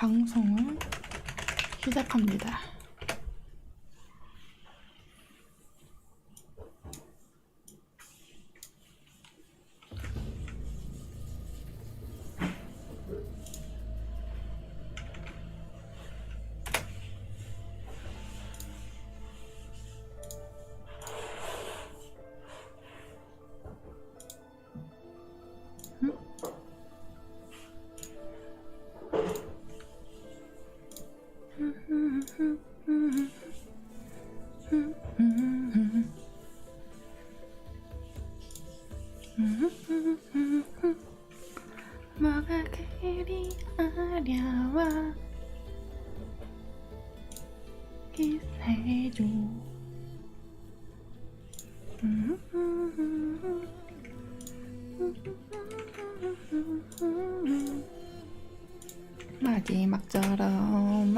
방송을 시작합니다. 뭐가 그리 어려워 기세줘. 마지막처럼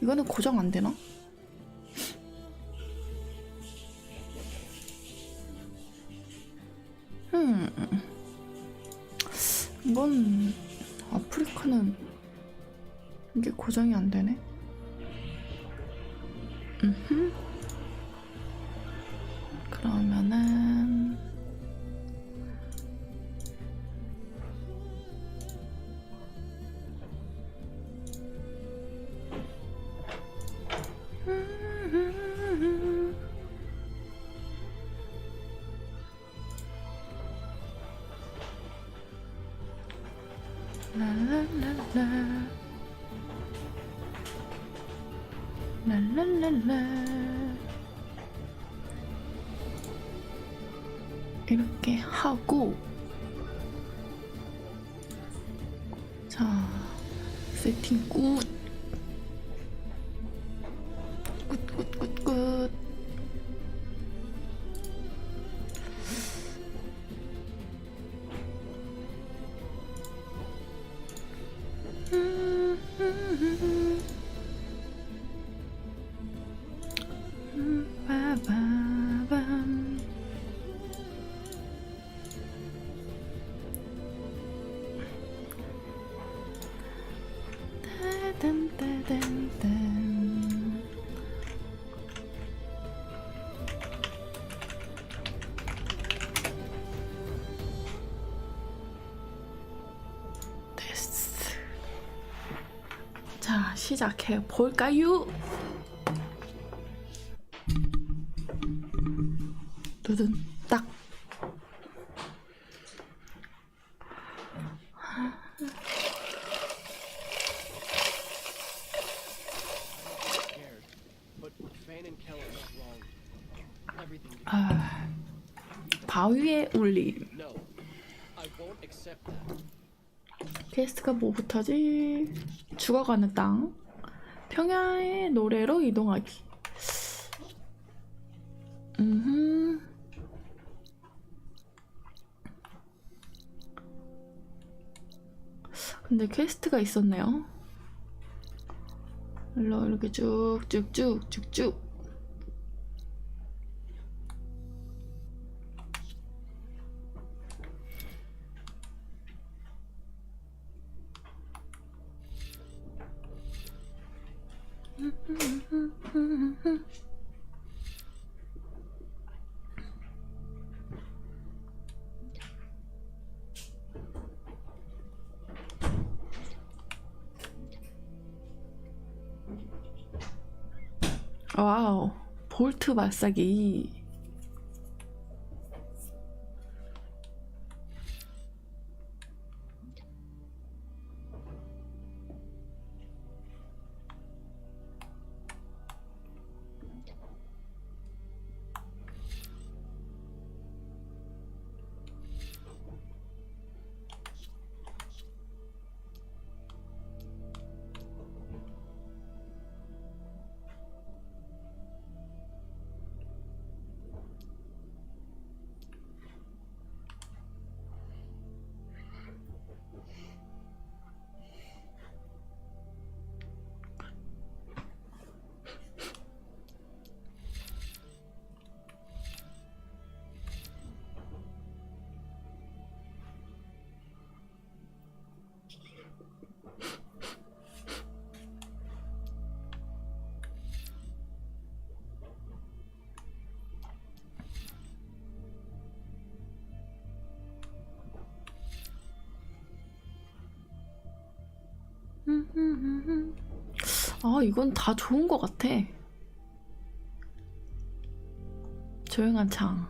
이거는 고정 안 되나? 이건 아프리카는 이게 고정이 안 되네. 그러면은 랄랄랄라 이렇게 하고, 자 세팅 굿. 빠바밤. 따단따단딴. 됐어. 자, 시작해 볼까요? 두둔 딱. 바위에 올림. 퀘스트가 뭐부터지? 죽어가는 땅. 평야의 노래로 이동하기. 근데 퀘스트가 있었네요. 이렇게 쭉쭉쭉쭉쭉. 와우, 볼트 발사기. 아, 이건 다 좋은 것 같아. 조용한 창.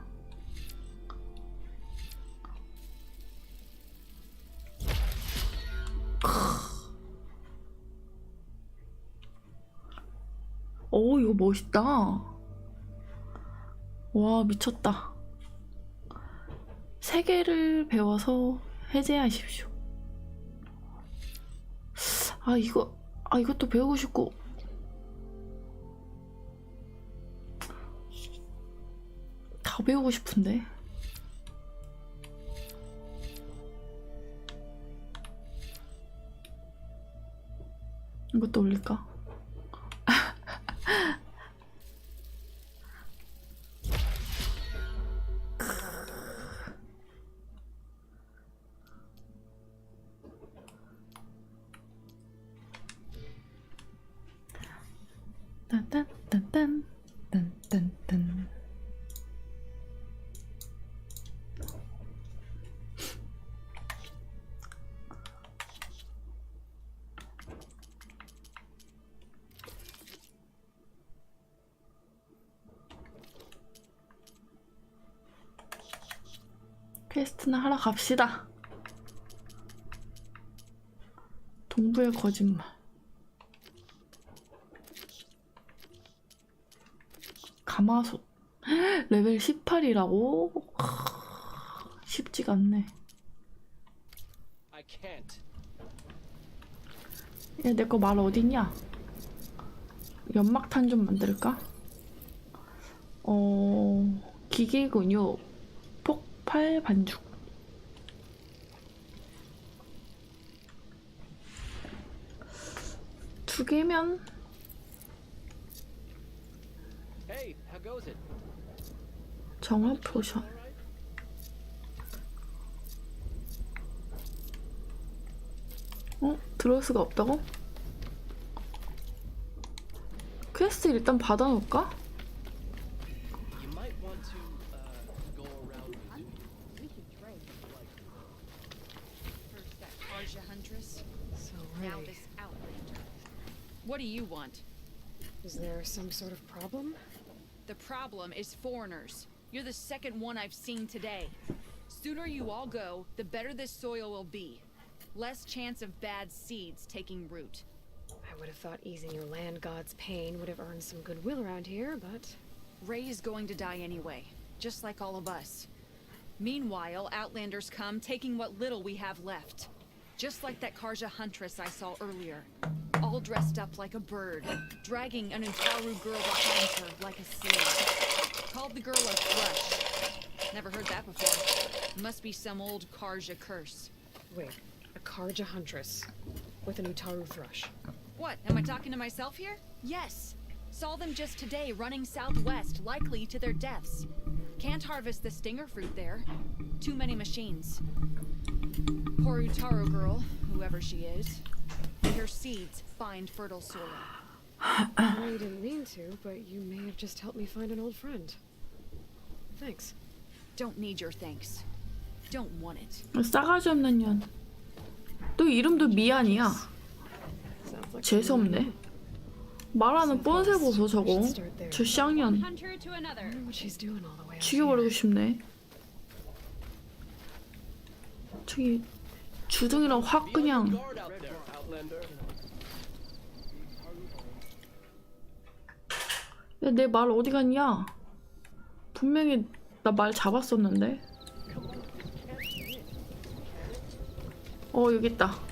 오, 이거 멋있다. 와, 미쳤다. 3개를 배워서 해제하십시오. 이것도 배우고 싶고. 다 배우고 싶은데. 이것도 올릴까? 딴딴딴딴 딴딴딴. 퀘스트나 하러 갑시다. 동부의 거짓말. 가마솥. 레벨 18이라고? 쉽지가 않네. 야, 내 거 말 어딨냐? 연막탄 좀 만들까? 기계 근육, 폭발 반죽. 두 개면 정화 포션. 들어올 수가 없다고? 퀘스트 일단 받아놓을까? What do you want? Is there some sort of problem? The problem is foreigners. You're the second one I've seen today. Sooner you all go, the better this soil will be. Less chance of bad seeds taking root. I would have thought easing your land god's pain would have earned some goodwill around here, but... Ray is going to die anyway, just like all of us. Meanwhile, Outlanders come, taking what little we have left. Just like that Karja huntress I saw earlier. All dressed up like a bird, dragging an Utaru girl behind her like a slave. Called the girl a thrush. Never heard that before. Must be some old Karja curse. Wait, a Karja huntress with an Utaru thrush. What, am I talking to myself here? Yes. Saw them just today running southwest, likely to their deaths. Can't harvest the stinger fruit there. Too many machines. Poor Utaru girl, whoever she is. May her seeds find fertile soil. I know you didn't mean to, but you may have just helped me find an old friend. Thanks. Don't need your thanks. Don't want it. 싸가지 없는 년. 또 이름도 미안이야. Sounds like 재수없네. 말하는 뻔세 보소 저거. 저 쌍년. Hunter to another. I wonder what she's doing all the way out 죽여버리고 here. 싶네. 저기 주둥이랑 확 그냥. 야, 내 말 어디 갔냐? 분명히 나 말 잡았었는데. 여기 있다.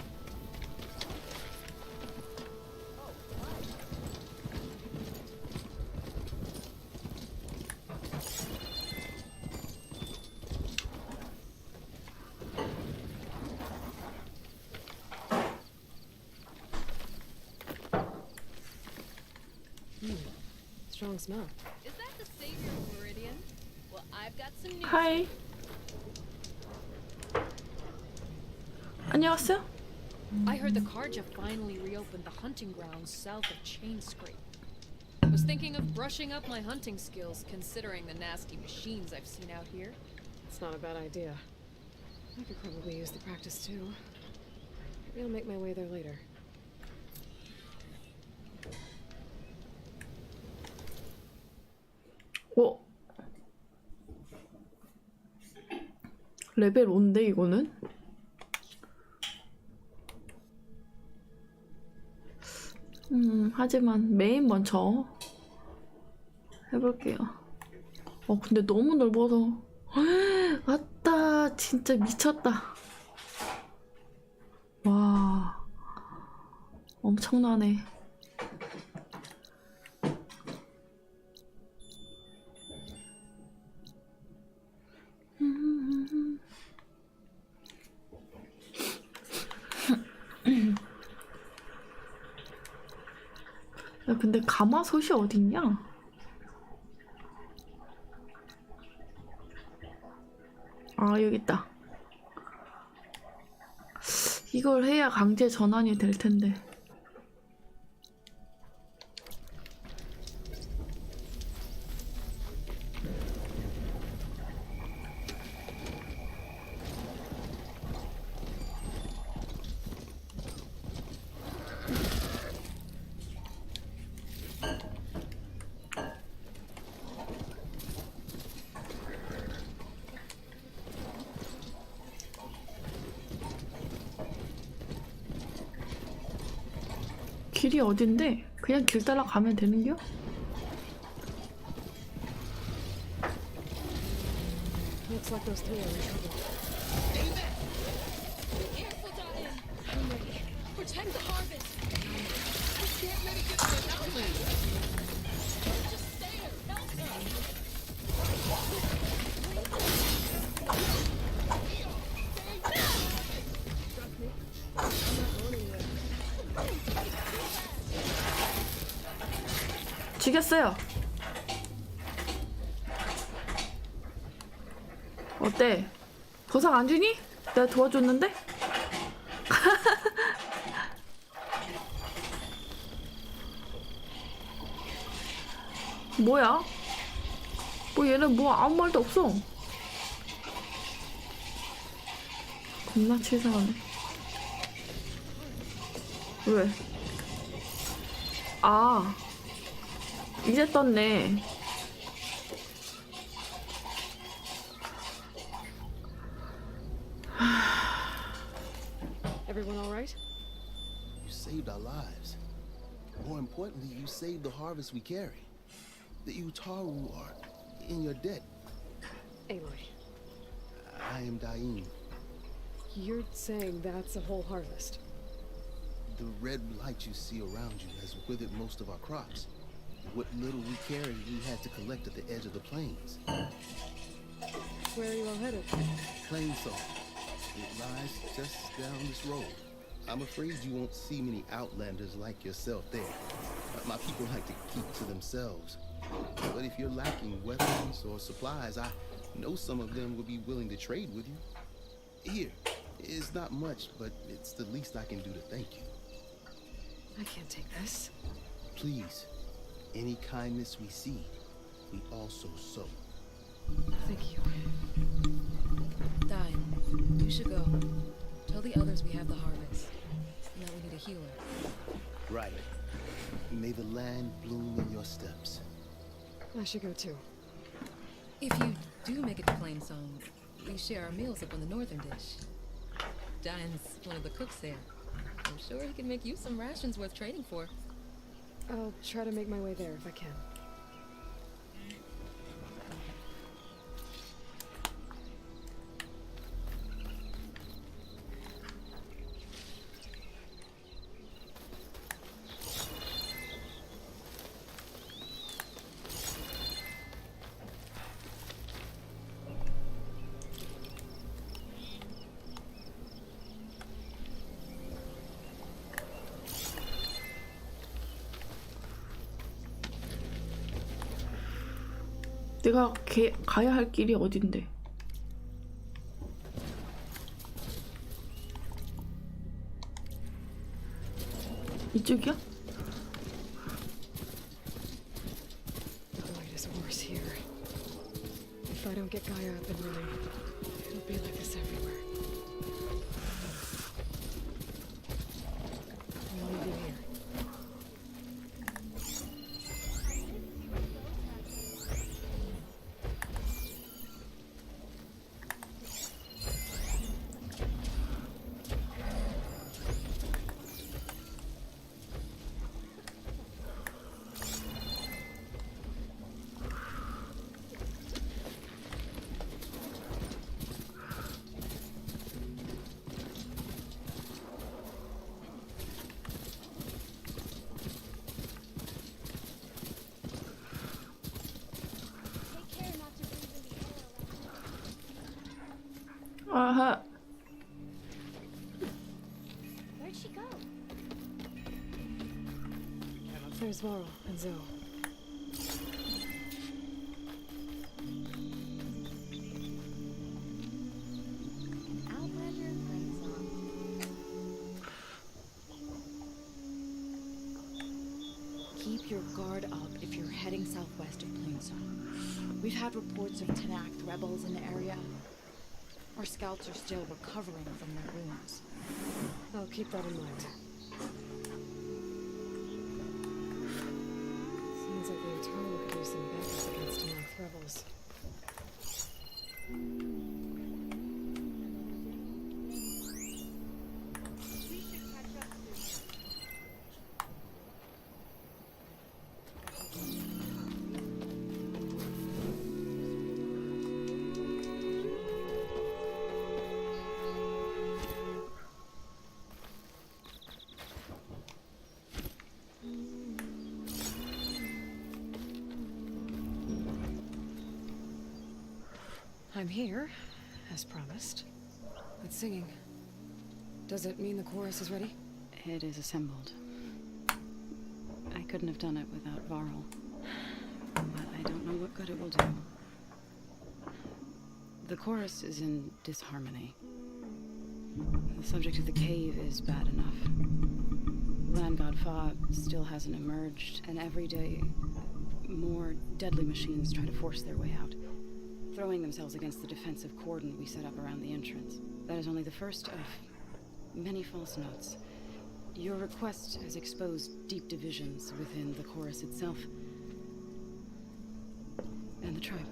Strong smell. Is that the savior of Meridian? Well, I've got some news. 하이. 안녕하세요. I heard the Karja finally reopened the hunting grounds south of Chain Scrape. Was thinking of brushing up my hunting skills, considering the nasty machines I've seen out here. It's not a bad idea. I could probably use the practice too. Maybe I'll make my way there later. 어? 레벨 5인데 이거는? 하지만 메인 먼저 해볼게요. 근데 너무 넓어서 왔다 진짜 미쳤다. 와 엄청나네. 야 근데 가마솥이 어딨냐? 아 여기 있다. 이걸 해야 강제 전환이 될 텐데. 길이 어딘데? 그냥 길 따라 가면 되는겨? Looks like those three are in trouble. Protect the harvest. I can't let it get to the outland. Just stay there. Help us. 죽였어요. 어때? 보상 안 주니? 내가 도와줬는데? 뭐야? 뭐 얘는 뭐 아무 말도 없어. 겁나 치사하네. 왜? 아 이제 떴네. Everyone all right? You saved our lives. More importantly, you saved the harvest we carry. The Utaru are in your debt. Aloy, I am Daim. you're saying that's a whole harvest? The red light you see around you has withered most of our crops. What little we carried, we had to collect at the edge of the plains. Where are you all headed? Plainsong. It lies just down this road. I'm afraid you won't see many outlanders like yourself there. My people like to keep to themselves. But if you're lacking weapons or supplies, I know some of them would be willing to trade with you. Here, it's not much, but it's the least I can do to thank you. I can't take this. Please, any kindness we see, we also sow. Thank you. Dime, you should go. Tell the others we have the harvest. And that we need a healer. Right. May the land bloom in your steps. I should go too. If you do make it to Plainsong, we share our meals up on the northern dish. Diane's one of the cooks there. I'm sure he can make you some rations worth trading for. I'll try to make my way there if I can. 내가 가야 할 길이 어딘데? 이쪽이야? Boy, it is worse here. If I don't get Gaia up and running, it'll be like this everywhere. I'll leave you here. 아하. Where'd she go? There's Varl and Zoe. Outlander plays on. Keep your guard up if you're heading southwest of Plainsong. We've had reports of Tenakth rebels in the area. Our scouts are still recovering from their wounds. I'll keep that in mind. Sounds like the Eternal could do some battles against Tenakth rebels. I'm here, as promised. But singing. Does it mean the chorus is ready? It is assembled. I couldn't have done it without Varl. But I don't know what good it will do. The chorus is in disharmony. The subject of the cave is bad enough. Land God Fa still hasn't emerged, and every day more deadly machines try to force their way out, throwing themselves against the defensive cordon we set up around the entrance. That is only the first of many false notes. Your request has exposed deep divisions within the chorus itself and the tribe.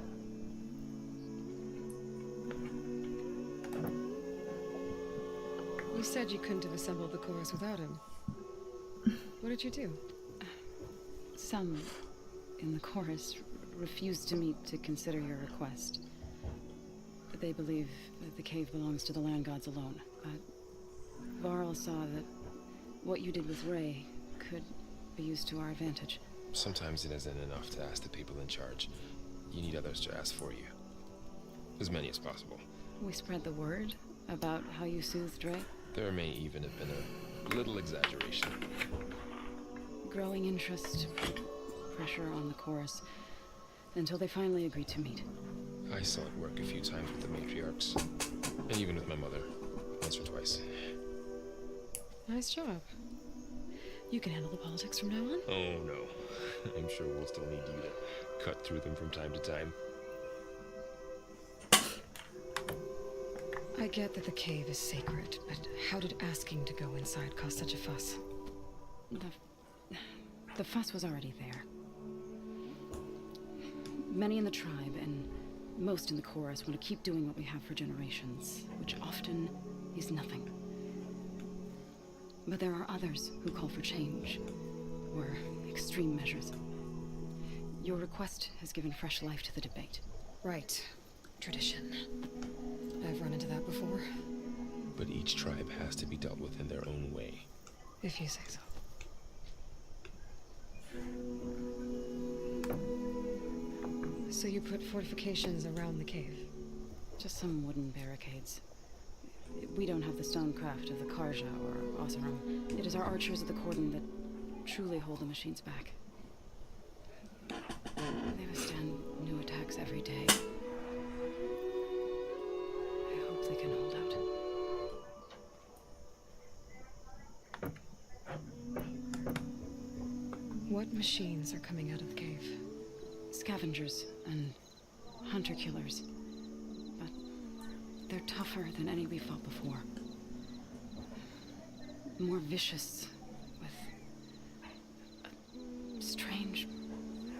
You said you couldn't have assembled the chorus without him. What did you do? Some in the chorus refused to meet to consider your request. They believe that the cave belongs to the land gods alone. But Varl saw that what you did with Ray could be used to our advantage. Sometimes it isn't enough to ask the people in charge. You need others to ask for you. As many as possible. We spread the word about how you soothed Ray. There may even have been a little exaggeration. Growing interest, pressure on the chorus, until they finally agreed to meet. I saw it work a few times with the matriarchs, and even with my mother, once or twice. Nice job. You can handle the politics from now on? Oh no, I'm sure we'll still need you to cut through them from time to time. I get that the cave is sacred, but how did asking to go inside cause such a fuss? The fuss was already there. Many in the tribe and most in the chorus want to keep doing what we have for generations, which often is nothing. But there are others who call for change, or extreme measures. Your request has given fresh life to the debate. Right. Tradition. I've run into that before. But each tribe has to be dealt with in their own way. If you say so. So you put fortifications around the cave? Just some wooden barricades. We don't have the stonecraft of the Karja or Oseram. It is our archers of the cordon that truly hold the machines back. They withstand new attacks every day. I hope they can hold out. What machines are coming out of the cave? Scavengers and hunter-killers. But they're tougher than any we fought before. More vicious, with a strange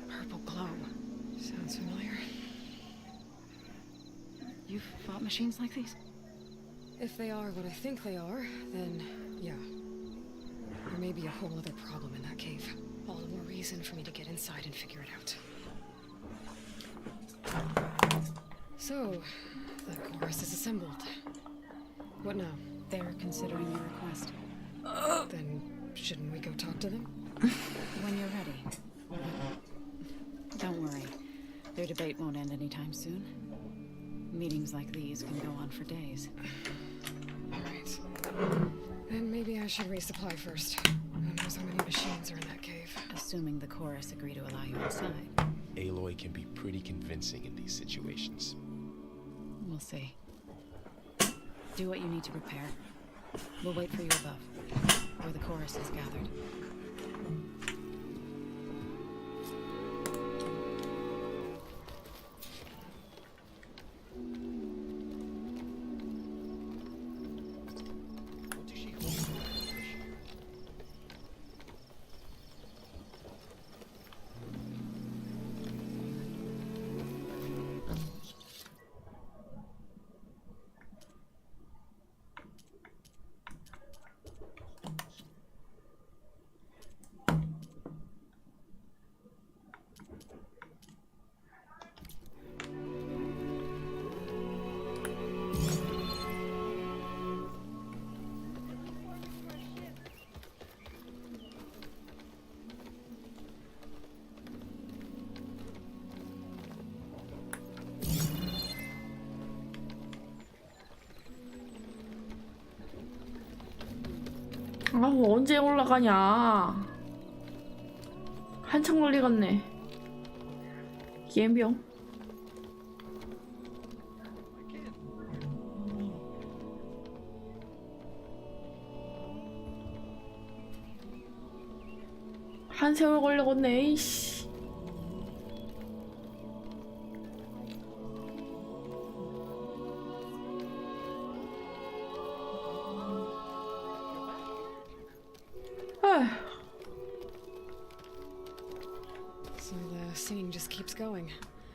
purple glow. Sounds familiar. You've fought machines like these? If they are what I think they are, then yeah. There may be a whole other problem in that cave. All the more reason for me to get inside and figure it out. So, the chorus is assembled. What now? They're considering your request. Then shouldn't we go talk to them? When you're ready. Don't worry. Their debate won't end anytime soon. Meetings like these can go on for days. Alright. Then maybe I should resupply first. Who knows how many machines are in that cave? Assuming the chorus agree to allow you inside. Aloy can be pretty convincing in these situations. We'll see. Do what you need to prepare. We'll wait for you above, where the chorus is gathered. 아, 언제 올라가냐. 한참 걸리겠네. 예병. 한 세월 걸리겠네. 이씨. So the singing just keeps going.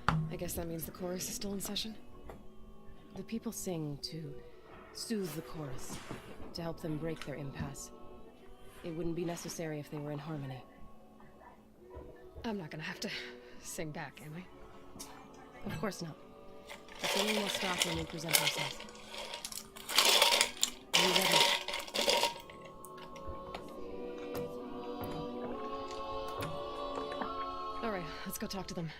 I guess that means the chorus is still in session? The people sing to soothe the chorus, to help them break their impasse. It wouldn't be necessary if they were in harmony. I'm not gonna have to sing back, am I? Of course not. The singing will stop when we present ourselves. Are you ready? Alright, let's go talk to them.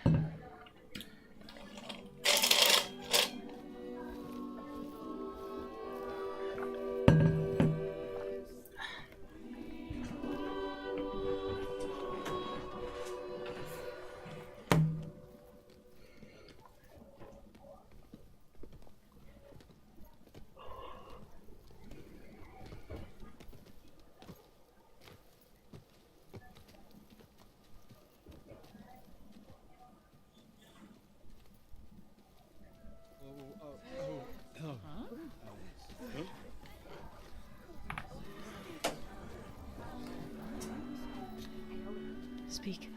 Speak.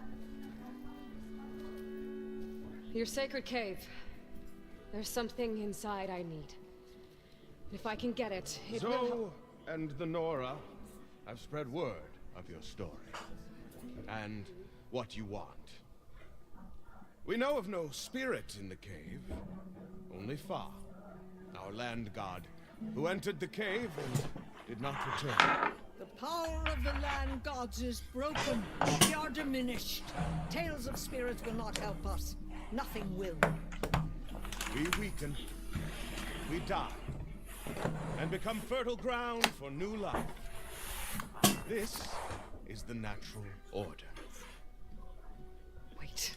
Your sacred cave. There's something inside I need. If I can get it, it will... Zoe and the Nora have spread word of your story. And what you want. We know of no spirit in the cave. Only Fa, our land god, who entered the cave and did not return. The power of the land gods is broken. We are diminished. Tales of spirits will not help us. Nothing will. We weaken. We die. And become fertile ground for new life. This is the natural order. Wait.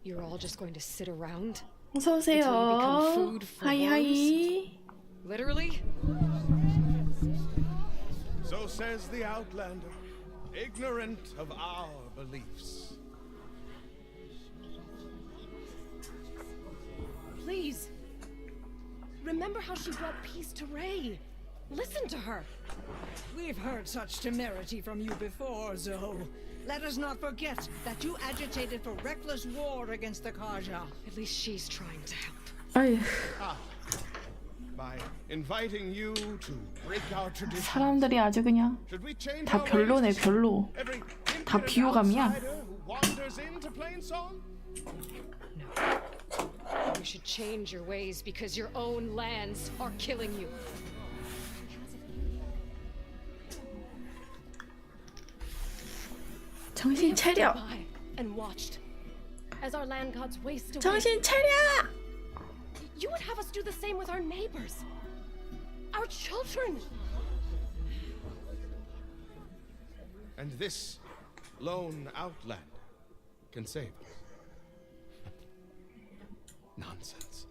You're all just going to sit around? 어서 Until you become 오세요. food for 하이 worms? 하이. Literally? So says the Outlander, ignorant of our beliefs. Please. Remember how she brought peace to Ray. Listen to her. We've heard such temerity from you before, Zoe. Let us not forget that you agitated for reckless war against the Karja. At least she's trying to help. 아휴, By inviting you to break our traditions. 사람들이 아주 그냥 Should we change 다 our 별로네, ways to 별로. every 다 impudent 비호감이야. outsider who wanders into Plainsong? No. You should change your ways because your own lands are killing you. 정신 차려. By and watched as our land gods waste away. 정신 차려. You would have us do the same with our neighbors. Our children. And this lone outlander can save us. Nonsense.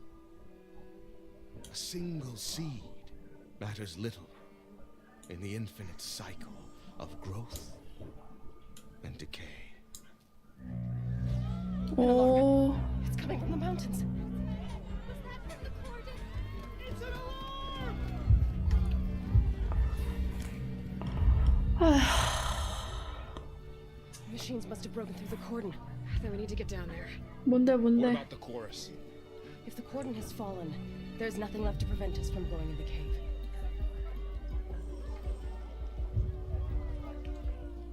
A single seed matters little in the infinite cycle of growth and decay. 오. It's coming from the mountains. Machines must have broken through the cordon. Then we need to get down there. 뭔데 What 뭔데? about the chorus? If the cordon has fallen, there's nothing left to prevent us from going in the cave.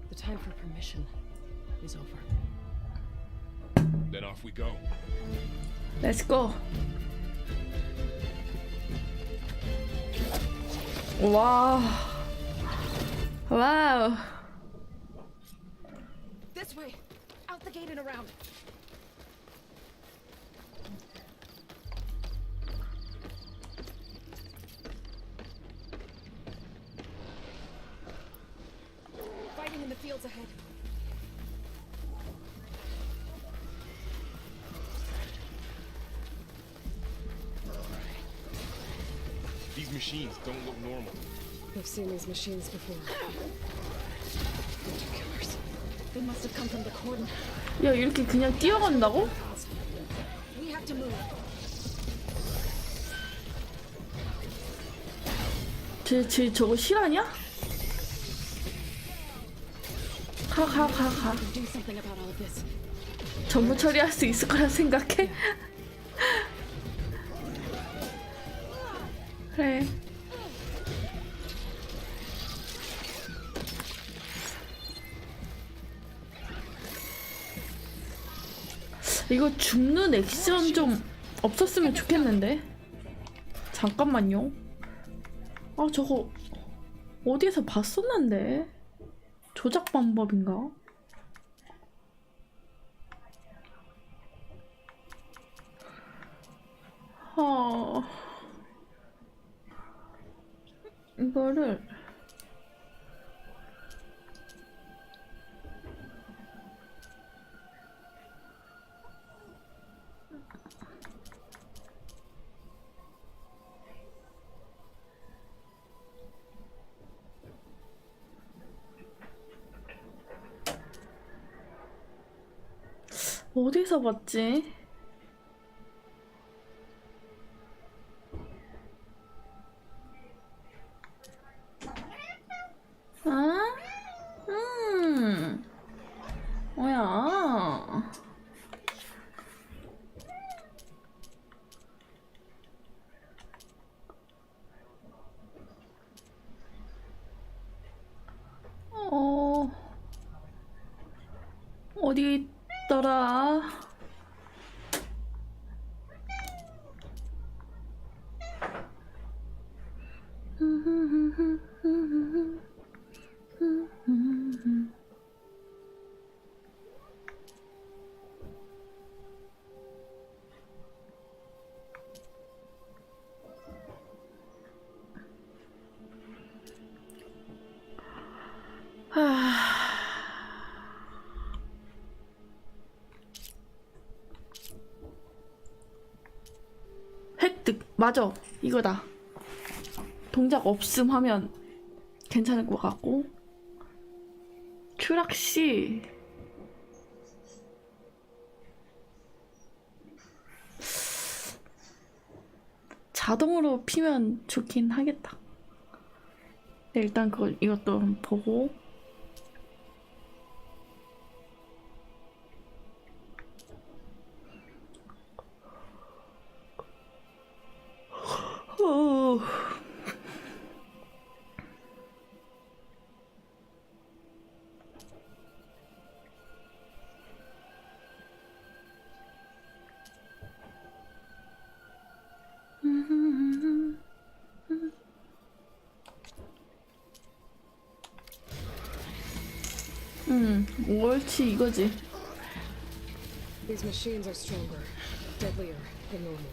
The time for permission is over. Then off we go. Let's go. 와. 와우. This way! Out the gate and around! Fighting in the fields ahead. These machines don't look normal. I've seen these machines before. Killers. They must have come from the cordon. 야, 이렇게 그냥 뛰어간다고? We have to move. 쟤 저거 실화냐? 가. Do something about all of this. 전부 처리할 수 있을 거라 생각해? 그래. 이거 죽는 액션 좀 없었으면 좋겠는데. 잠깐만요. 아, 저거 어디에서 봤었는데. 조작 방법인가? 이거를 어디서 봤지? 아? 뭐야? 어디 있더라? 획득! 맞아! 이거다. 동작 없음 하면 괜찮을 것 같고. 큐락시 자동으로 피면 좋긴 하겠다. 네, 일단 이것도 한번 보고. 옳지, 이거지. These machines are stronger, deadlier than normal.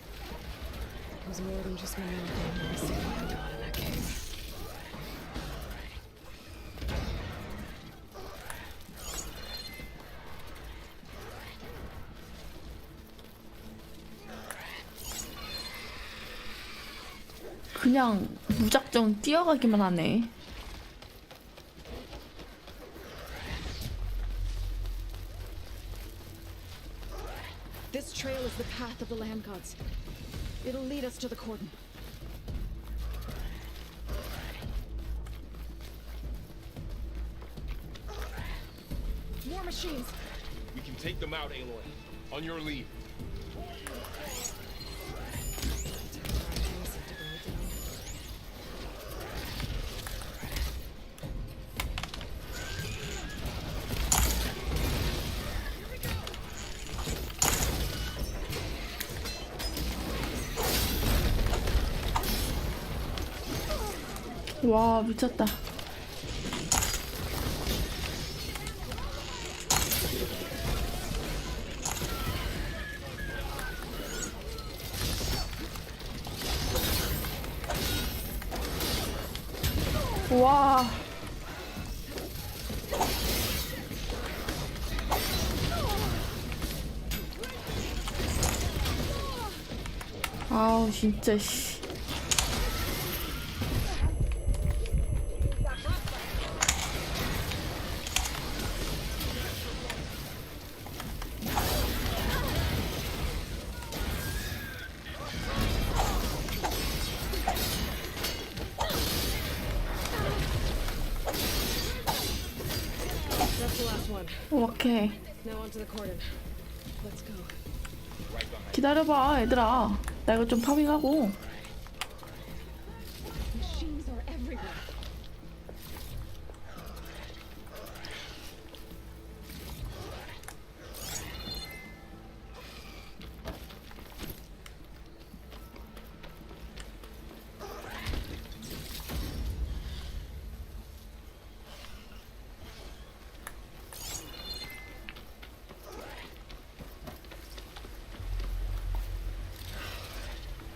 It was more than just my own family was saving my God in that cave. 그냥 무작정 뛰어가기만 하네. This trail is the path of the land gods. It'll lead us to the cordon. More machines. We can take them out, Aloy. On your lead. 와, 미쳤다. 와. 아우, 진짜 씨. That's the last one. 오케이. Now onto the cordon. Let's go. 기다려봐, 얘들아. 나 이거 좀 파밍하고. Machines are everywhere.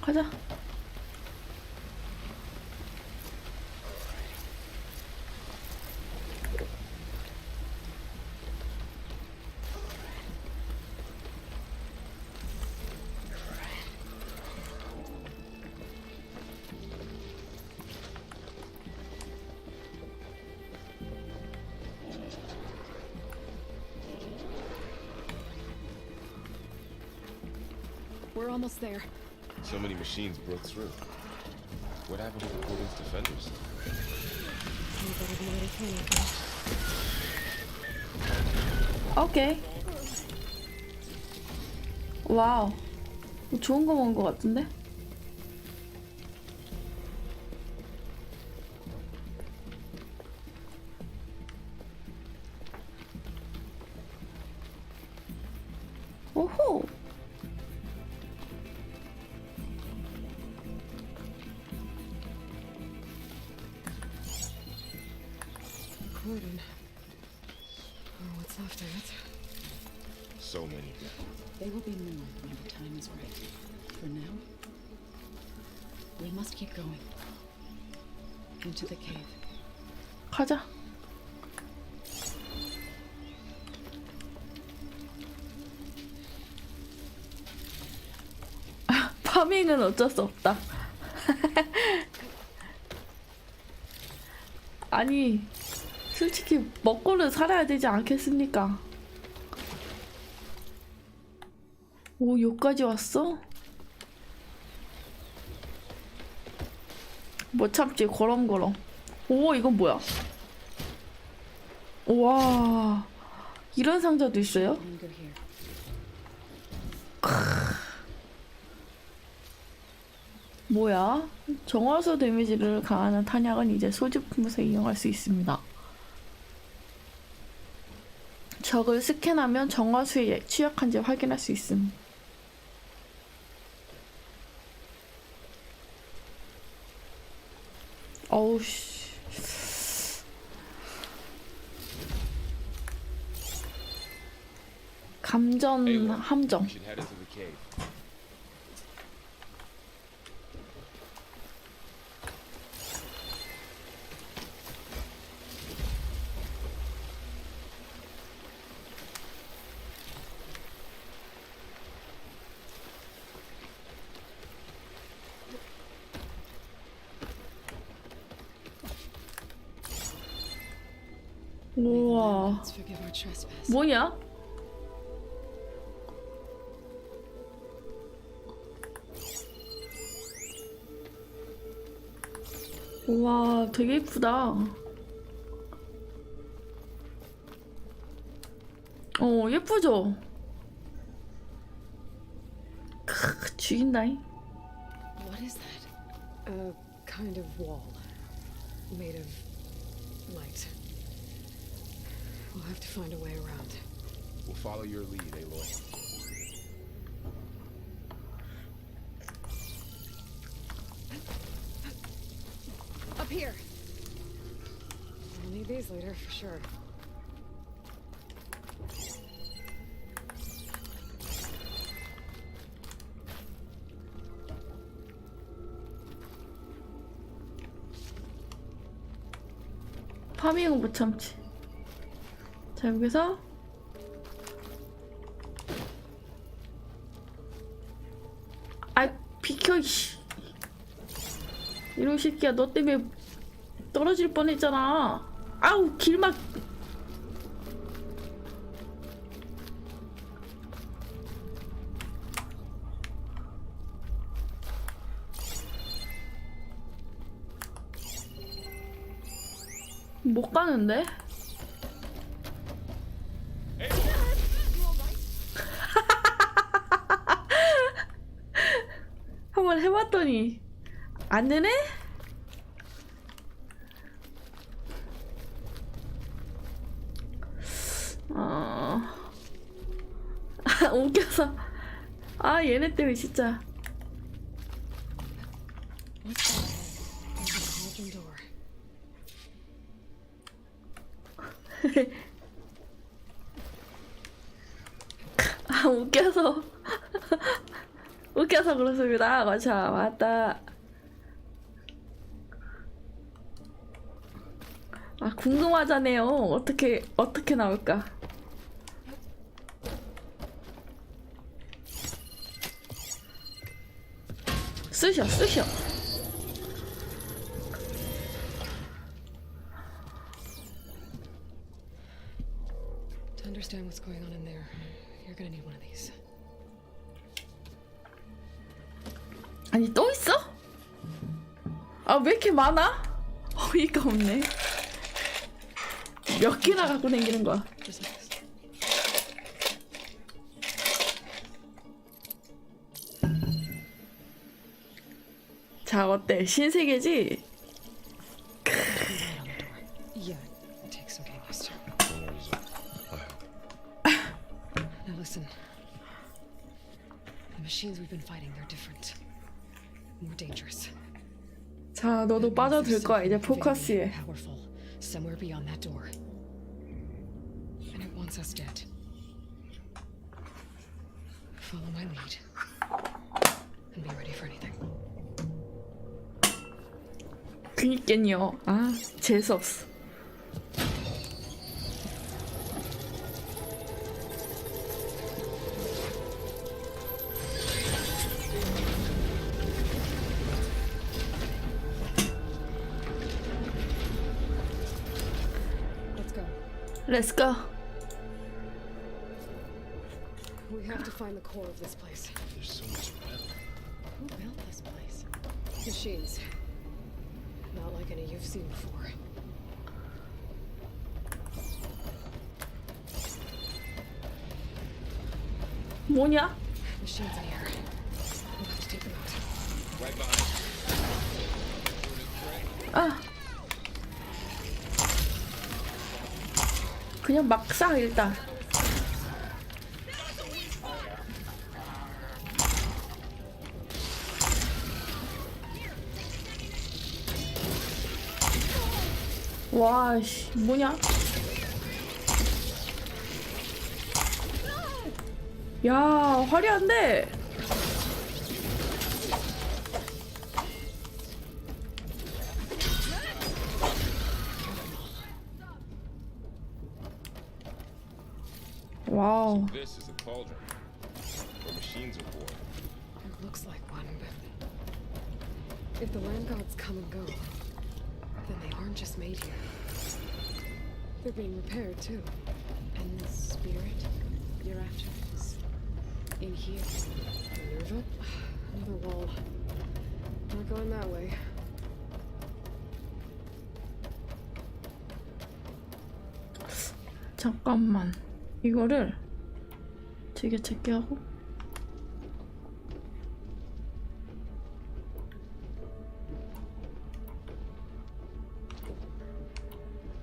가자. We're almost there. So many machines broke through. What happened to the cordon's defenders? You better be ready for anything. 오케이. 와우. 좋은 거 먹은 거 같은데? 오호. Cordon. Or what's left of it. So many. There will be more when the time is right. For now, we must keep going. Into the cave. 가자. 파밍은 어쩔 수 없다. 아니, 솔직히 먹고는 살아야 되지 않겠습니까? 오, 여기까지 왔어? 못 참지, 거렁거렁. 오, 이건 뭐야? 와, 이런 상자도 있어요? 뭐야? 정화수 데미지를 가하는 탄약은 이제 소지품에서 이용할 수 있습니다. 적을 스캔하면 정화수에 취약한지 확인할 수 있음. 어우 씨. 감전 함정. We should head into the cave. 우와. Let's forgive our trespass. 뭐냐? 우와, 되게 예쁘다. 예쁘죠? 죽인다잉. What is that? A kind of wall. Made of light. We'll have to find a way around. We'll follow your lead, Aloy. Up here! We'll need these later, for sure. 파밍은 못 참지. 자, 여기서 아, 비켜 이씨. 이런 새끼야, 너 때문에 떨어질 뻔했잖아. 아우, 길막. 못 가는데? 한번 해봤더니 안 되네? 웃겨서. 아, 얘네 때문에 진짜. 아, 웃겨서. 웃겨서 그렇습니다. 맞아, 맞다. 아, 궁금하잖아요. 어떻게 나올까? 쑤셔. To understand what's going on in there, you're gonna need one of these. 아니, 또 있어? 아, 왜 이렇게 많아? 어이가 없네. 몇 개나 갖고 다니는 거야? 자, 어때? 신세계지? Yeah, it takes some getting used to. No worries. I hope. Now listen. The machines we've been fighting, they're different. More dangerous. 자, 너도 빠져들 거야, 이제 포커스에. Powerful. Somewhere beyond that door. And it wants us dead. Follow my lead. And be ready for anything. 그니깐요. 아, 재수없어. Let's go. We have to find the core of this place. There's so much metal. Who built this place? Machines. Not like any you've seen before. 뭐냐? Machines in here. We'll have to take them out. Right behind. 아. 그냥 막상 일단. 와, 씨, 뭐냐? 야, 화려한데? 와우. This is a cauldron. Where machines are born. It looks like one, but if the land gods come and go, then they aren't just made here. They're being repaired too. And the spirit you're after is in here. Minerva? Another wall. Not going that way. 잠깐만. 이거를 제게 하고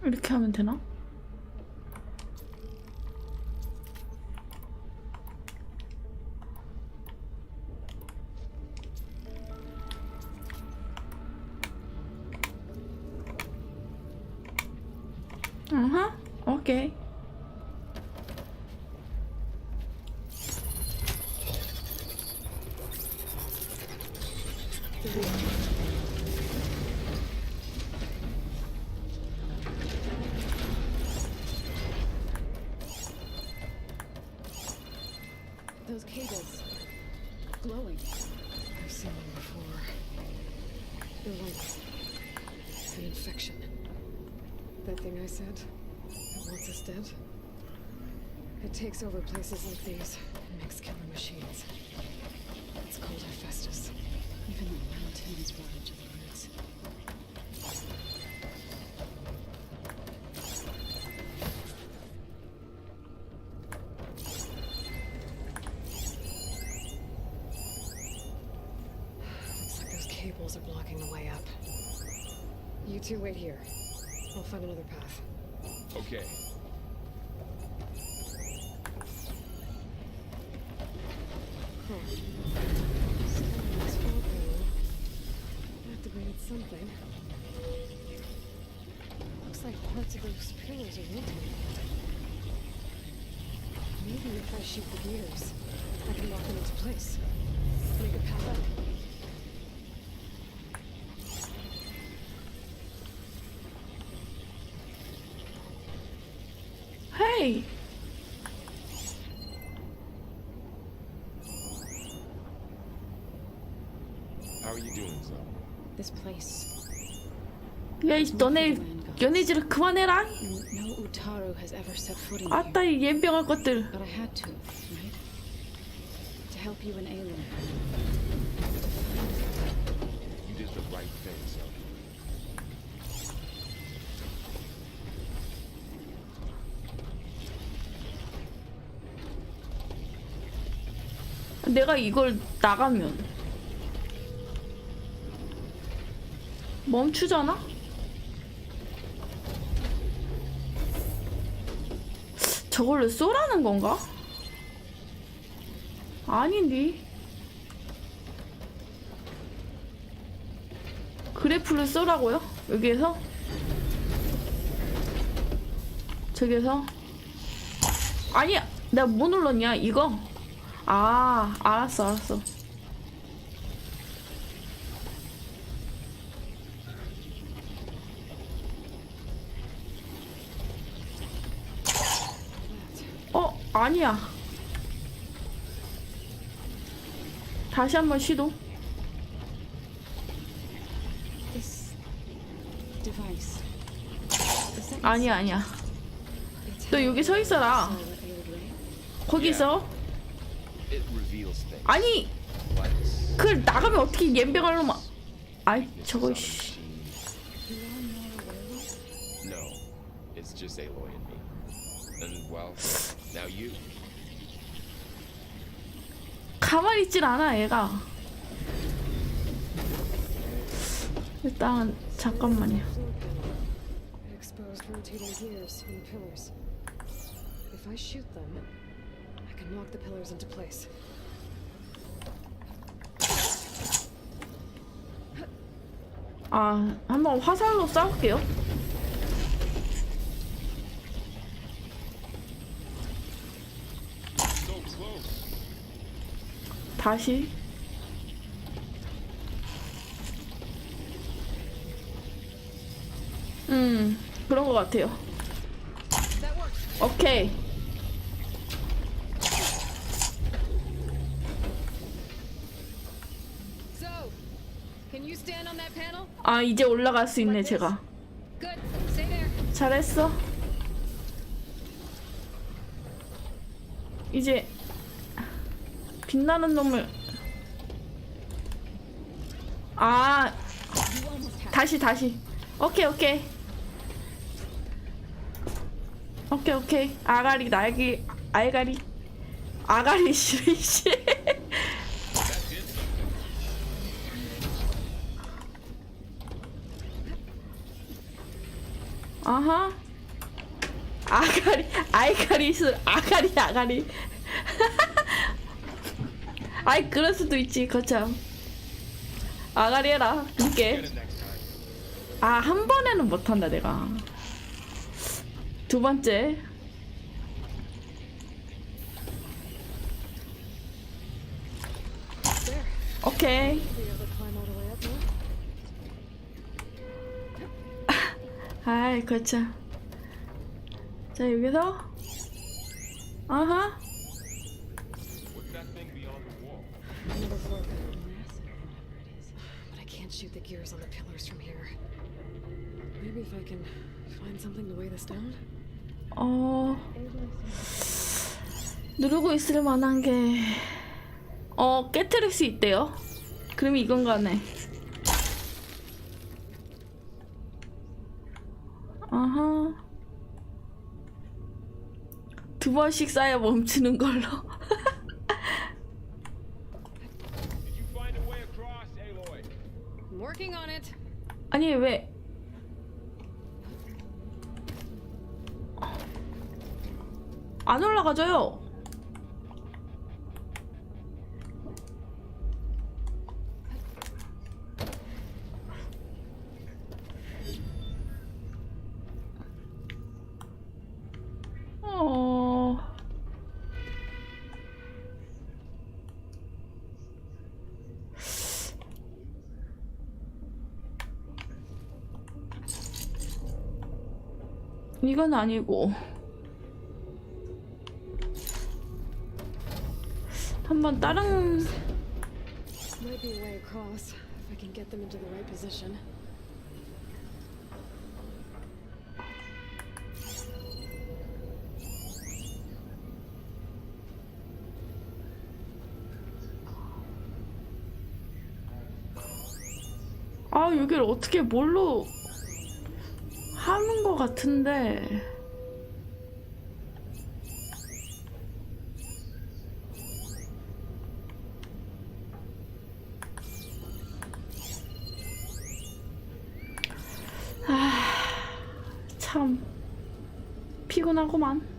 이렇게 하면 되나? 오케이. Those cables. Glowing. I've seen them before. They're like an infection. That thing I said that wants us dead. It takes over places like these and makes killer machines. It's called Hephaestus. Even the mountain is rotted to the roots. Looks like those cables are blocking the way up. You two wait here. I'll find another path. Okay. Activated something. Looks like parts of those pillars are rotating. Maybe if I shoot the gears, I can lock them into place. Make it pop up. Hey! How are you doing, Zoe? This place. 야, 너네 연애질을 그만해라. No Utaru has ever set foot in 아따, here. 이 옌병할 것들. But I had to, right? To help you and Aelin. You did the right thing, Zoe. 내가 이걸 나가면 멈추잖아? 저걸로 쏘라는 건가? 아닌데. 그래플을 쏘라고요? 여기에서? 저기에서? 아니야! 내가 뭐 눌렀냐? 이거? 아, 알았어. 아니야. 다시 한번 시도. This device. 아니야. 너 여기 서 있어라. 거기 있어. It reveals things. 아니, Like 그걸 나가면 어떻게 옌병을 놈아. 아이, 저거 씨. no, it's just Aloy and me. And well, now you. 가만히 있질 않아, 얘가. 일단 잠깐만요. Exposed rotating gears in the pillars. If I shoot them, I can lock the pillars into place. 아, 한번 화살로 싸울게요. So close. 다시. 그런 것 같아요. 오케이. So, can you stand on that panel? 아, 이제 올라갈 수 있네, 제가. Good. Stay there. 잘했어. 이제 빛나는 놈을 다시 오케이 아가리 날개 아가리 싫어. 아하 아가리 아이 그럴 수도 있지. 거참 아가리 해라. 늦게 한 번에는 못한다 내가. 두 번째 오케이. 아이 거참. 자 여기서 아하 Another floor panel. But I can't shoot the gears on the pillars from here. Maybe if I can find something to weigh this down? 누르고 있을 만한 게 깨트릴 수 있대요. 그럼 이건 가네. 아하. 두 번씩 쌓여 멈추는 걸로. I'm working on it. 아니 왜 안 올라가져요? 이건 아니고 한번 다른 Might be a way across if I can get them into the right position. 여기를 어떻게 뭘로 하는 것 같은데. 참 피곤하구만.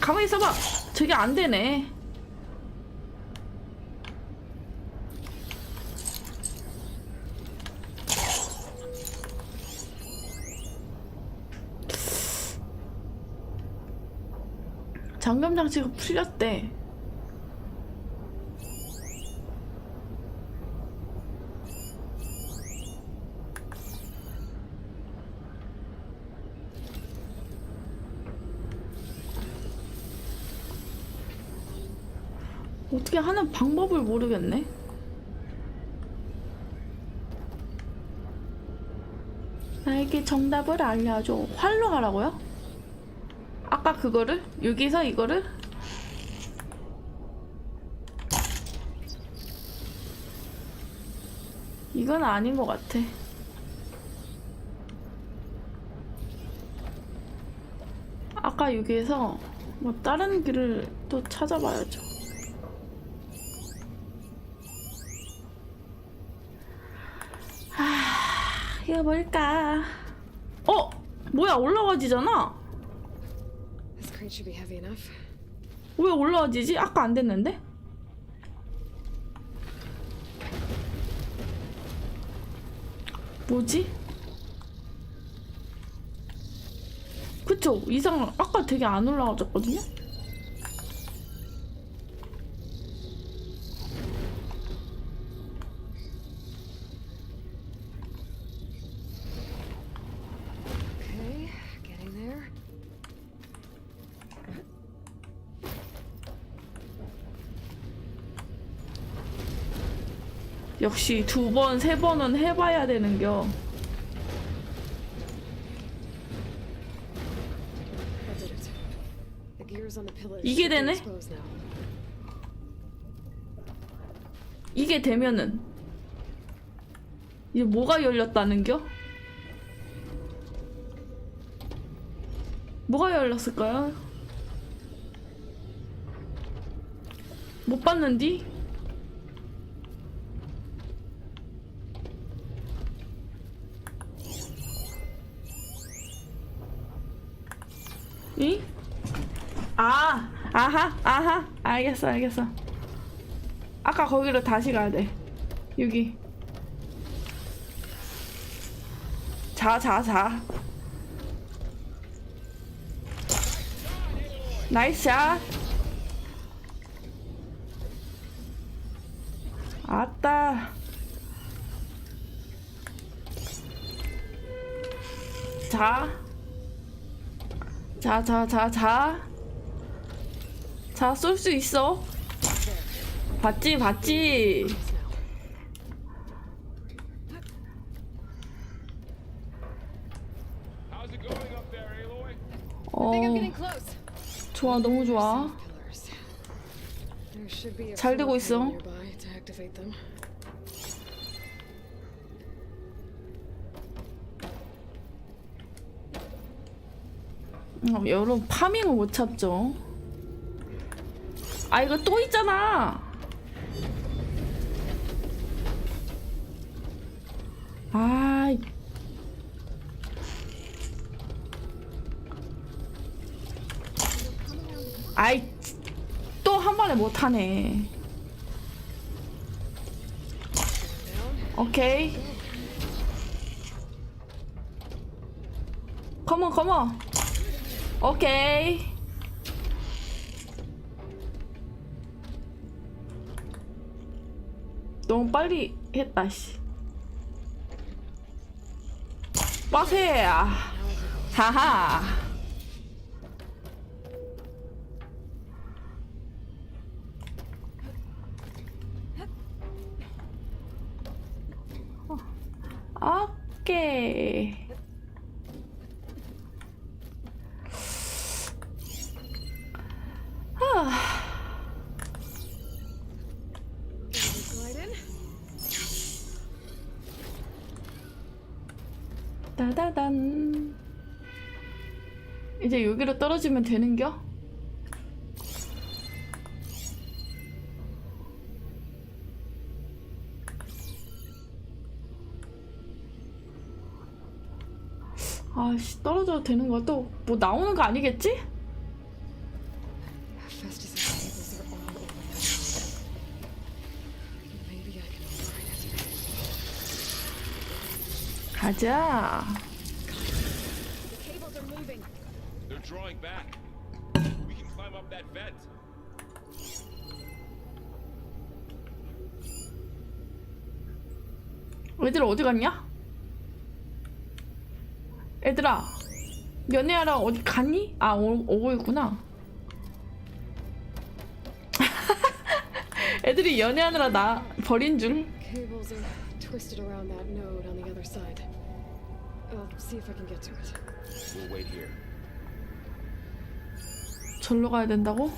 가만히 있어봐. 저게 안 되네. 잠금 장치가 풀렸대. 어떻게 하는 방법을 모르겠네. 나에게 정답을 알려줘. 활로 하라고요? 아까 그거를? 여기서 이거를? 이건 아닌 것 같아. 아까 여기에서 뭐 다른 길을 또 찾아봐야죠. 이거 뭘까? 뭐야, 올라가지잖아? This crate should be heavy enough. 왜 올라가지지? 아까 안 됐는데? 뭐지? 그쵸? 이상 아까 되게 안 올라가졌거든요? Okay, getting there. 역시 2번, 3번은 해봐야 되는겨. I did it. The gears on the pillars 이게 should be 되네? exposed now. 이게 되면은 이게 뭐가 열렸다는겨? 뭐가 열렸을까요? 못 봤는디? 이? 아하, 알겠어. 아까 거기로 다시 가야 돼. 여기. 자. 나이스 샷. 아따. 자, 쏠 수 있어. 봤지? 좋아, 너무 좋아. There should be a 잘 되고 floor 있어. panel nearby to activate them. 여러분 파밍을 못 찾죠. 아, 이거 또 있잖아. 아이, 또 한 번에 못 하네. 오케이. 컴온. 오케이. 너무 빨리 했다, 씨. 빠세야. 하하. 오케이. 따다단. 이제 여기로 떨어지면 되는겨? 아씨, 떨어져도 되는 거야? 또 뭐 나오는 거 아니겠지? Festus' cables are all over the ground. Maybe I can override it. 가자. The cables are moving. They're drawing back. We can climb up that vent. 얘들아 어디 갔냐? 얘들아 연애하러 어디 갔니? 아, 오고 있구나. 애들이 연애하느라 나 버린 줄. Cables are twisted around that node on the other side. I'll see if I can get to it. We'll wait here. 절로 가야 된다고?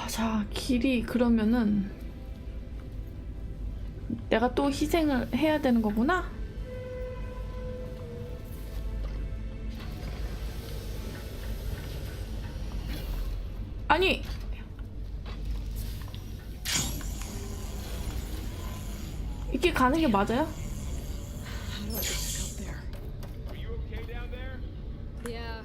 자, 길이 그러면은 내가 또 희생을 해야 되는 거구나? 아니! 이렇게 가는 게 맞아요? How do I get back up there? Are you okay down there? Yeah.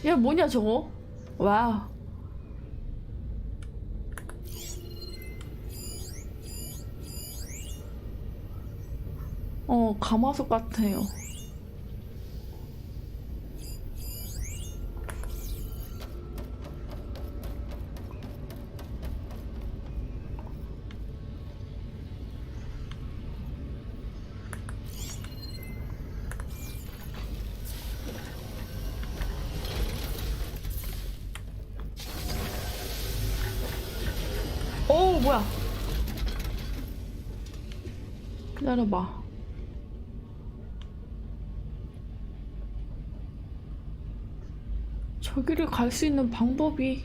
야, 뭐냐 저거? 와우. 가마솥 같아요. 오, 뭐야? 기다려봐. 저기를 갈 수 있는 방법이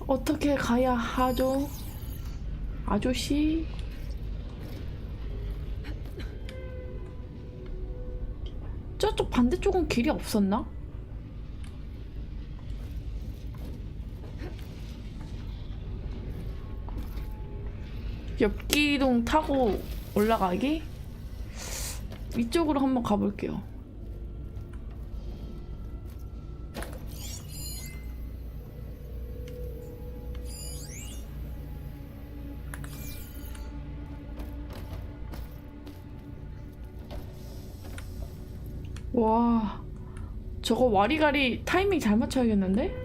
어떻게 가야 하죠? 아저씨? 저쪽 반대쪽은 길이 없었나? 엽기둥 타고 올라가기? 이쪽으로 한번 가볼게요. 와, 저거 와리가리 타이밍 잘 맞춰야겠는데?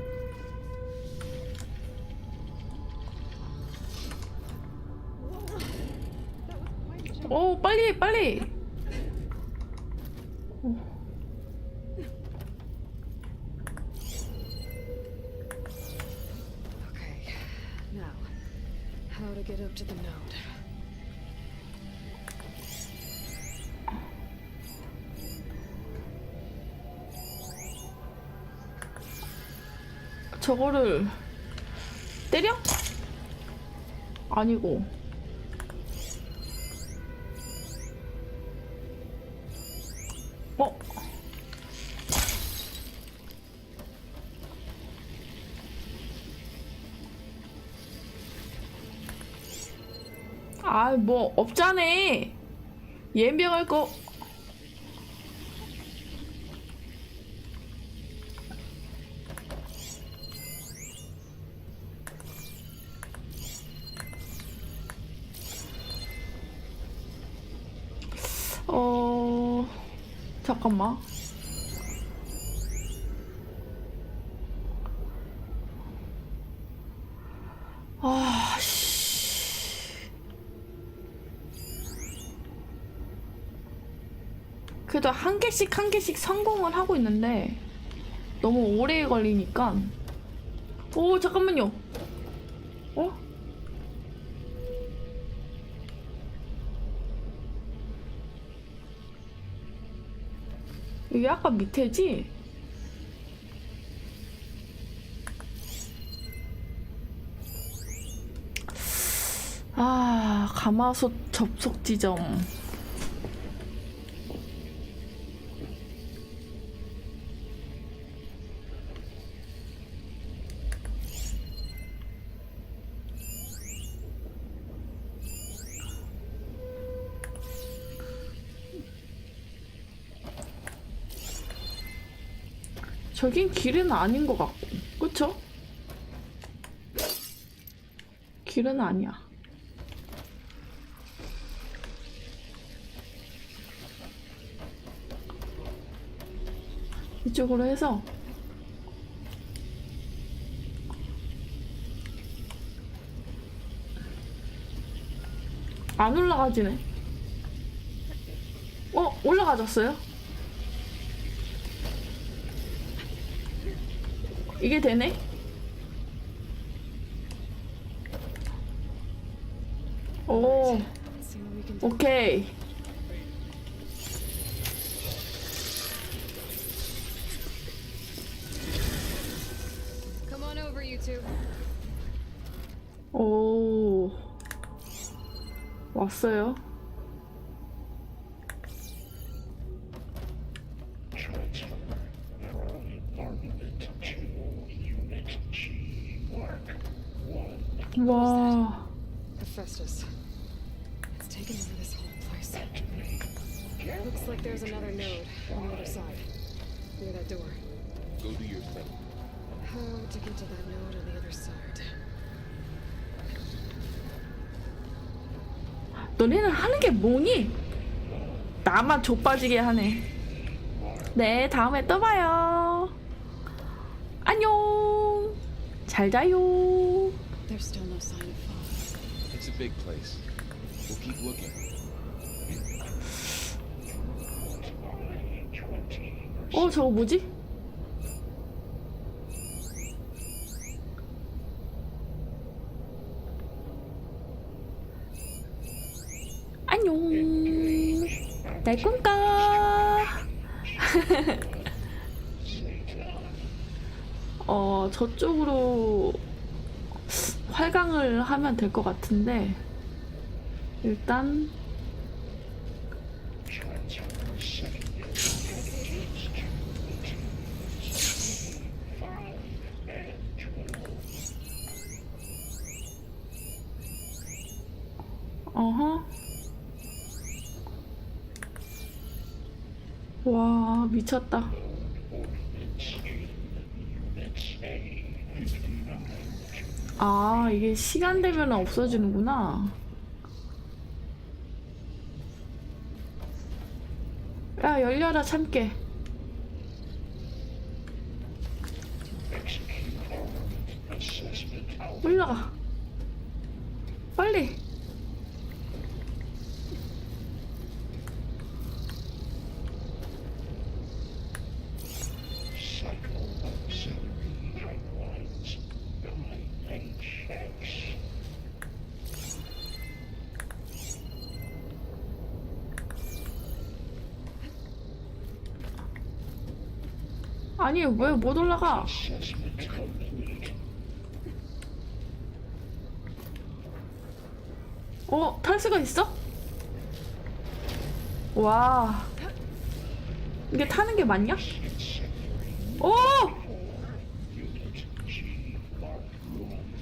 오, 빨리 빨리. Okay, now, how to get up to the node? 저거를 때려? 아니고. 아, 뭐 없잖아. 예병할 거. 잠깐만. 아, 씨. 그래도 한 개씩 한 개씩 성공을 하고 있는데 너무 오래 걸리니까. 오, 잠깐만요. 어? 여기 아까 밑에지? 아, 가마솥 접속 지점. 저긴 길은 아닌 것 같고, 그쵸? 길은 아니야. 이쪽으로 해서 안 올라가지네. 올라가졌어요? 이게 되네? 오, 오케이. Come on over, you two. 오, 왔어요. Transfer for armament check. 와. Hephaestus. It's taken over this whole place. Looks like there's another node on the other side. Near that door. Go do your thing. How to get to that node on the other side? 너네는 하는 게 뭐니? 나만 좆빠지게 하네. 네, 다음에 또 봐요. 안녕. 잘 자요. There's still no sign of fog. It's a big place. We'll keep looking. 저거 뭐지? 안녕. 날 꿈꿔. 저쪽으로 활강을 하면 될 것 같은데 일단 와, 미쳤다. 아, 이게 시간 되면 없어지는구나. 야, 열려라, 참깨. 올라가. 빨리. 아니, 왜 못 올라가? 탈 수가 있어? 와, 이게 타는 게 맞냐?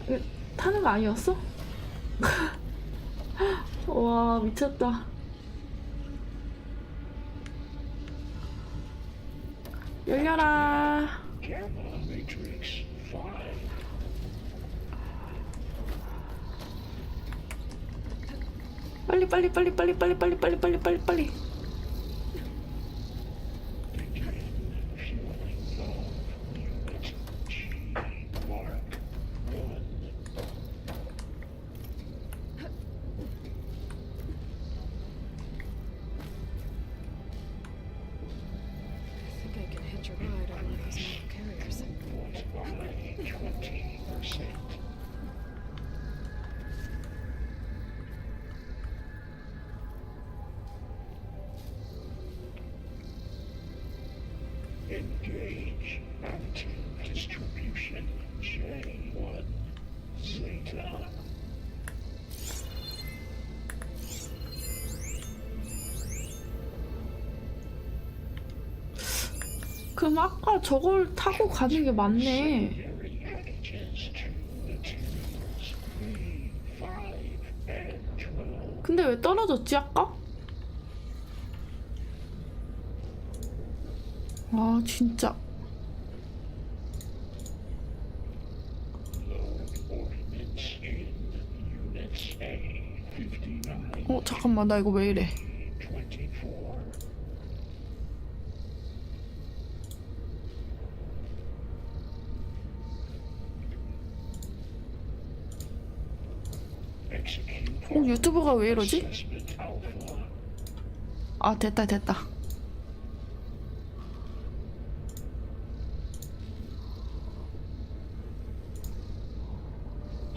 이게 타는 거 아니었어? 와, 미쳤다. 열려라. 빨리. I think I can hitch a ride on one of those metal carriers. Engage anti-distribution J1 Zeta. 그럼 아까 저걸 타고 가는 게 맞네. Secondary packages to the tunnels B5 and 12. 근데 왜 떨어졌지 아까? 아, 진짜. Low ordnance in units A59. 잠깐만, 나 이거 왜 이래? 24. Execute 유튜브가 왜 이러지? assessment alpha. 아, 됐다.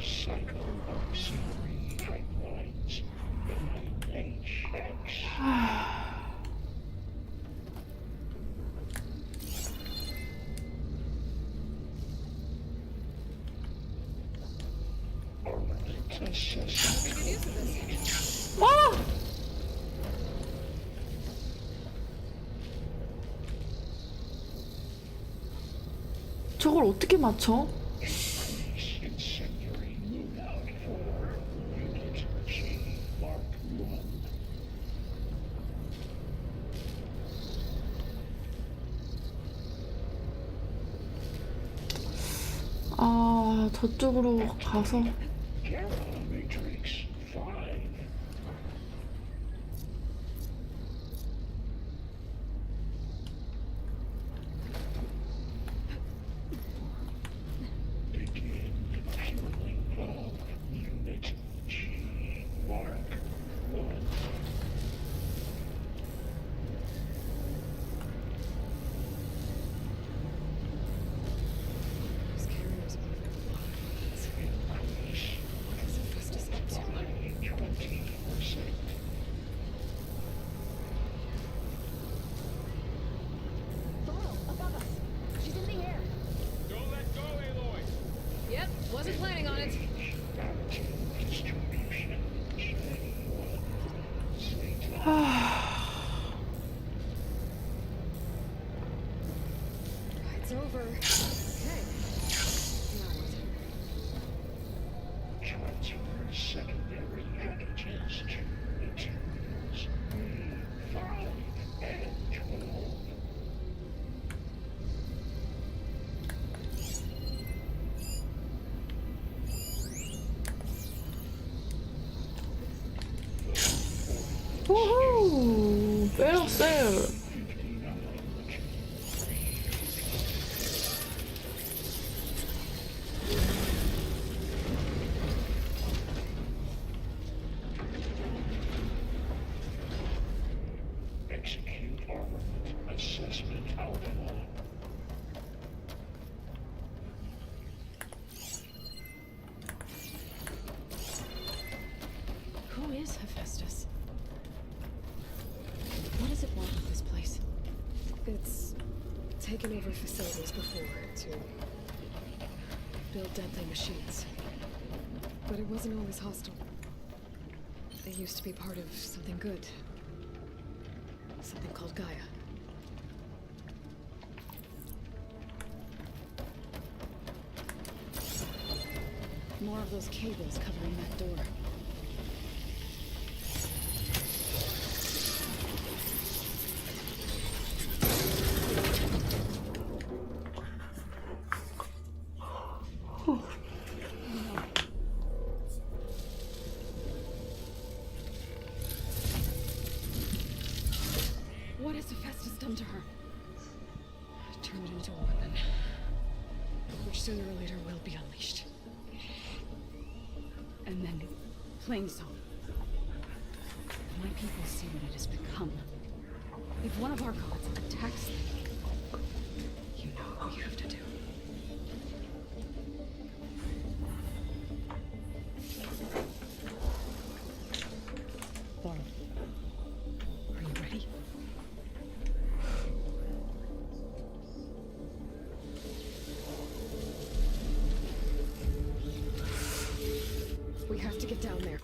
Cycle auxiliary pipelines 9HX. Armament assessment. 저걸 어떻게 맞춰? Incendiary loadout 저쪽으로 가서 Careful, Matrix 5. Begin fueling all unit G. Mark 1. Those carriers move a lot of weapons. Increase Because of Festus too. by 20%. Below, above us. She's in the air. Don't let go, Aloy! Yep, wasn't planning on it. Back to distribution. It's over. Okay. Now what? Transfer secondary packages to materials B5 and 12. 우후 빼놨어요. Execute armament assessment alpha. Who is Hephaestus? What does it want with this place? It's taken over facilities before to build deadly machines. But it wasn't always hostile. It used to be part of something good. Something called Gaia. More of those cables covering that door. What has Hephaestus done to her? Turned it into a weapon. Which sooner or later will be unleashed. And then Plainsong. My people see what it has become. If one of our gods attacks them, You know what you have to do. Are you ready? We have to get down there.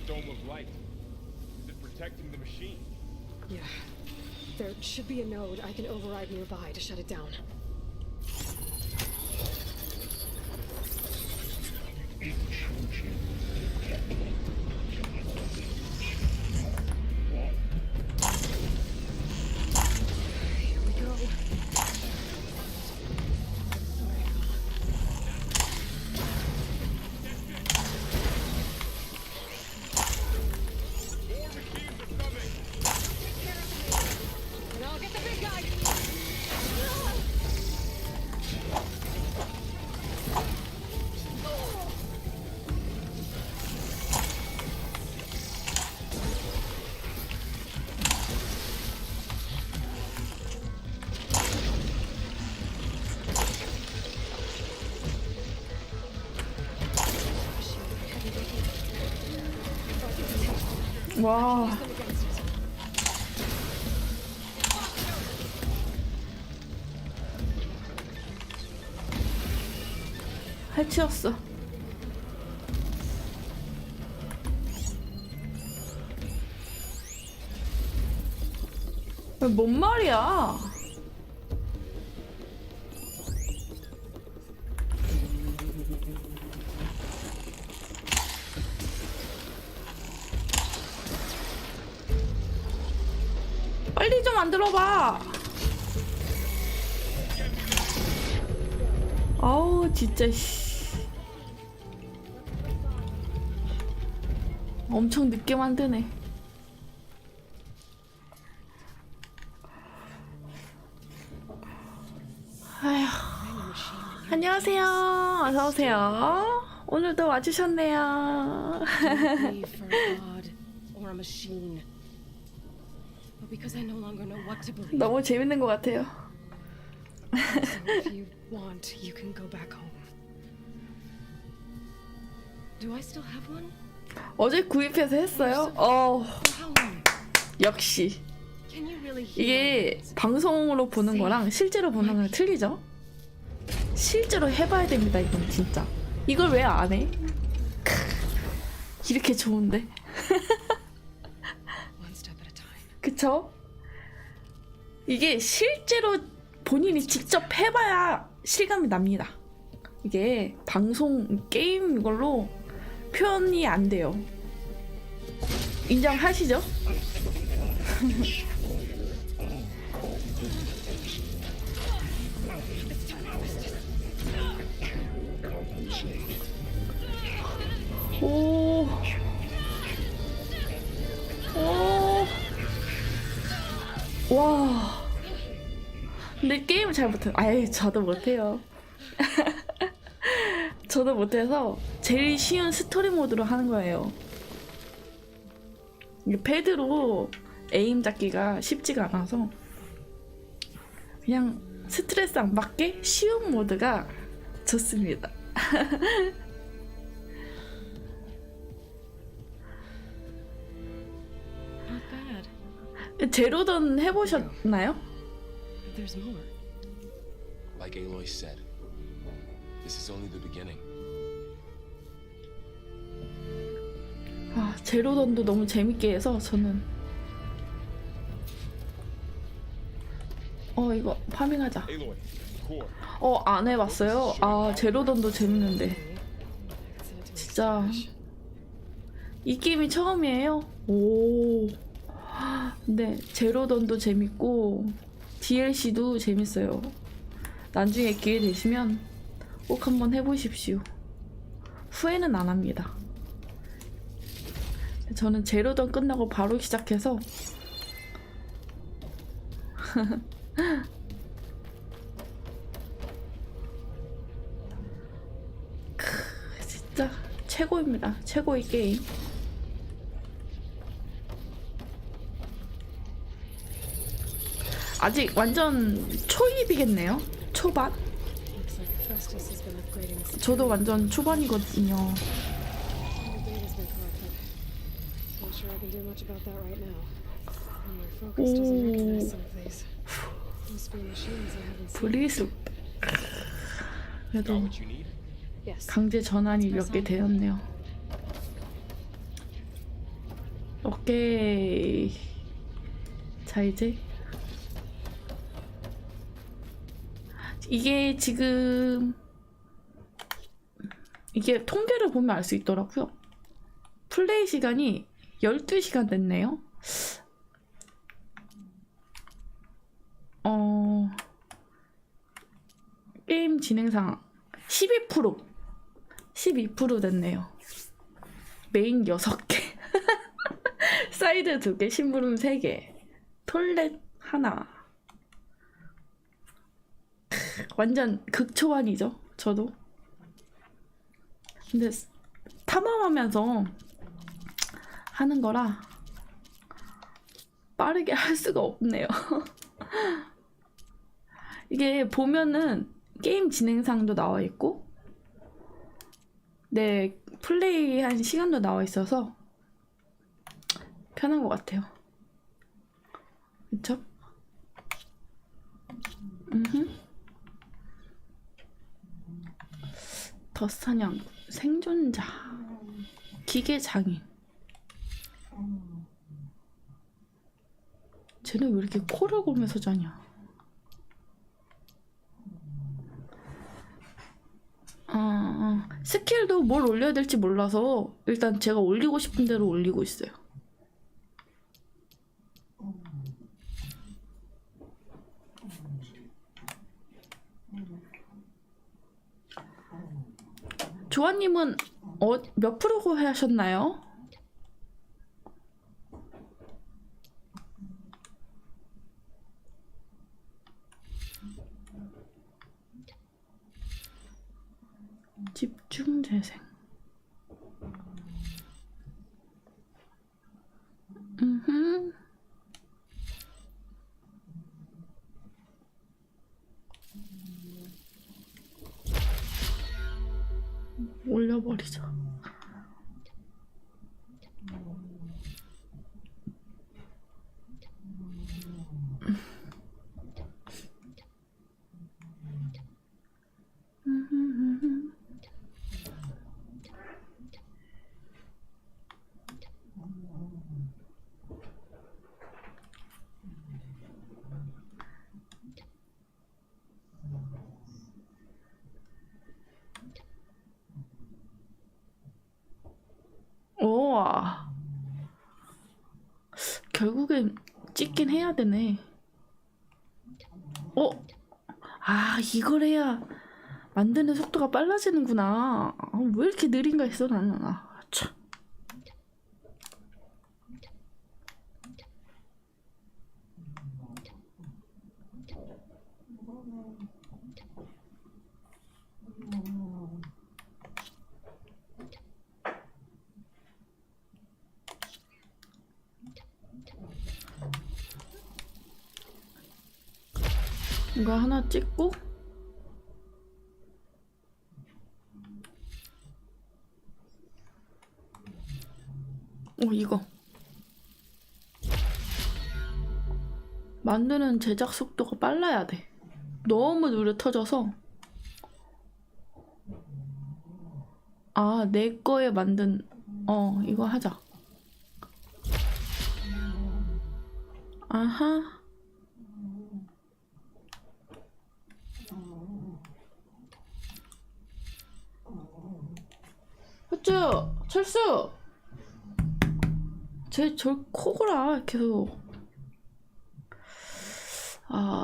dome of light? Is it protecting the machine? Yeah. There should be a node I can override nearby to shut it down. Here we go. And I'll get the big guy. 와. 해치웠어. 뭔 말이야? 빨리 좀 만들어봐. 아우 진짜 씨. 엄청 늦게 만드네. 아휴. 안녕하세요. 어서 오세요. 오늘도 와주셨네요. Leave for God or a machine. But because I no longer know what to believe. 너무 재밌는 것 같아요. So if you want, you can go back home. Do I still have one? 어제 구입해서 했어요. How long? 역시 Can you really heal? 이게 방송으로 보는 거랑 실제로 보는 거랑 틀리죠? 실제로 해봐야 됩니다. 이건 진짜. 이걸 왜 안 해? 이렇게 좋은데. One step at a time. 그쵸? 이게 실제로 본인이 직접 해봐야 실감이 납니다. 이게 방송 게임 이걸로 표현이 안 돼요. 인정하시죠? 오. 오. 와. 근데 게임을 잘 못해요. 아이, 저도 못해요. 저도 못해서 제일 쉬운 스토리 모드로 하는 거예요. 이게 패드로 에임 잡기가 쉽지가 않아서 그냥 스트레스 안 받게 쉬운 모드가 좋습니다. Not bad. 제로던 해보셨나요? There's more. Like Aloy said, this is only the beginning. 아, 제로던도 너무 재밌게 해서 저는 이거 파밍하자. Aloy, core. 안 해봤어요. 아, 제로던도 재밌는데 진짜 이 게임이 처음이에요. 오. 네, 제로던도 재밌고 DLC도 재밌어요. 나중에 기회 되시면 꼭 한번 해보십시오. 후회는 안 합니다. 저는 제로던 끝나고 바로 시작해서 진짜 최고입니다. 최고의 게임. 아직 완전 초입이겠네요. 초반? Looks like Festus has been upgrading the 저도 완전 초반이거든요. The data's been corrupted. Not sure I can do much about that right now. And my focus doesn't recognize some of these. Must be machines I haven't seen. 브리스. 그래도 What you need? Yes. 강제 전환이 몇 개 되었네요. 오케이. 자, 이제 이게 지금 이게 통계를 보면 알 수 있더라고요. 플레이 시간이 12시간 됐네요. 게임 진행상 12% 됐네요. 메인 6개, 사이드 2개, 심부름 3개, 톨렛 하나. 완전 극초반이죠, 저도. 근데 탐험하면서 하는 거라 빠르게 할 수가 없네요. 이게 보면은 게임 진행상도 나와 있고 네, 플레이한 시간도 나와 있어서 편한 것 같아요. 그쵸? 더 사냥, 생존자, 기계 장인. 쟤는 왜 이렇게 코를 골면서 자냐? 스킬도 뭘 올려야 될지 몰라서 일단 제가 올리고 싶은 대로 올리고 있어요. 조아님은 몇 프로 하셨나요? 집중 재생. 올려버리자. 우와. 결국엔 찍긴 해야 되네. 이걸 해야 만드는 속도가 빨라지는구나. 왜 이렇게 느린가 했어 나는. 참. 이거 하나 찍고 이거 만드는 제작 속도가 빨라야 돼. 너무 느려터져서. 내 거에 만든 이거 하자. 아하. 호쭈! 철수! 저 코고라 계속.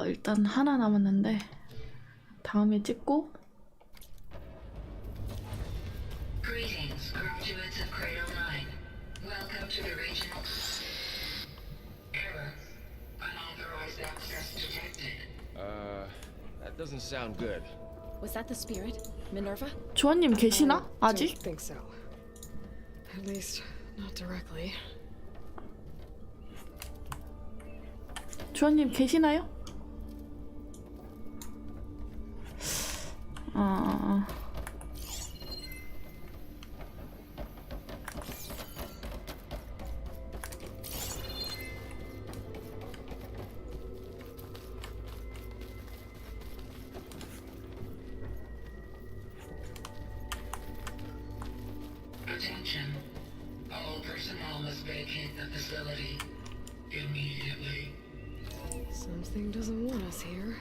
일단 하나 남았는데 다음에 찍고. Greetings, graduates of Cradle 9. Welcome to the regional error. Unauthorized access detected. That doesn't sound good. Was that the spirit, Minerva? 조아님 계시나? 아직? I don't think so. At least, not directly. 조아님 계시나요? Attention. All personnel all must vacate the facility immediately. Something doesn't want us here.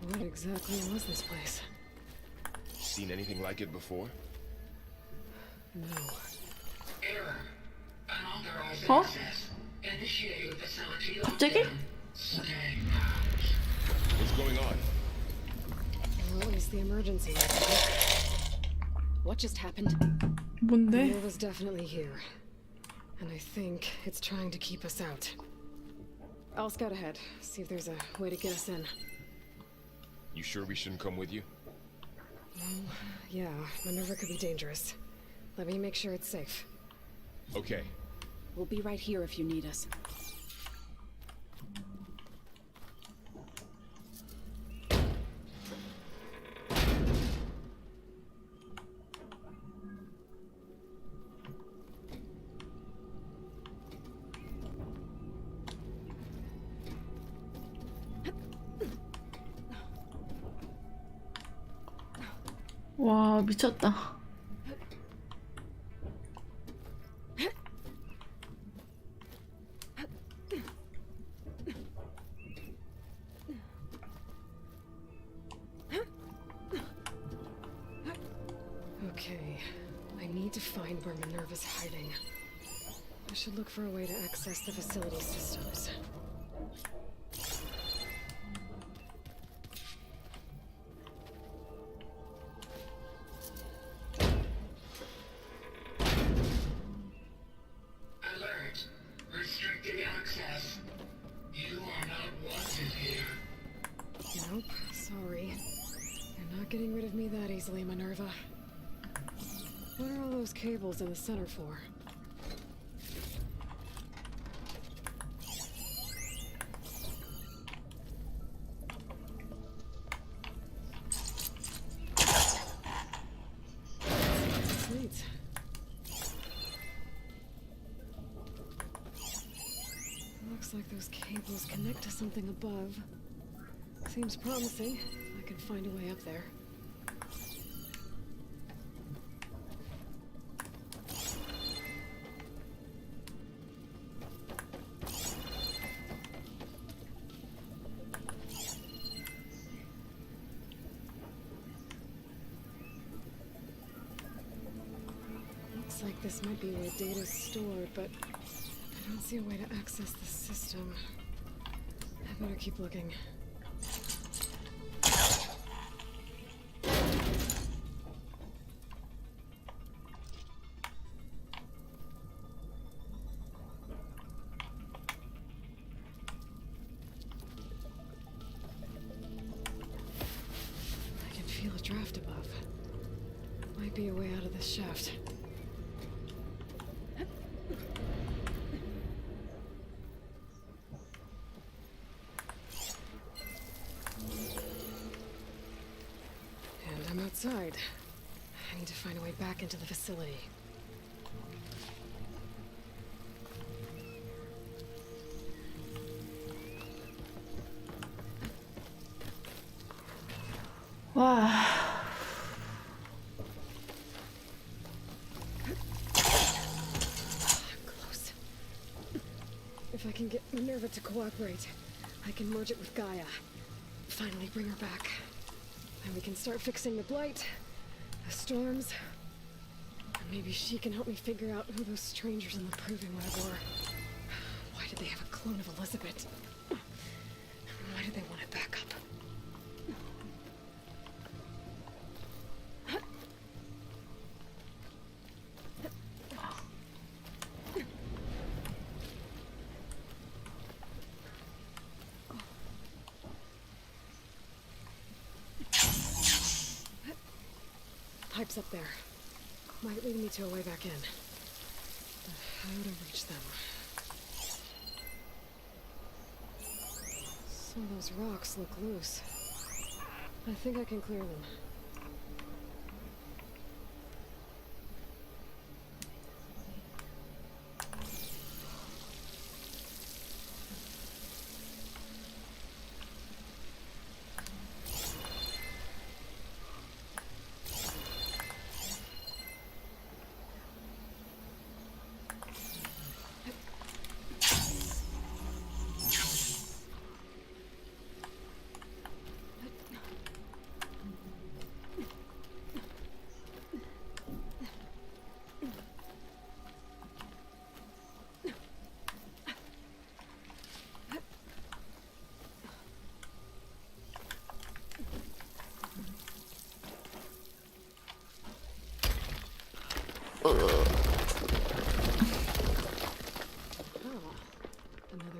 What exactly was this place? Seen anything like it before? No. Error. Unauthorized Huh? access. Initiate facility 갑자기? lockdown. Stay. What's going on? Well, at least the emergency light. What just happened? 뭔데? It was definitely here. And I think it's trying to keep us out. I'll scout ahead, see if there's a way to get us in. You sure we shouldn't come with you? Well, yeah, Minerva could be dangerous. Let me make sure it's safe. Okay. We'll be right here if you need us. 와, 미쳤다. Okay, I need to find where Minerva's hiding. I should look for a way to access the facility systems. Alert. Restricted access. You are not wanted here. Nope, sorry. You're not getting rid of me that easily, Minerva. What are all those cables in the center for? Sweet. Looks like those cables connect to something above. Seems promising. I can find a way up there. Looks like this might be where data's stored, but I don't see a way to access the system. I better keep looking. I can feel a draft above. Might be a way out of this shaft. And I'm outside. I need to find a way back into the facility. 와, Close. If I can get Minerva to cooperate, I can merge it with Gaia. Finally bring her back. And we can start fixing the blight, the storms. Or maybe she can help me figure out who those strangers in the proving lab were. Why did they have a clone of Elizabeth? Why did they want it back up? Pipes up there. Might lead me to a way back in. But how to reach them? Some of those rocks look loose. I think I can clear them.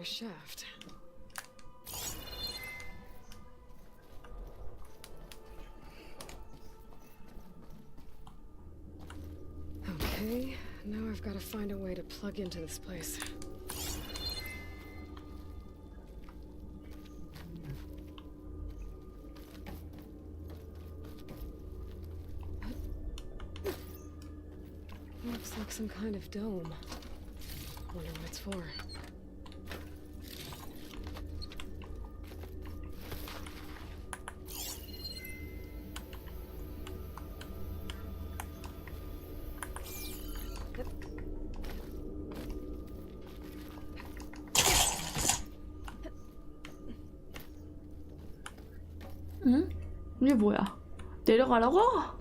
shaft. Okay, now I've got to find a way to plug into this place. Looks like some kind of dome. Wonder what it's for. 응? 이게 뭐야? 내려가라고?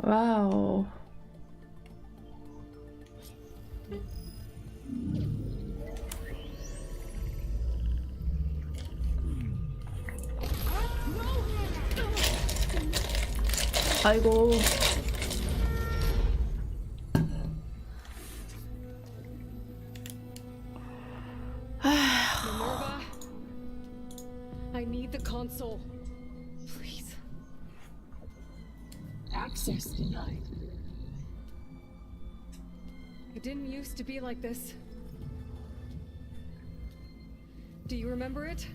와우. 아이고. Minerva, I need the console. Please. Access denied. It didn't used to be like this. Do you remember it?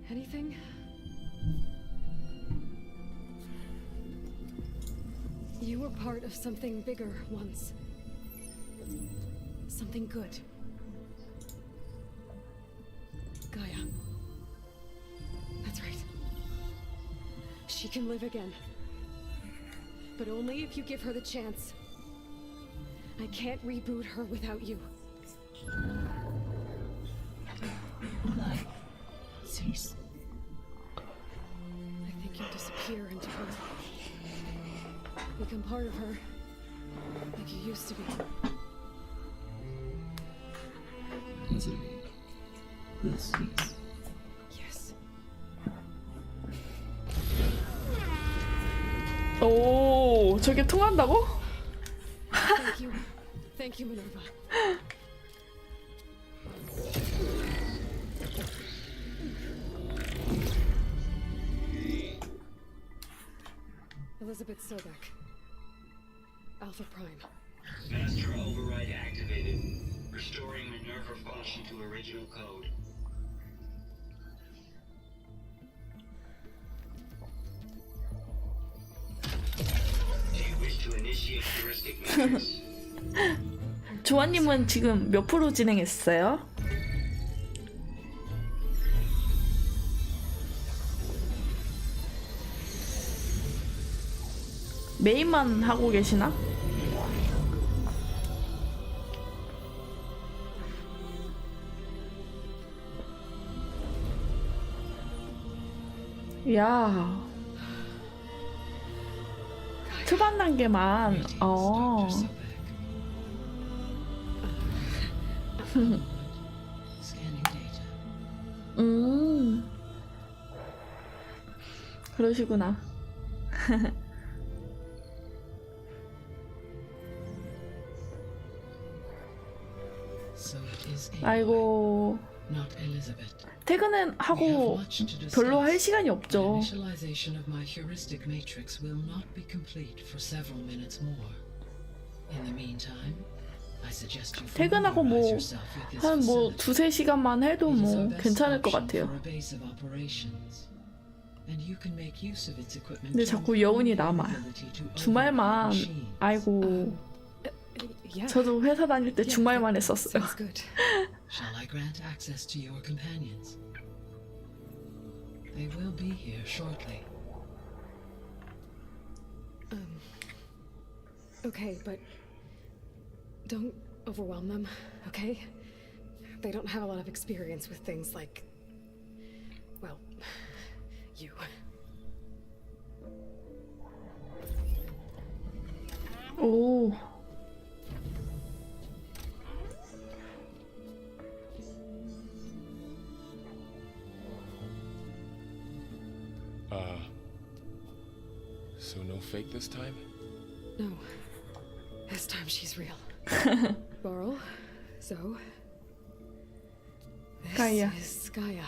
Anything? You were part of something bigger once. Something good. Gaia. That's right. She can live again. But only if you give her the chance. I can't reboot her without you. Life cease. I think you'll disappear into her. Become part of her. Like you used to be. Does it mean this is? Yes. 오, 저게 통한다고? Thank you. Thank you, Minerva. Elizabeth Sobek. Alpha Prime. Master override activated. Restoring Minerva function to original code. Do you wish to initiate heuristic matrix? 조아님은 지금 몇 프로 진행했어요? 메인만 하고 계시나? 야, 초반 단계만. 그러시구나. 아이고, 퇴근은 하고 별로 할 시간이 없죠. Initialization of my heuristic matrix will not be complete for several minutes more. In the meantime, I suggest you 퇴근하고 familiarize 뭐 yourself with this 한 뭐 facility. 두세 시간만 해도 It is 뭐 our best 괜찮을 것 option 같아요. for a base of operations. And you can make use of its equipment 근데 to 자꾸 improve 여운이 the 남아요. ability to 주말만, override machines. 아이고, Yeah. 저도 회사 다닐 때 Yeah, 주말만 that 했었어요. sounds good. Shall I grant access to your companions? They will be here shortly. Okay, but don't overwhelm them, okay? They don't have a lot of experience with things like, well, you. 오. So no fake this time? No. This time she's real. Borrow, Zoe. This Gaia. is Gaia.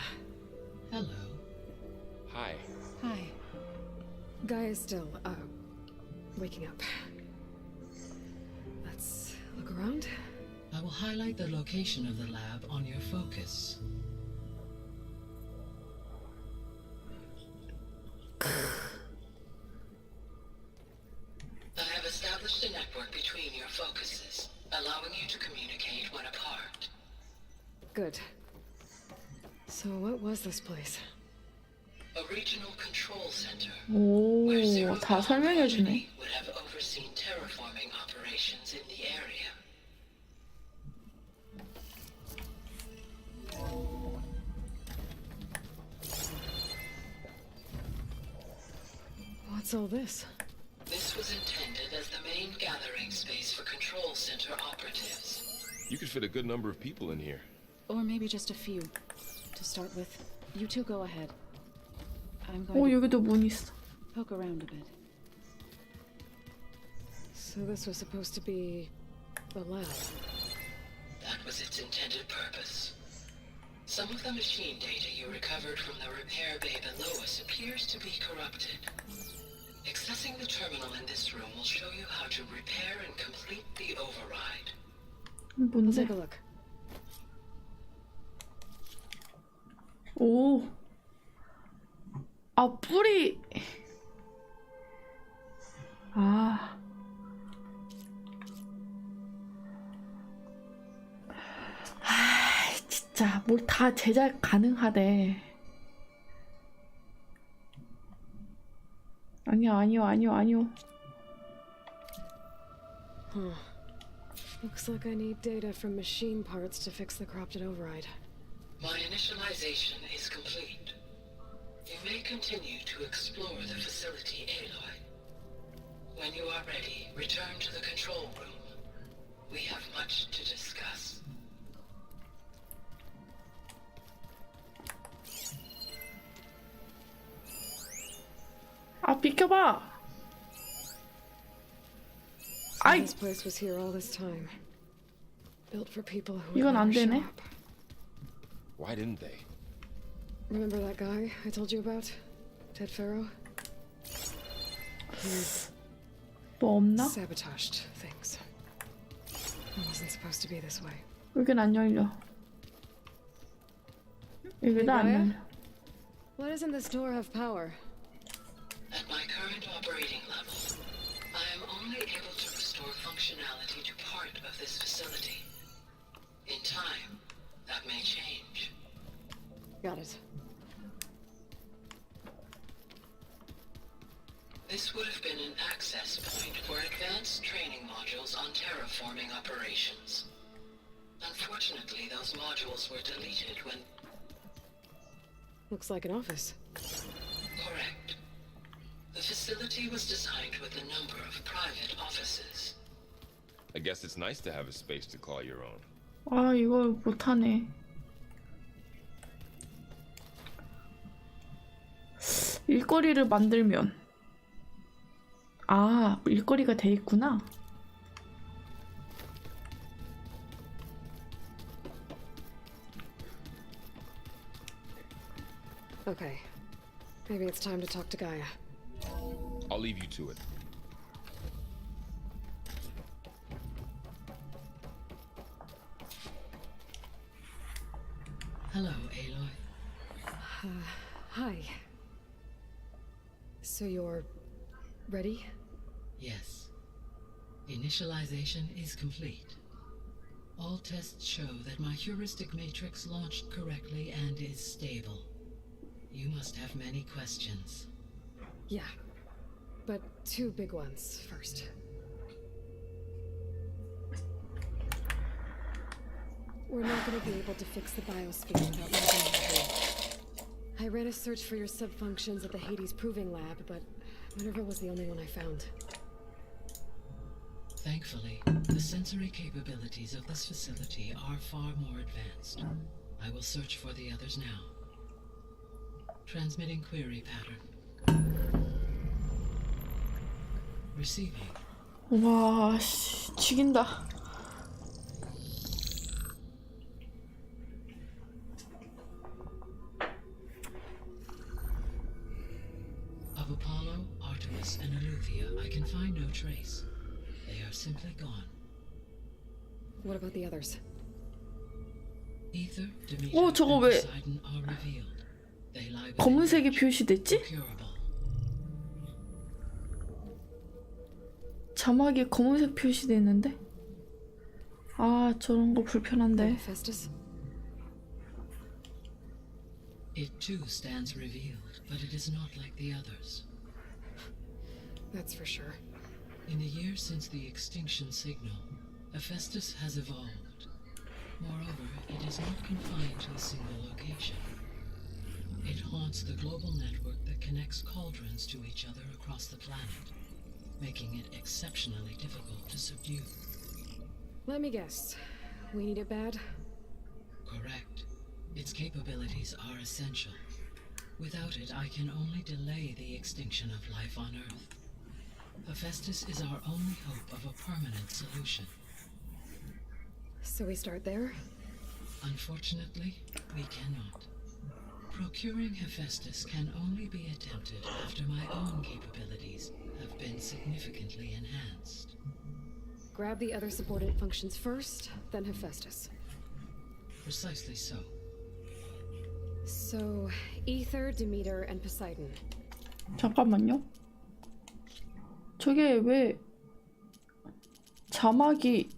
Hello. Hi. Hi. Gaia's still, waking up. Let's look around. I will highlight the location of the lab on your focus. I have established a network between your focuses, allowing you to communicate when apart. Good. So what was this place? A regional control center. 오, 다 설명해주네. Would have overseen terraforming operations in the area. What's all this? This was intended as the main gathering space for control center operatives. You could fit a good number of people in here. Or maybe just a few. To start with, you two go ahead. I'm 오, going 여기도 문 있어. to poke around a bit. So this was supposed to be a lab. That was its intended purpose. Some of the machine data you recovered from the repair bay below us appears to be corrupted. Accessing the terminal in this room will show you how to repair and complete the override. I'll 뭔데? take a look. 오. 아, 뿌리. 아. 아, 진짜 뭘 다 제작 가능하대. 아니요. Huh. Looks like I need data from machine parts to fix the corrupted override. My initialization is complete. You may continue to explore the facility, Aloy. When you are ready, return to the control room. We have much to discuss. 아, 비켜봐. So 아이. this place was here all this time. Built for people who 이건 would 안 never show 되네. up. Why didn't they? Remember that guy I told you about? Ted Farrow? 뭐 없나? Sabotaged things. It wasn't supposed to be this way. 여긴 안 열려. 여기도 안 Gaia? 열려. Why doesn't this door have power? At my current operating level, I am only able to restore functionality to part of this facility. In time, that may change. Got it. This would have been an access point for advanced training modules on terraforming operations. Unfortunately, those modules were deleted when... Looks like an office. Correct. The facility was designed with a number of private offices. I guess it's nice to have a space to call your own. 아, 이걸 못하네. 일거리를 만들면. 아, 일거리가 돼 있구나. Okay. Maybe it's time to talk to Gaia. I'll leave you to it. Hello, Aloy. Hi. So you're ready? Yes. Initialization is complete. All tests show that my heuristic matrix launched correctly and is stable. You must have many questions. Yeah. But two big ones first. We're not going to be able to fix the biosphere without making it whole. I ran a search for your subfunctions at the Hades Proving Lab, but Minerva was the only one I found. Thankfully, the sensory capabilities of this facility are far more advanced. I will search for the others now. Transmitting query pattern. Receiving. 와, 씨, 죽인다. Of Apollo, Artemis, and Eleuthia, I can find no trace. They are simply gone. What about the others? Ether, Demeter, 오, 저거 and 왜 Poseidon are revealed. They lie within 검은색이 표시됐지? curable. 자막이 검은색 표시돼 있는데? 아, 저런 거 불편한데. Hephaestus? It too stands revealed, but it is not like the others. That's for sure. In the years since the extinction signal, Hephaestus has evolved. Moreover, it is not confined to a single location. It haunts the global network that connects cauldrons to each other across the planet, making it exceptionally difficult to subdue. Let me guess. We need it bad? Correct. Its capabilities are essential. Without it, I can only delay the extinction of life on Earth. Hephaestus is our only hope of a permanent solution. So we start there? Unfortunately, we cannot. Procuring Hephaestus can only be attempted after my own capabilities have been significantly enhanced. Grab the other subordinate functions first, then Hephaestus. Precisely so. So, Ether, Demeter, and Poseidon. 잠깐만요. 저게 왜 자막이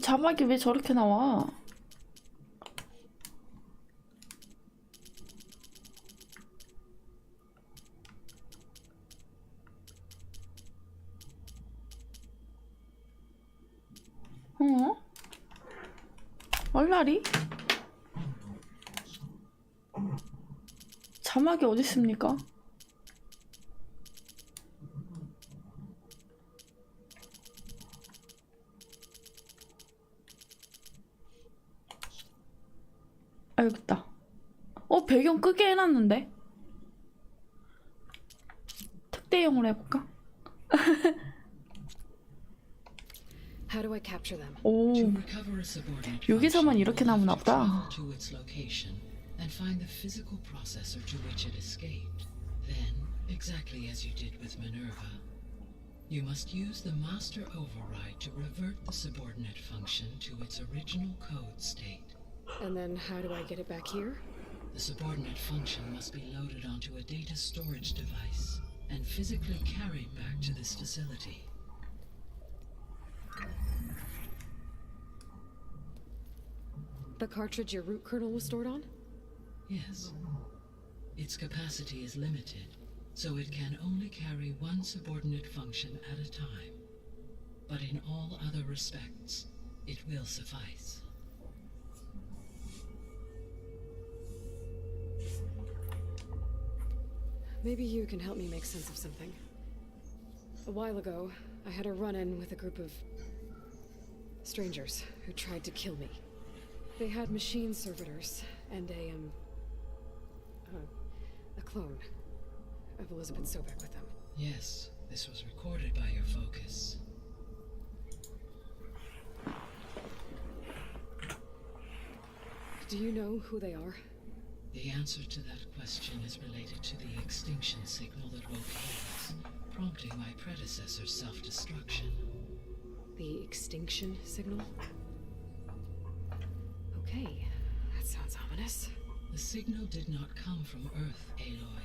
자막이 왜 저렇게 나와? 어? 얼라리? 자막이 어디 있습니까? 아, 여기 있다. 배경 끄게 해놨는데? 특대용으로 해볼까? How do I capture them? 오, To recover a subordinate 여기서만 function, 이렇게 we'll have 나오나 to 보다. travel to its location and find the physical processor to which it escaped. Then, exactly as you did with Minerva, you must use the master override to revert the subordinate function to its original code state. And then how do I get it back here? The subordinate function must be loaded onto a data storage device and physically carried back to this facility. The cartridge your root kernel was stored on? Yes. Its capacity is limited, so it can only carry one subordinate function at a time. But in all other respects, it will suffice. Maybe you can help me make sense of something. A while ago, I had a run-in with a group of strangers who tried to kill me. They had machine servitors and a clone of Elizabeth Sobek with them. Yes, this was recorded by your focus. Do you know who they are? The answer to that question is related to the extinction signal that woke chaos, prompting my predecessor's self-destruction. The extinction signal? Okay, that sounds ominous. The signal did not come from Earth, Aloy.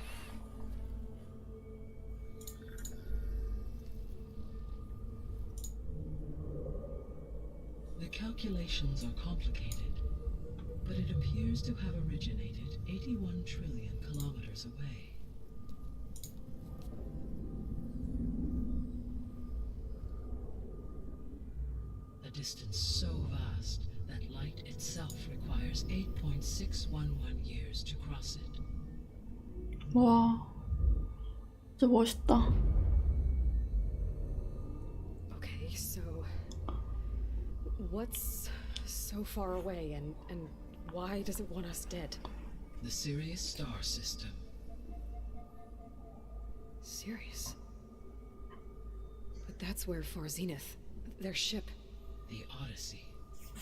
The calculations are complicated, but it appears to have originated 81 trillion kilometers away. A distance so vast that light itself requires 8.611 years to cross it. 와, 진짜 멋있다. Okay, so what's so far away and why does it want us dead? The Sirius star system. Sirius? But that's where Far Zenith, their ship. The Odyssey.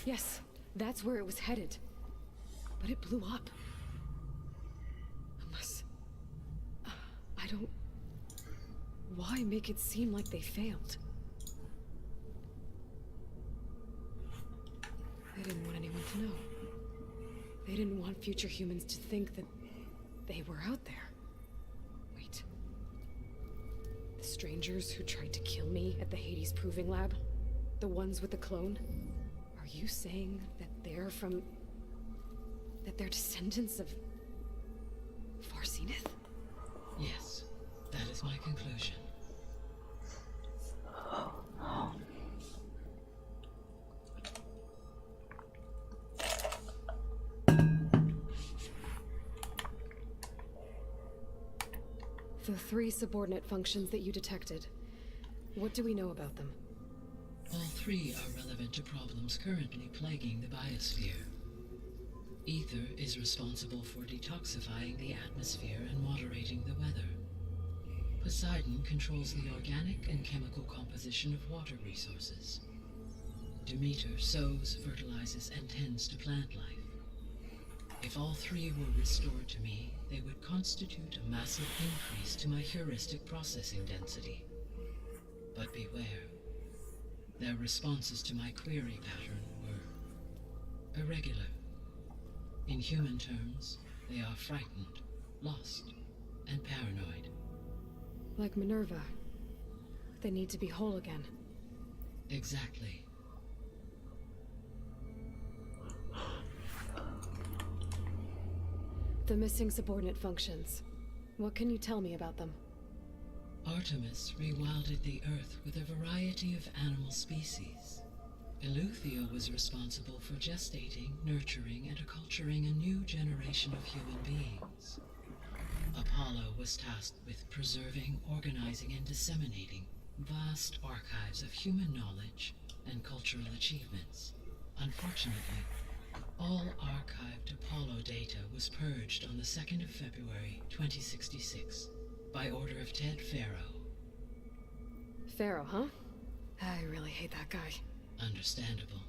Yes, that's where it was headed. But it blew up. Unless... I don't... Why make it seem like they failed? They didn't want anyone to know. They didn't want future humans to think that they were out there. Wait. The strangers who tried to kill me at the Hades Proving Lab? The ones with the clone? Are you saying that they're from... that they're descendants of... Far Zenith? Yes, that is my conclusion. The 3 subordinate functions that you detected. What do we know about them? All 3 are relevant to problems currently plaguing the biosphere. Ether is responsible for detoxifying the atmosphere and moderating the weather. Poseidon controls the organic and chemical composition of water resources. Demeter sows, fertilizes, and tends to plant life. If all 3 were restored to me, they would constitute a massive increase to my heuristic processing density. But beware. Their responses to my query pattern were irregular. In human terms, they are frightened, lost, and paranoid. Like Minerva. They need to be whole again. Exactly. The missing subordinate functions. What can you tell me about them? Artemis rewilded the Earth with a variety of animal species. Eleuthia was responsible for gestating, nurturing, and acculturating a new generation of human beings. Apollo was tasked with preserving, organizing, and disseminating vast archives of human knowledge and cultural achievements. Unfortunately, all archived Apollo data was purged on the 2nd of February, 2066, by order of Ted Faro. Pharaoh, huh? I really hate that guy. Understandable.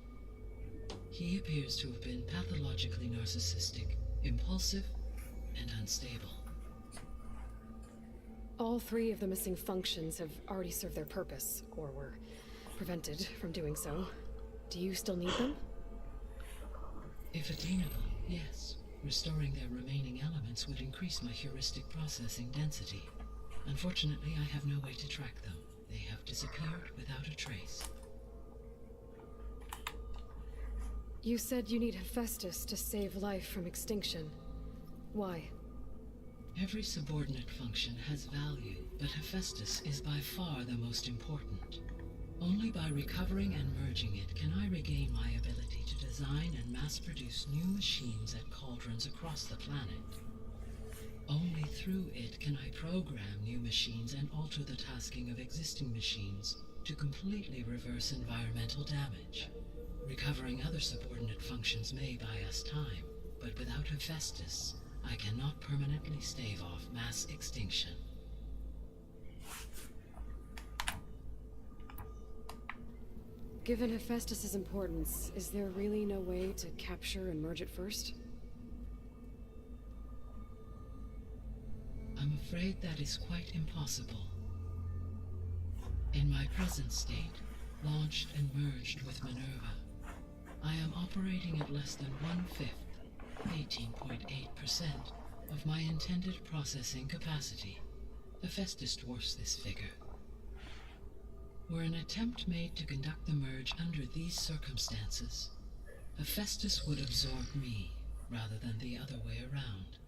He appears to have been pathologically narcissistic, impulsive, and unstable. All 3 of the missing functions have already served their purpose, or were prevented from doing so. Do you still need them? If attainable, yes. Restoring their remaining elements would increase my heuristic processing density. Unfortunately, I have no way to track them. They have disappeared without a trace. You said you need Hephaestus to save life from extinction. Why? Every subordinate function has value, but Hephaestus is by far the most important. Only by recovering and merging it can I regain my ability to design and mass-produce new machines at cauldrons across the planet. Only through it can I program new machines and alter the tasking of existing machines to completely reverse environmental damage. Recovering other subordinate functions may buy us time, but without Hephaestus, I cannot permanently stave off mass extinction. Given Hephaestus's importance, is there really no way to capture and merge it first? I'm afraid that is quite impossible. In my present state, launched and merged with Minerva, I am operating at less than 1/5, 18.8%, of my intended processing capacity. Hephaestus dwarfs this figure. Were an attempt made to conduct the merge under these circumstances, Hephaestus would absorb me, rather than the other way around.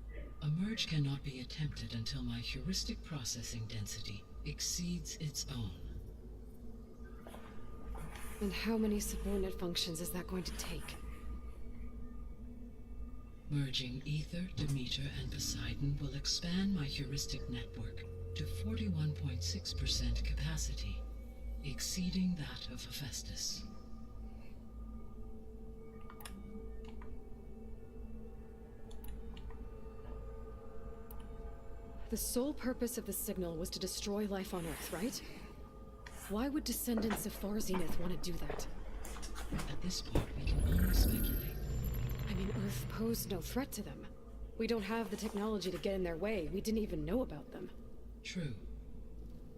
A merge cannot be attempted until my heuristic processing density exceeds its own. And how many subordinate functions is that going to take? Merging Ether, Demeter, and Poseidon will expand my heuristic network to 41.6% capacity, exceeding that of Hephaestus. The sole purpose of the signal was to destroy life on Earth, right? Why would descendants of Far Zenith want to do that? At this point, we can only speculate. I mean, Earth posed no threat to them. We don't have the technology to get in their way. We didn't even know about them. True.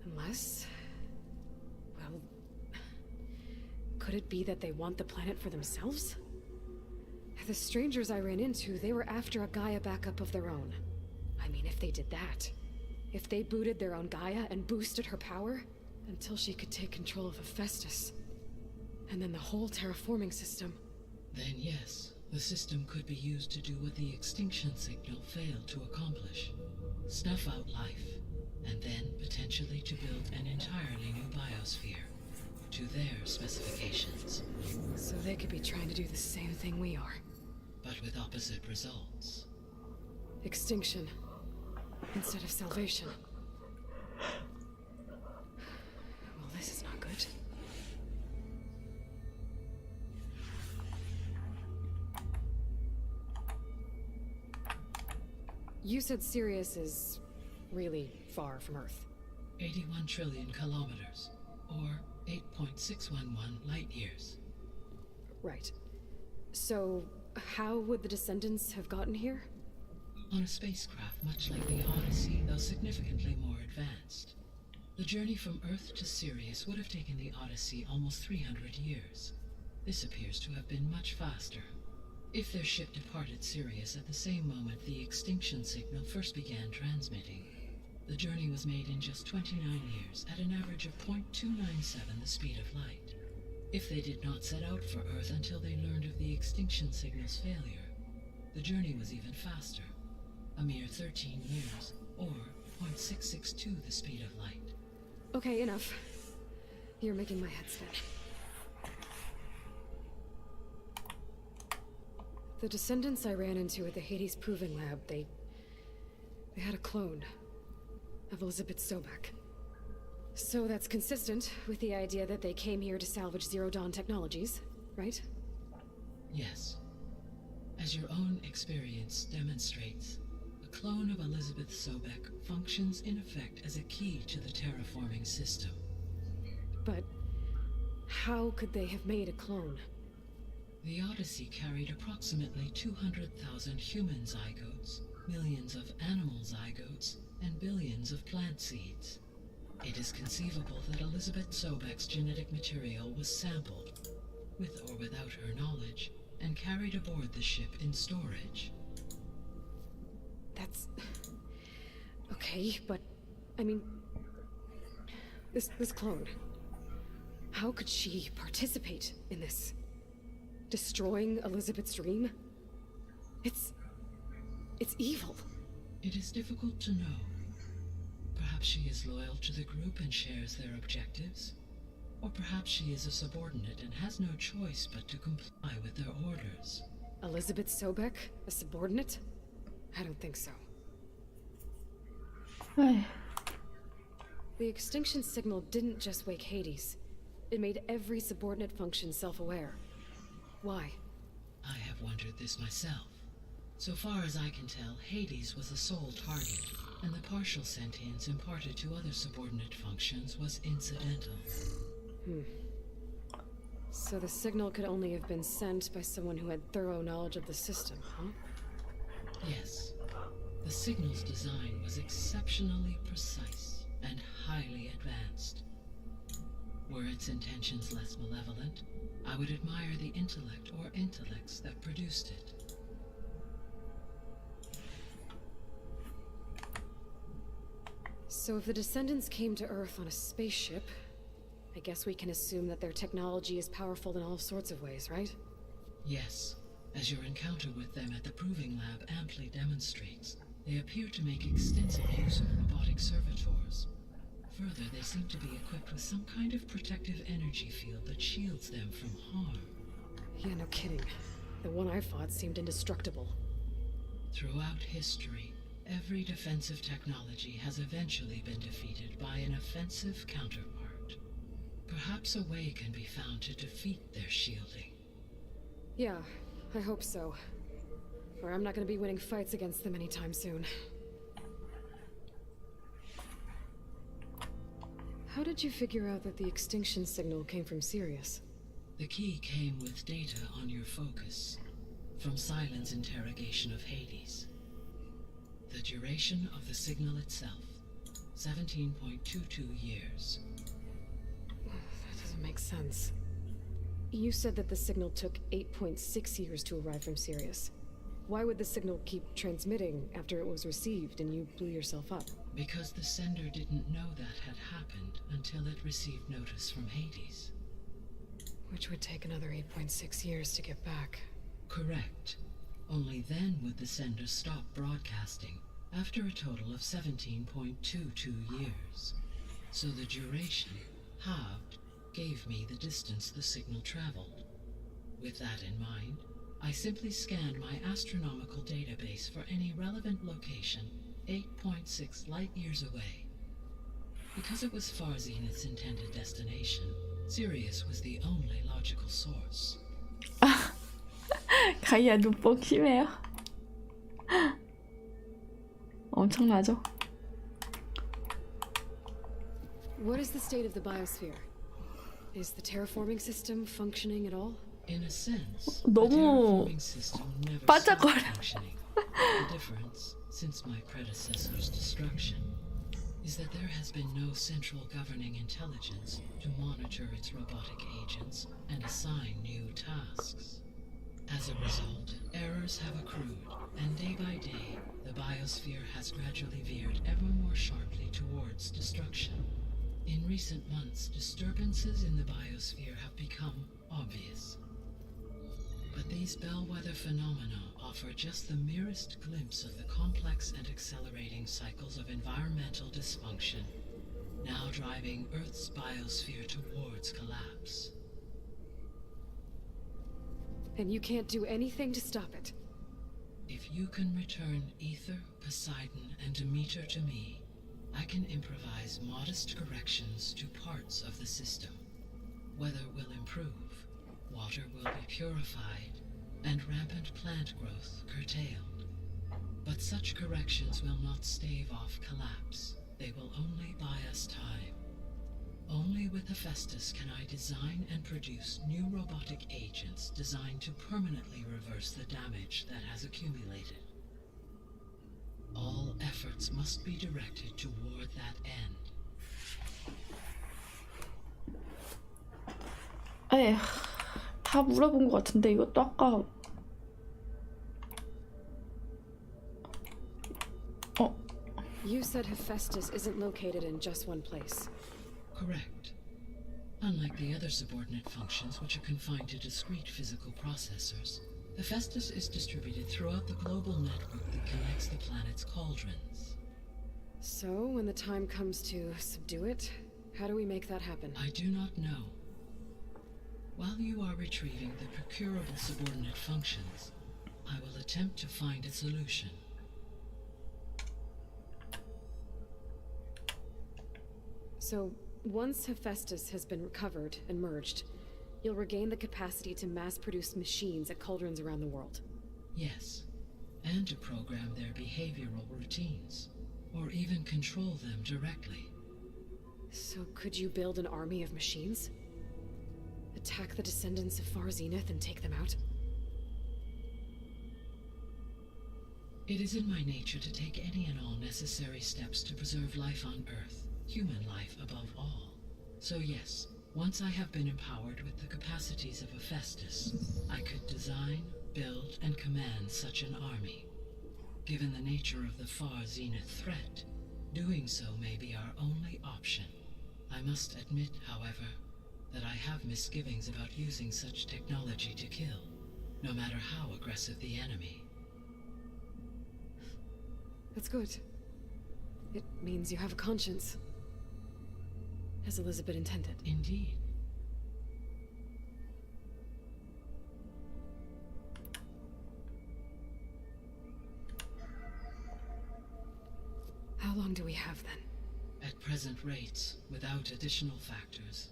Unless... well... could it be that they want the planet for themselves? The strangers I ran into, they were after a Gaia backup of their own. I mean, if they did that... if they booted their own Gaia and boosted her power... until she could take control of Hephaestus. And then the whole terraforming system... Then yes, the system could be used to do what the extinction signal failed to accomplish. Snuff out life, and then potentially to build an entirely new biosphere, to their specifications. So they could be trying to do the same thing we are. But with opposite results. Extinction, instead of salvation. Well, this is not good. You said Sirius is really far from Earth. 81 trillion kilometers, or 8.611 light years. Right. So, how would the descendants have gotten here? On a spacecraft much like the Odyssey, though significantly more advanced. The journey from Earth to Sirius would have taken the Odyssey almost 300 years. This appears to have been much faster. If their ship departed Sirius at the same moment the extinction signal first began transmitting, the journey was made in just 29 years at an average of 0.297 the speed of light. If they did not set out for Earth until they learned of the extinction signal's failure, the journey was even faster, a mere 13 years, or 0.662 the speed of light. Okay, enough. You're making my head spin. The descendants I ran into at the Hades Proving Lab, they had a clone of Elizabeth Sobek. So that's consistent with the idea that they came here to salvage Zero Dawn technologies, right? Yes. As your own experience demonstrates, a clone of Elizabeth Sobek functions in effect as a key to the terraforming system. But how could they have made a clone? The Odyssey carried approximately 200,000 human zygotes, millions of animal zygotes, and billions of plant seeds. It is conceivable that Elizabeth Sobek's genetic material was sampled, with or without her knowledge, and carried aboard the ship in storage. That's... okay, but... I mean... This clone... how could she participate in this? Destroying Elizabeth's dream? It's evil. It is difficult to know. Perhaps she is loyal to the group and shares their objectives. Or perhaps she is a subordinate and has no choice but to comply with their orders. Elizabeth Sobek? A subordinate? I don't think so. The extinction signal didn't just wake Hades. It made every subordinate function self-aware. Why? I have wondered this myself. So far as I can tell, Hades was the sole target, and the partial sentience imparted to other subordinate functions was incidental. So the signal could only have been sent by someone who had thorough knowledge of the system, huh? Yes. The signal's design was exceptionally precise and highly advanced. Were its intentions less malevolent, I would admire the intellect or intellects that produced it. So if the descendants came to Earth on a spaceship, I guess we can assume that their technology is powerful in all sorts of ways, right? Yes. As your encounter with them at the Proving Lab amply demonstrates, they appear to make extensive use of robotic servitors. Further, they seem to be equipped with some kind of protective energy field that shields them from harm. Yeah, no kidding. The one I fought seemed indestructible. Throughout history, every defensive technology has eventually been defeated by an offensive counterpart. Perhaps a way can be found to defeat their shielding. Yeah, I hope so. Or I'm not gonna be winning fights against them anytime soon. How did you figure out that the extinction signal came from Sirius? The key came with data on your focus, from Silent's interrogation of Hades. The duration of the signal itself, 17.22 years. That doesn't make sense. You said that the signal took 8.6 years to arrive from Sirius. Why would the signal keep transmitting after it was received and you blew yourself up? Because the sender didn't know that had happened until it received notice from Hades. Which would take another 8.6 years to get back. Correct. Only then would the sender stop broadcasting, after a total of 17.22 years. So the duration, halved, gave me the distance the signal traveled. With that in mind, I simply scanned my astronomical database for any relevant location 8.6 light-years away. Because it was Far Zenith's intended destination, Sirius was the only logical source. 가이아 눈뽕 심해요. 엄청나죠? What is the state of the biosphere? Is the terraforming system functioning at all? In a sense, 너무 the terraforming system never stopped 반짝거려. functioning. The difference, since my predecessor's destruction, is that there has been no central governing intelligence to monitor its robotic agents and assign new tasks. As a result, errors have accrued, and day by day, the biosphere has gradually veered ever more sharply towards destruction. In recent months, disturbances in the biosphere have become obvious. But these bellwether phenomena offer just the merest glimpse of the complex and accelerating cycles of environmental dysfunction, now driving Earth's biosphere towards collapse. And you can't do anything to stop it? If you can return Ether, Poseidon, and Demeter to me, I can improvise modest corrections to parts of the system. Weather will improve, water will be purified, and rampant plant growth curtailed. But such corrections will not stave off collapse. They will only buy us time. Only with Hephaestus can I design and produce new robotic agents designed to permanently reverse the damage that has accumulated. All efforts must be directed toward that end. 에휴, 다 물어본 것 같은데 이것도 아까 You said Hephaestus isn't located in just one place. Correct. Unlike the other subordinate functions which are confined to discrete physical processors, Hephaestus is distributed throughout the global network that connects the planet's cauldrons. So, when the time comes to subdue it, how do we make that happen? I do not know. While you are retrieving the procurable subordinate functions, I will attempt to find a solution. So, once Hephaestus has been recovered and merged, you'll regain the capacity to mass-produce machines at cauldrons around the world. Yes, and to program their behavioral routines, or even control them directly. So could you build an army of machines? Attack the descendants of Far Zenith and take them out? It is in my nature to take any and all necessary steps to preserve life on Earth, human life above all. So yes, once I have been empowered with the capacities of Hephaestus, I could design, build, and command such an army. Given the nature of the Far Zenith threat, doing so may be our only option. I must admit, however, that I have misgivings about using such technology to kill, no matter how aggressive the enemy. That's good. It means you have a conscience. As Elizabeth intended. Indeed. How long do we have then? At present rates, without additional factors,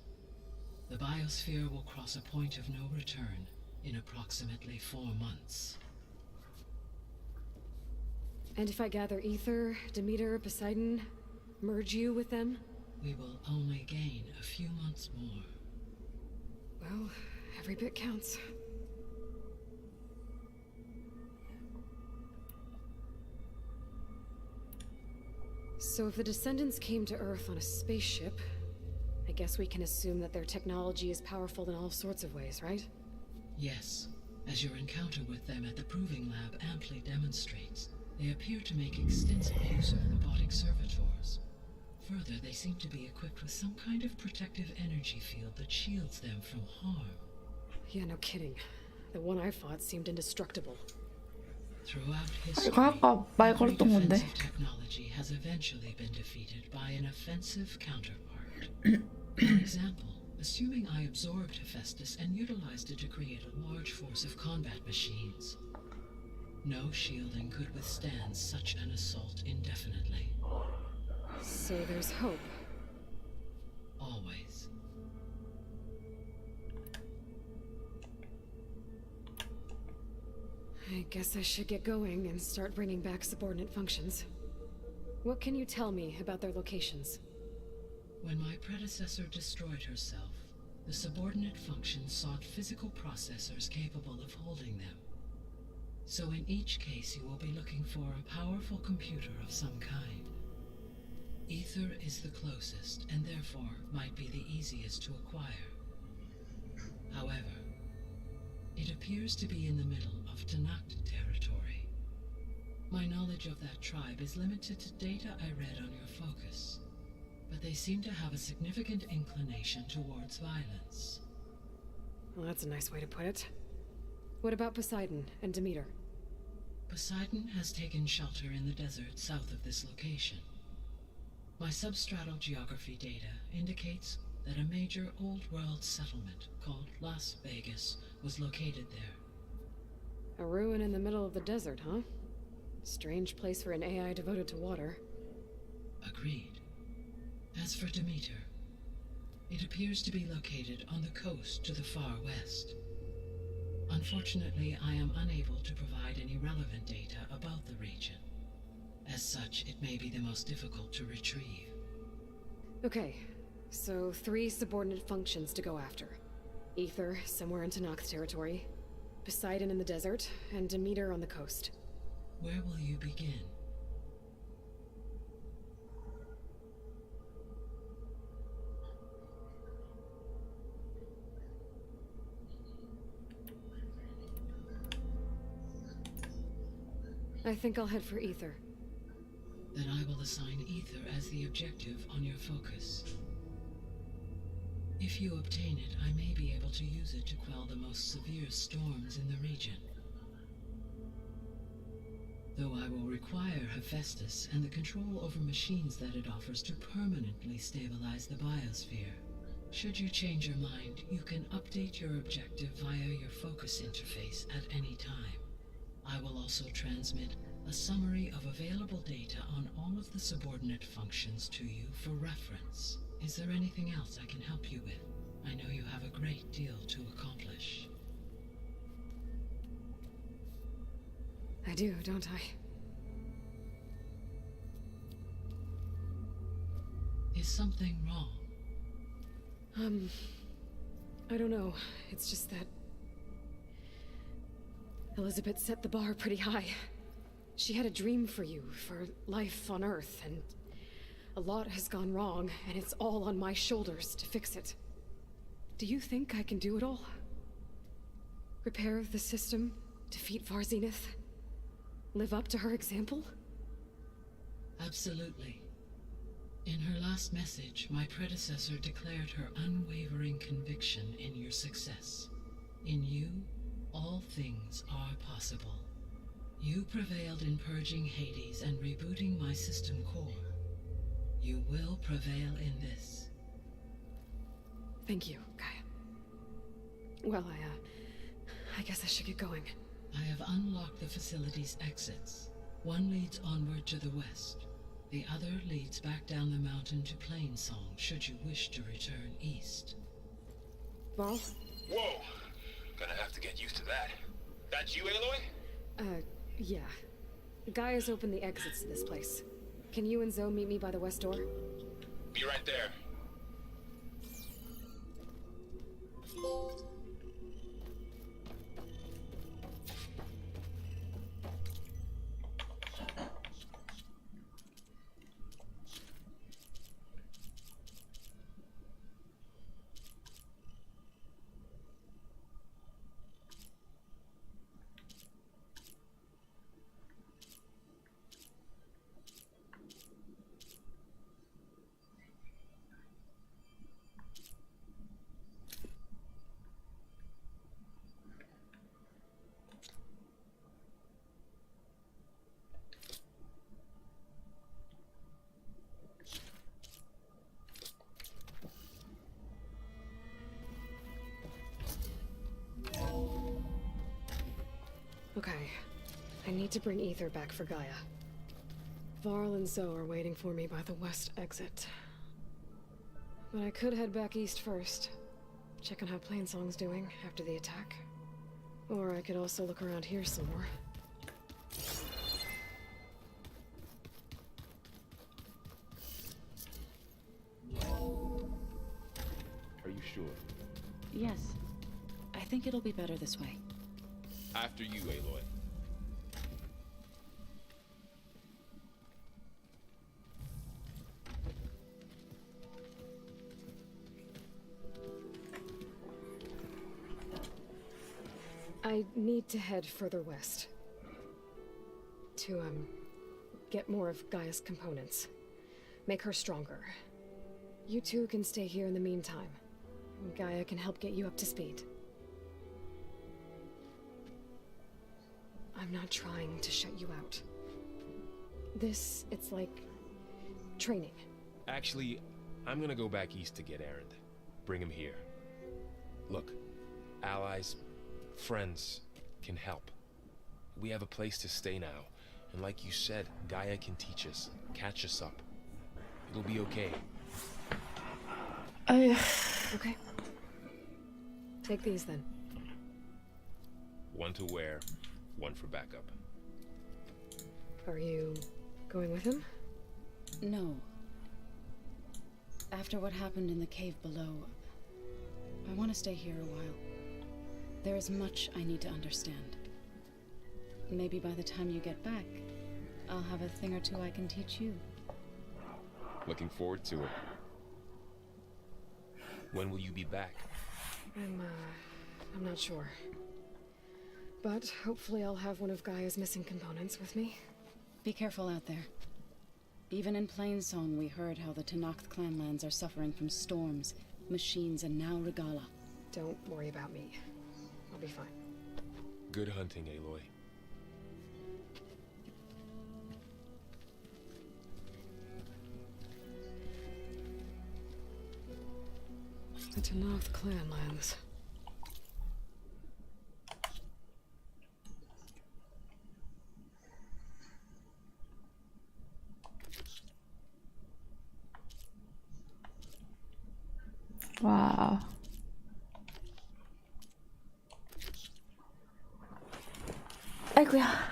the biosphere will cross a point of no return in approximately 4 months. And if I gather Ether, Demeter, Poseidon, merge you with them? We will only gain a few months more. Well, every bit counts. So if the descendants came to Earth on a spaceship, I guess we can assume that their technology is powerful in all sorts of ways, right? Yes, as your encounter with them at the Proving Lab amply demonstrates, they appear to make extensive use of robotic servitors. Further, they seem to be equipped with some kind of protective energy field that shields them from harm. Yeah, no kidding. The one I fought seemed indestructible. Throughout history, 이거 아까 말 every 걸었던 건데. defensive technology has eventually been defeated by an offensive counterpart. For example, assuming I absorbed Hephaestus and utilized it to create a large force of combat machines. No shielding could withstand such an assault indefinitely. So there's hope. Always. I guess I should get going and start bringing back subordinate functions. What can you tell me about their locations? When my predecessor destroyed herself, the subordinate functions sought physical processors capable of holding them. So in each case you will be looking for a powerful computer of some kind. Ether is the closest, and therefore might be the easiest to acquire. However, it appears to be in the middle of Tanakh territory. My knowledge of that tribe is limited to data I read on your focus, but they seem to have a significant inclination towards violence. Well, that's a nice way to put it. What about Poseidon and Demeter? Poseidon has taken shelter in the desert south of this location. My substratal geography data indicates that a major old-world settlement called Las Vegas was located there. A ruin in the middle of the desert, huh? Strange place for an AI devoted to water. Agreed. As for Demeter, it appears to be located on the coast to the far west. Unfortunately, I am unable to provide any relevant data about the region. As such, it may be the most difficult to retrieve. Okay, so 3 subordinate functions to go after. Ether, somewhere in Tanakh territory. Poseidon in the desert, and Demeter on the coast. Where will you begin? I think I'll head for Ether. Then I will assign Ether as the objective on your focus. If you obtain it, I may be able to use it to quell the most severe storms in the region. Though I will require Hephaestus and the control over machines that it offers to permanently stabilize the biosphere. Should you change your mind, you can update your objective via your focus interface at any time. I will also transmit a summary of available data on all of the subordinate functions to you for reference. Is there anything else I can help you with? I know you have a great deal to accomplish. I do, don't I? Is something wrong? I don't know. It's just that Elizabeth set the bar pretty high. She had a dream for you, for life on Earth, and a lot has gone wrong, and it's all on my shoulders to fix it. Do you think I can do it all? Repair the system, defeat Varzenith, live up to her example? Absolutely. In her last message, my predecessor declared her unwavering conviction in your success. In you, all things are possible. You prevailed in purging Hades and rebooting my system core. You will prevail in this. Thank you, Gaia. Well, I guess I should get going. I have unlocked the facility's exits. One leads onward to the west. The other leads back down the mountain to Plainsong, should you wish to return east. Varl? Whoa! Gonna have to get used to that. That's you, Aloy? Yeah. Gaia's opened the exits to this place. Can you and Zoe meet me by the west door? Be right there. Okay. I need to bring Ether back for Gaia. Varl and Zoe are waiting for me by the west exit. But I could head back east first. Check on how Plainsong's doing after the attack. Or I could also look around here some more. Are you sure? Yes. I think it'll be better this way. After you, Aloy. I need to head further west. To, get more of Gaia's components. Make her stronger. You two can stay here in the meantime. Gaia can help get you up to speed. I'm not trying to shut you out. It's like training. Actually, I'm gonna go back east to get Erend. Bring him here. Look, allies, friends can help. We have a place to stay now, and like you said, Gaia can teach us, catch us up. It'll be okay. Okay. Take these then. One to wear, one for backup. Are you going with him? No. After what happened in the cave below, I want to stay here a while. There is much I need to understand. Maybe by the time you get back, I'll have a thing or two I can teach you. Looking forward to it. When will you be back? I'm not sure. But hopefully I'll have one of Gaia's missing components with me. Be careful out there. Even in Plainsong, we heard how the Tenakth clanlands are suffering from storms, machines, and now Regala. Don't worry about me. I'll be fine. Good hunting, Aloy. The Tenakth clanlands. 와. 아이고야.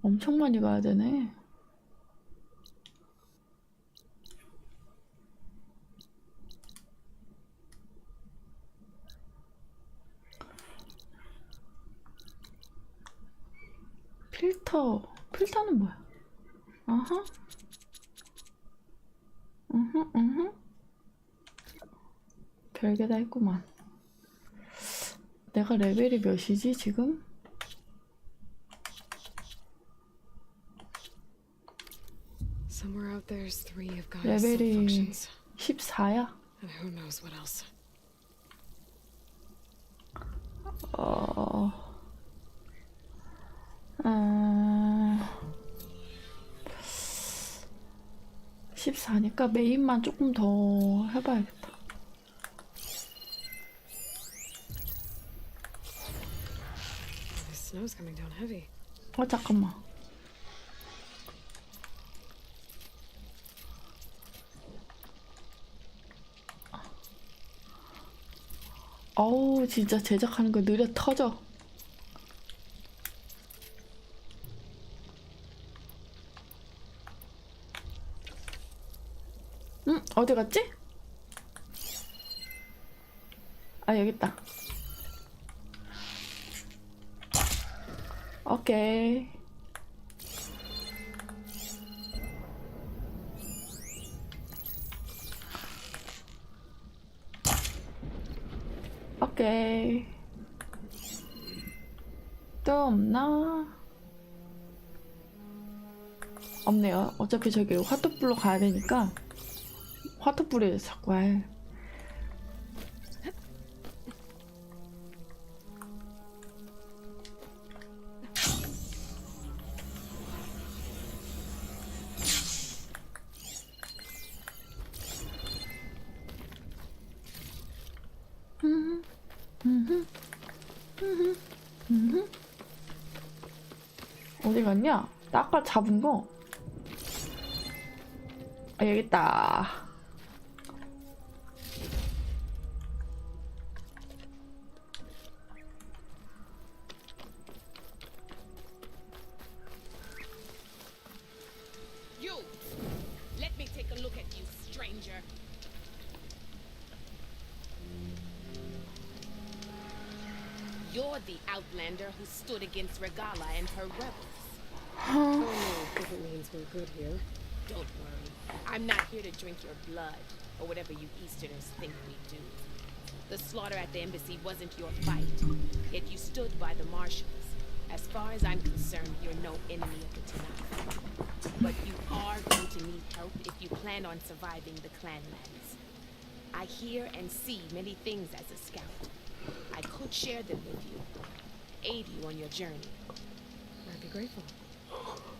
엄청 많이 가야 되네. 필터는 뭐야? 아하. 별게 다 있구만. 내가 레벨이 몇이지 지금? Somewhere out there's 3 of Gaia's 레벨이 sub-functions. 14야. And who knows what else. (14니까) 메인만 조금 더 해봐야겠다. The snow's coming down heavy. 잠깐만. 어우, 진짜 제작하는 거 느려 터져. 어디 갔지? 아, 여기 있다. 오케이. 오케이. 또 없나? 없네요. 어차피 저기 화투불로 가야 되니까 화투불에 자꾸 해. 어디 갔냐? 나 아까 잡은 거. 아, 여기 있다. You! Let me take a look at you, stranger. You're the outlander who stood against Regala and her rebels. Oh no, if it means we're good here. Don't worry. I'm not here to drink your blood, or whatever you Easterners think we do. The slaughter at the embassy wasn't your fight, yet you stood by the marshals. As far as I'm concerned, you're no enemy of the Tanakh. But you are going to need help if you plan on surviving the clanlands. I hear and see many things as a scout. I could share them with you, aid you on your journey. I'd be grateful.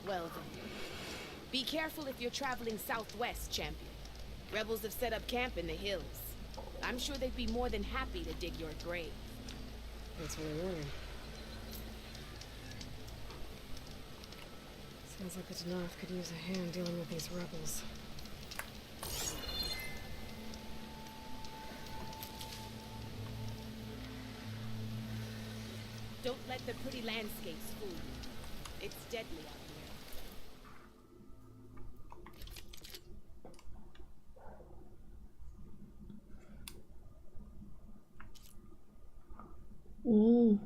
Well then, be careful if you're traveling southwest, champion. Rebels have set up camp in the hills. I'm sure they'd be more than happy to dig your grave. Thanks for the warning. Sounds like the Tanakh could use a hand dealing with these rebels. Don't let the pretty landscapes fool you. It's deadly out here. 오.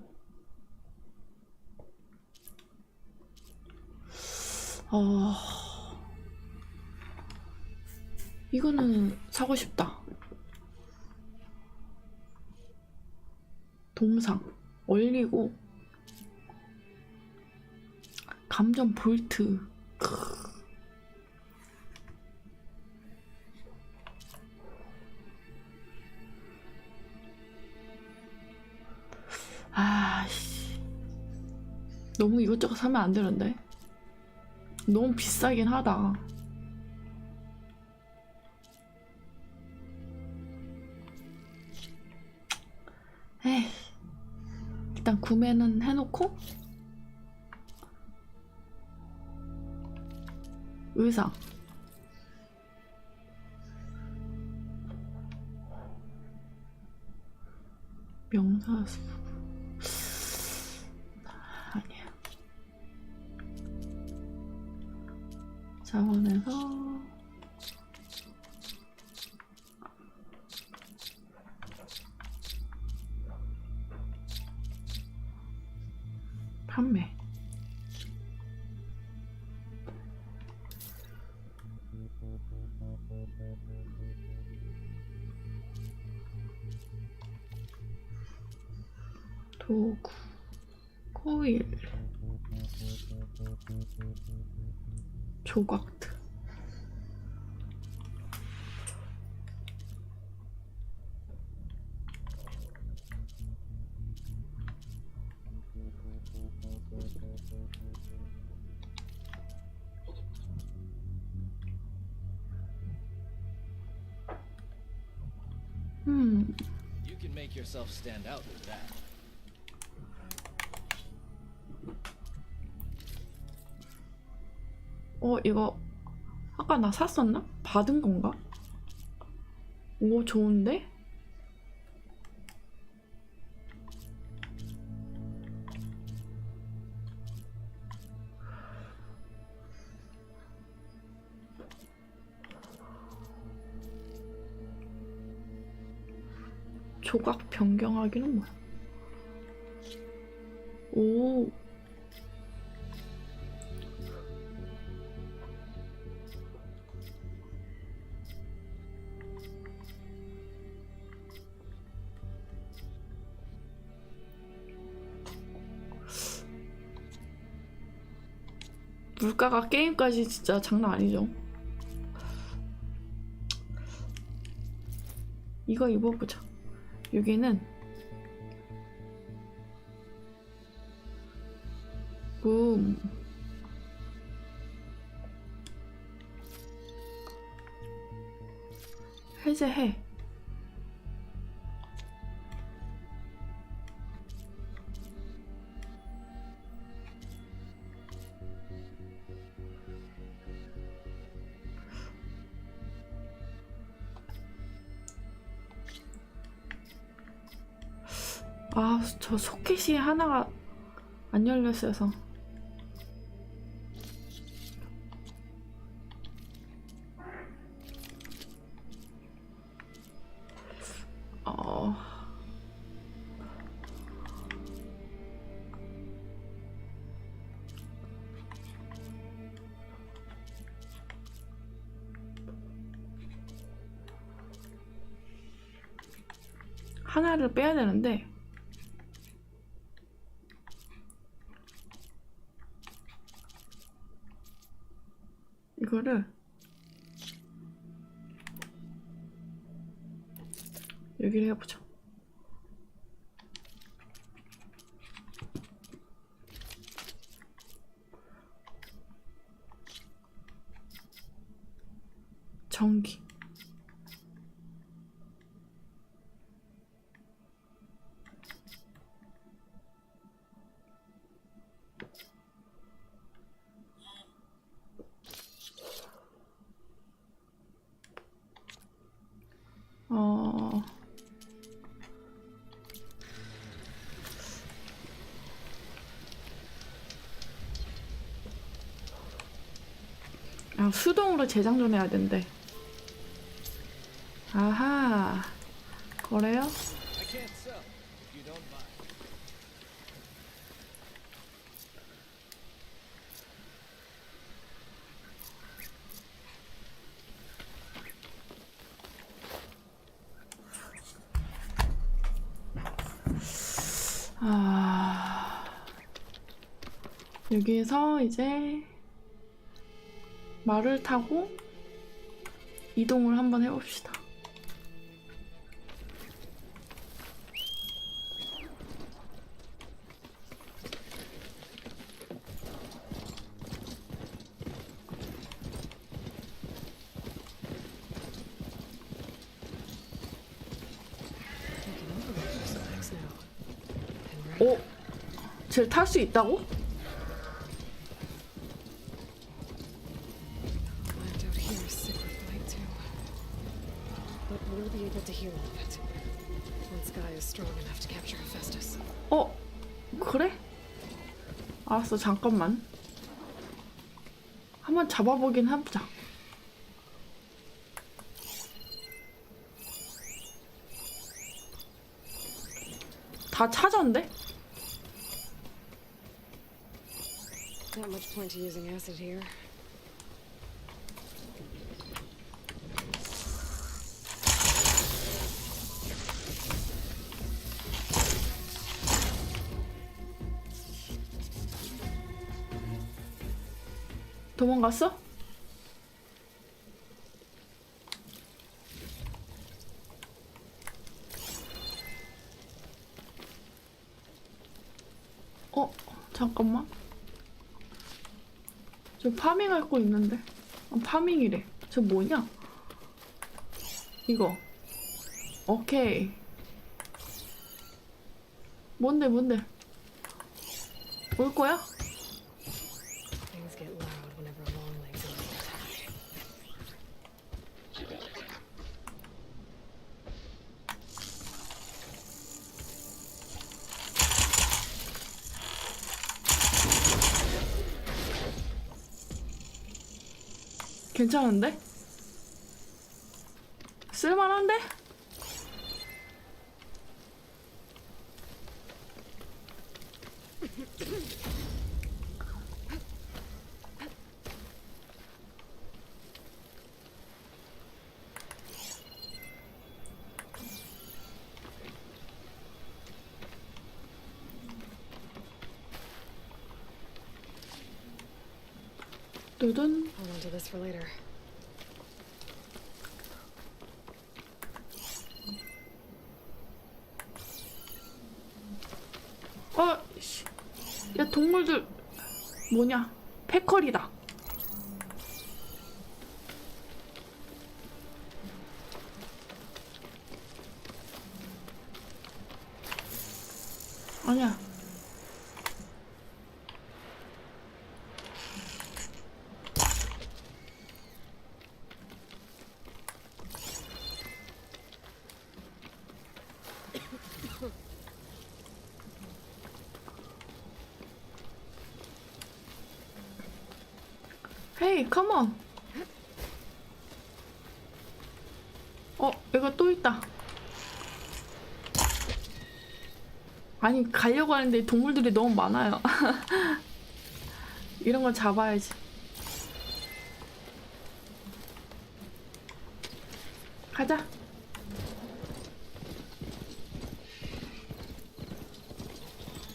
이거는 사고 싶다. 동상 올리고 감전 볼트. 아씨, 너무 이것저것 사면 안 되는데. 너무 비싸긴 하다. 에이, 일단 구매는 해놓고 의상 명사수 아니야. 자원에서 판매. 도구, 코일, 조각들. You can make yourself stand out with that. 이거 아까 나 샀었나? 받은 건가? 오, 좋은데? 조각 변경하기는 뭐야? 오. 물가가 게임까지 진짜 장난 아니죠. 이거 입어보자. 여기는 붐. 해제해. 아, 저 소켓이 하나가 안 열렸어서. 하나를 빼야 되는데 이거를 여기를 해보자. 전기. 수동으로 재장전 해야 된대. 아하, 그래요? 여기에서 이제 말을 타고 이동을 한번 해봅시다. 오? 쟤를 탈 수 있다고? 그래? 알았어, 잠깐만. 한번 잡아보긴 해보자. 다 찾았는데? Not much point to using acid here. 도망갔어? 잠깐만. 저 파밍할 거 있는데. 파밍이래. 저 뭐냐? 이거. 오케이. 뭔데? 올 거야? Things get loud whenever Longlegs is in attack. 괜찮은데? 쓸만한데? 두둔. Hold on to this for later. 씨. 야, 동물들 뭐냐? 패컬이다. 아니야. 헤이, 컴온. 이거 또 있다. 아니, 가려고 하는데 동물들이 너무 많아요. 이런 걸 잡아야지. 가자.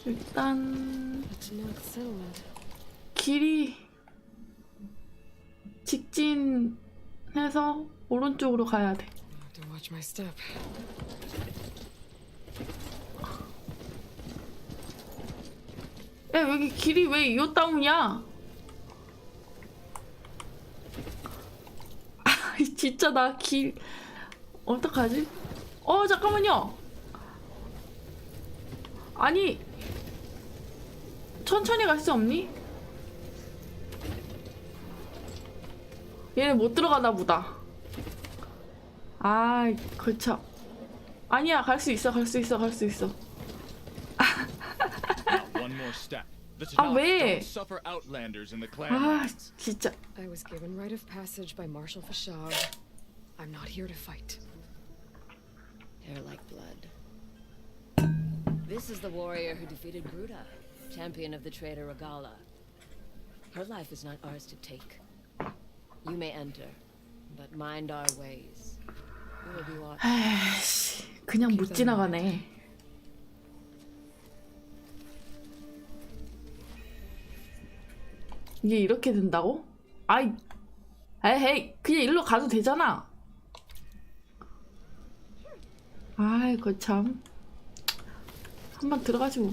일단 길이 직진해서 오른쪽으로 가야 돼. Don't watch my step. 야, 여기 길이 왜 이어 다운이야? 아, 진짜 나 길 어떡하지? 잠깐만요. 아니, 천천히 갈 수 없니? 얘네 못 들어가나 보다. 아, 그쵸. 아니야, 갈 수 있어. 아, 왜? 아, 진짜. I was given right of passage by Marshal Fashar. I'm not here to fight. Hair like blood. This is the warrior who defeated Gruda, champion of the traitor Regala. Her life is not ours to take. You may enter, but mind our ways. We will be watching. 에이씨, 그냥 못 지나가네. 이게 이렇게 된다고? 에이, 그냥 일로 가도 되잖아. 아이고 참. 한번 들어가지 뭐.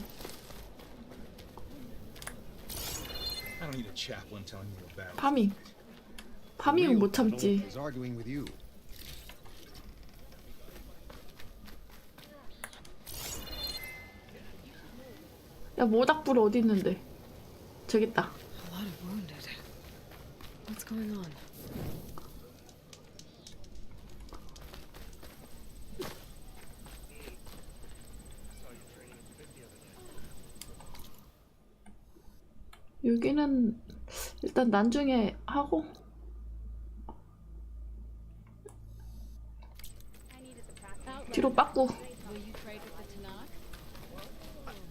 파밍은 못 참지. 야, 모닥불 어디 있는데? 저기 있다. A lot of wounded. What's going on? 여기는 일단 나중에 하고. 뒤로 빠꾸.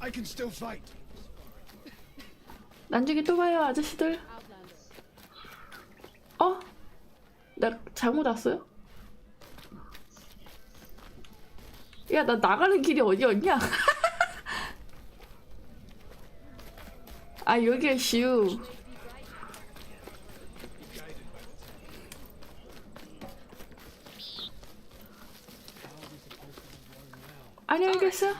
I can still fight. 나중에 또 봐요, 아저씨들. 나 잘못 왔어요? 야, 나 나가는 길이 어디였냐? 아, 여기가 슈. 아니, 알겠어.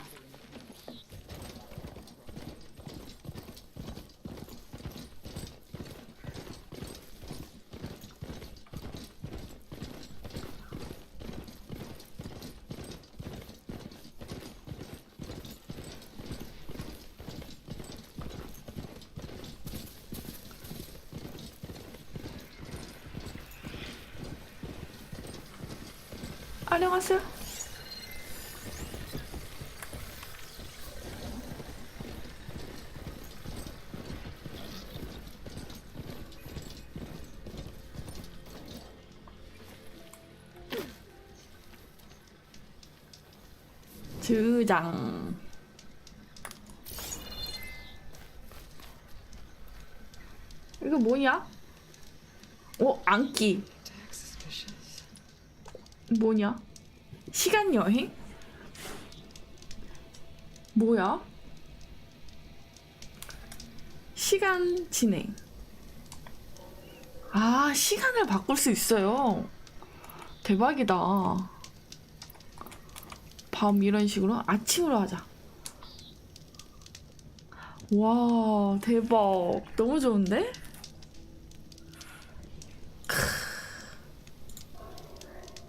안녕하세요. 저장. 이거 뭐냐? 안기. 뭐냐? 시간 여행? 뭐야? 시간 진행. 아, 시간을 바꿀 수 있어요. 대박이다. 밤 이런 식으로 아침으로 하자. 와, 대박. 너무 좋은데?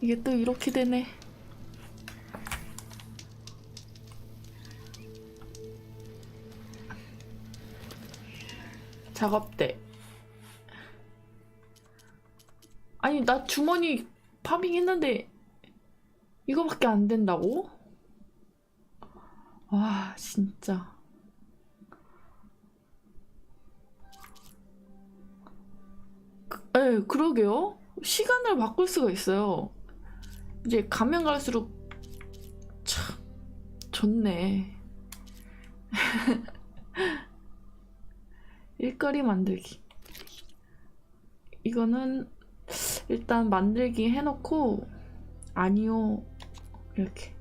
이게 또 이렇게 되네. 작업대. 아니, 나 주머니 파밍 했는데 이거밖에 안 된다고? 와, 진짜. 그러게요. 시간을 바꿀 수가 있어요. 이제 가면 갈수록 참 좋네. 일거리 만들기. 이거는 일단 만들기 해놓고 아니요 이렇게.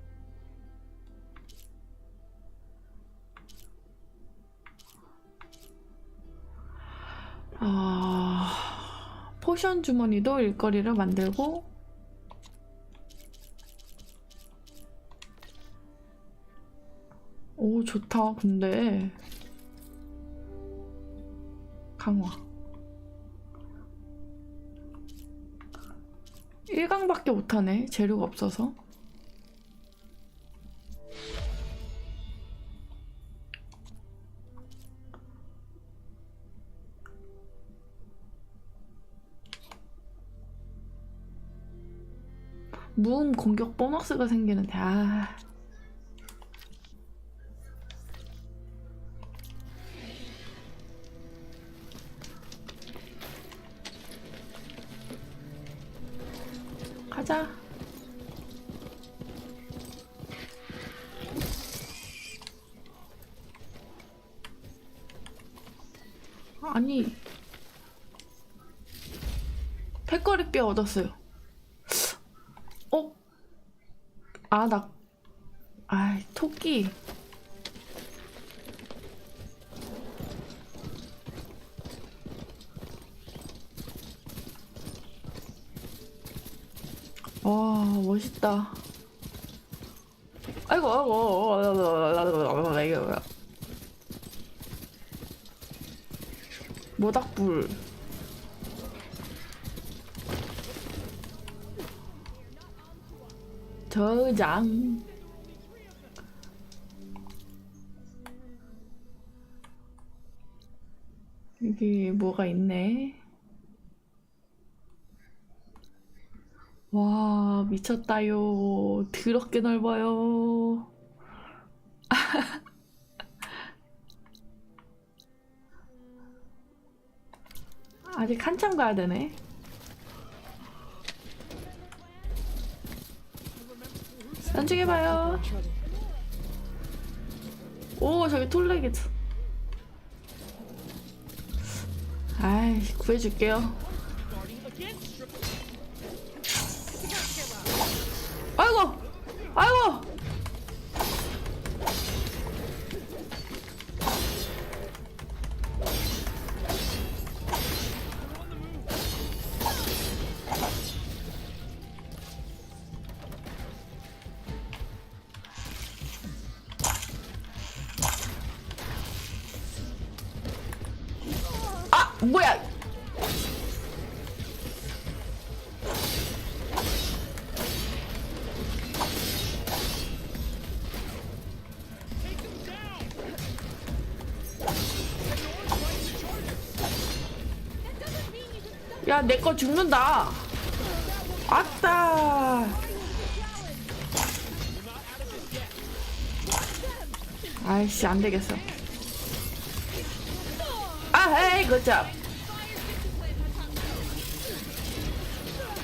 포션 주머니도 일거리를 만들고 오 좋다. 근데 강화 1강밖에 못하네. 재료가 없어서. 무음 공격 보너스가 생기는데 가자. 아니 패거리뼈 얻었어요. 토끼. 와, 멋있다. 아이고. 이게 뭐야? 모닥불. 저장. 여기 뭐가 있네. 와, 미쳤다요. 더럽게 넓어요. 아직 한참 가야 되네. 나중에 봐요. 오, 저기 톨레게트. 아이, 구해줄게요. 아이고. 뭐야? 야, 내 거 죽는다. 아따. 아이씨 안 되겠어. 아헤이 굿잡.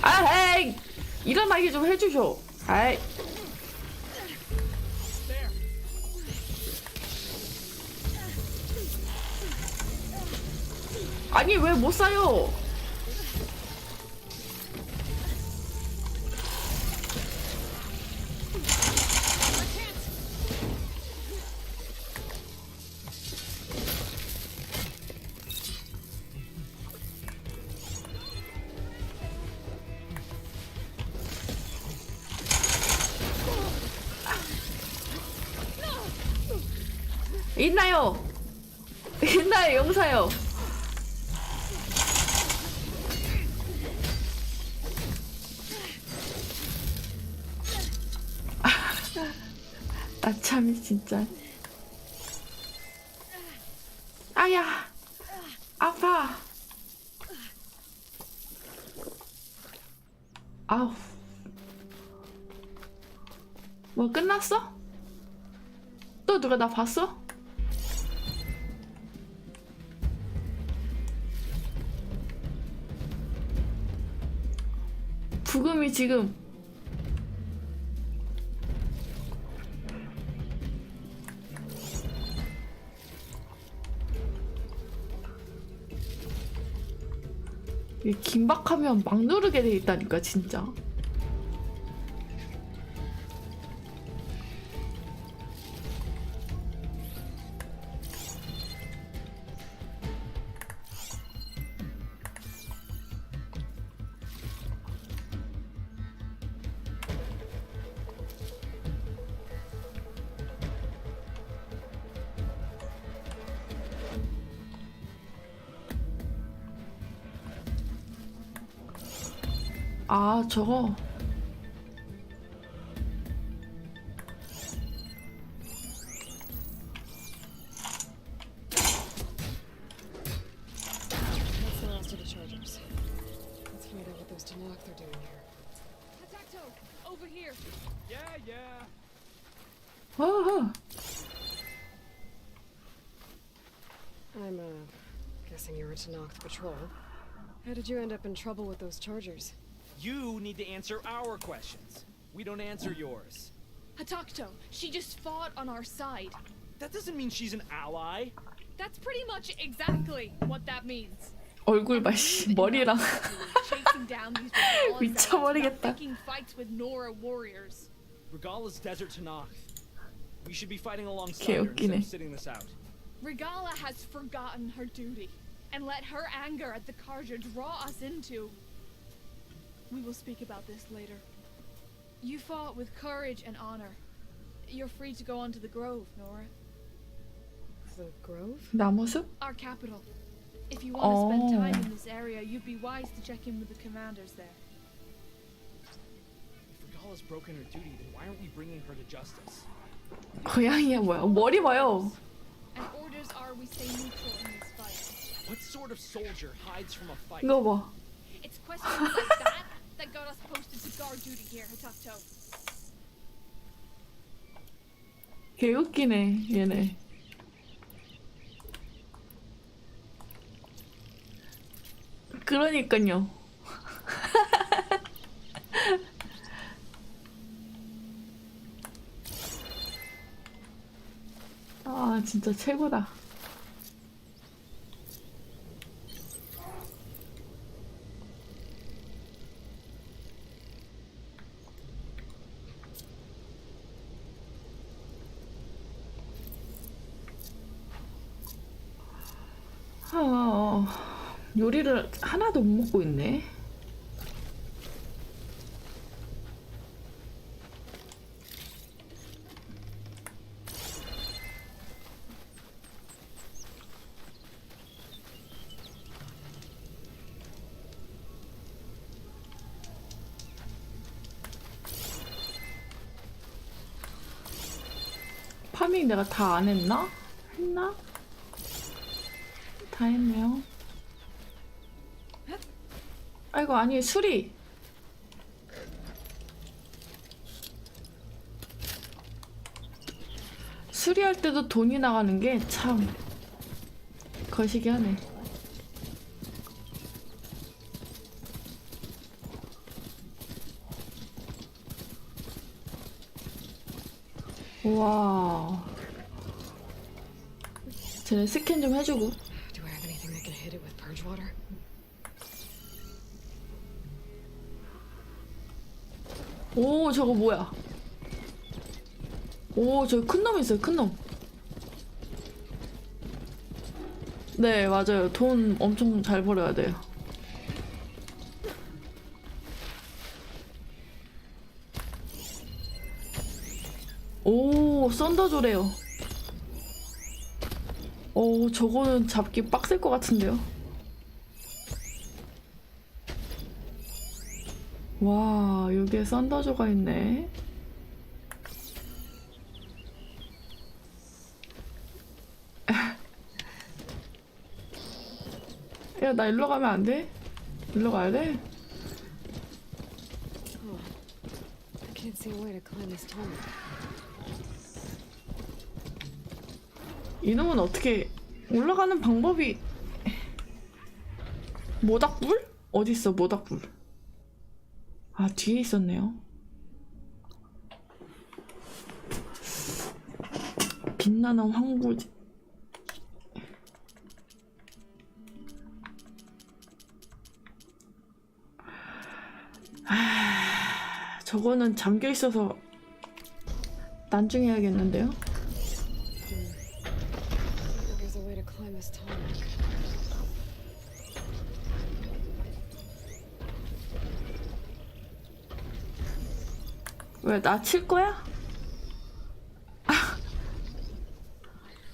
아헤이 일어나게 좀 해주쇼. 아이. 아니 왜 못 사요? 있나요? 있나요 용사요? 나 참이 진짜. 아야 아파. 아우 뭐 끝났어? 또 누가 나 봤어? 부금이 지금 이 긴박하면 막 누르게 돼 있다니까 진짜. 아 저거 That's the last of the chargers. Let's find out what those Tanakh are doing here. Hatacto, over here. Yeah. 어허. I'm, guessing you're a Tanakh patrol. How did you end up in trouble with those chargers? You need to answer our questions. We don't answer yours. Hatacto, she just fought on our side. That doesn't mean she's an ally. That's pretty much exactly what that means. 얼굴 봐 씨. 머리랑 Chasing down these Regalas 미쳐버리겠다. picking fights with Nora warriors. Regala's desert Tanakh. We should be fighting alongside her instead 개웃기네. of sitting this out. Regala has forgotten her duty and let her anger at the Karja draw us into. We will speak about this later. You fought with courage and honor. You're free to go on to the Grove, Nora. The Grove? 나무숲? Our capital. If you want to spend time in this area, you'd be wise to check in with the commanders there. If Regala's broken her duty, then why aren't we bringing her to justice? 고양이야 뭐야? 머리 봐요. And orders are we stay neutral in this fight. What sort of soldier hides from a fight? 이거 봐. It's questions like that got us posted to guard duty here, Hatacto. 개웃기네 얘네. 그러니까요. 아 진짜 최고다. 요리를 하나도 못 먹고 있네. 파밍 내가 다 안 했나? 했나? 다 했네요. 아이고 아니 수리. 수리할 때도 돈이 나가는 게 참 거시기 하네. 와. 쟤네 스캔 좀 해주고. Do I have anything that can hit it with purge water? 오, 저거 뭐야? 오, 저기 큰 놈 있어요, 큰 놈. 네, 맞아요. 돈 엄청 잘 벌어야 돼요. 오, 썬더조래요. 오, 저거는 잡기 빡셀 것 같은데요? 와, 여기에 썬더조가 있네. 야, 나 일로 가면 안 돼? 일로 가야 돼? Oh, I can't see a way to climb this tunnel. 이놈은 어떻게 올라가는 방법이 모닥불? 어딨어 모닥불? 아 뒤에 있었네요. 빛나는 황부지. 저거는 잠겨 있어서 나중에 해야겠는데요? There's a way to climb this tunnel. 왜 나 칠 거야?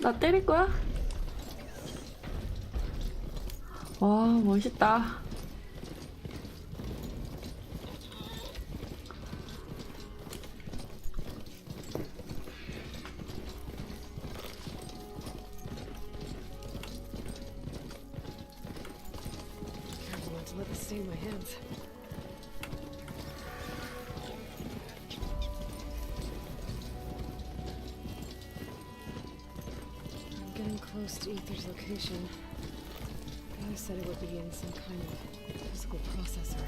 나 때릴 거야? 와 멋있다. Careful not to let this stain my hands. I'm getting close to Ether's location. I said it would be in some kind of physical processor.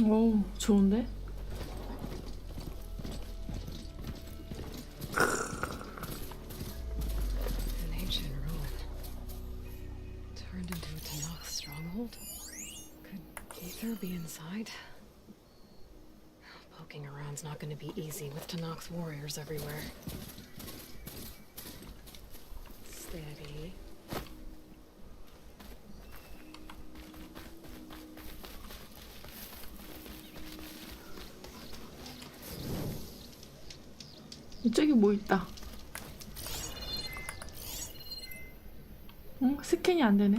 오 좋은데? An ancient ruin. Turned into a Tanakh stronghold? Could Ether be inside? Poking around's not gonna be easy with Tanakh's warriors everywhere. Steady. 이쪽에 뭐 있다. 응? 스캔이 안 되네.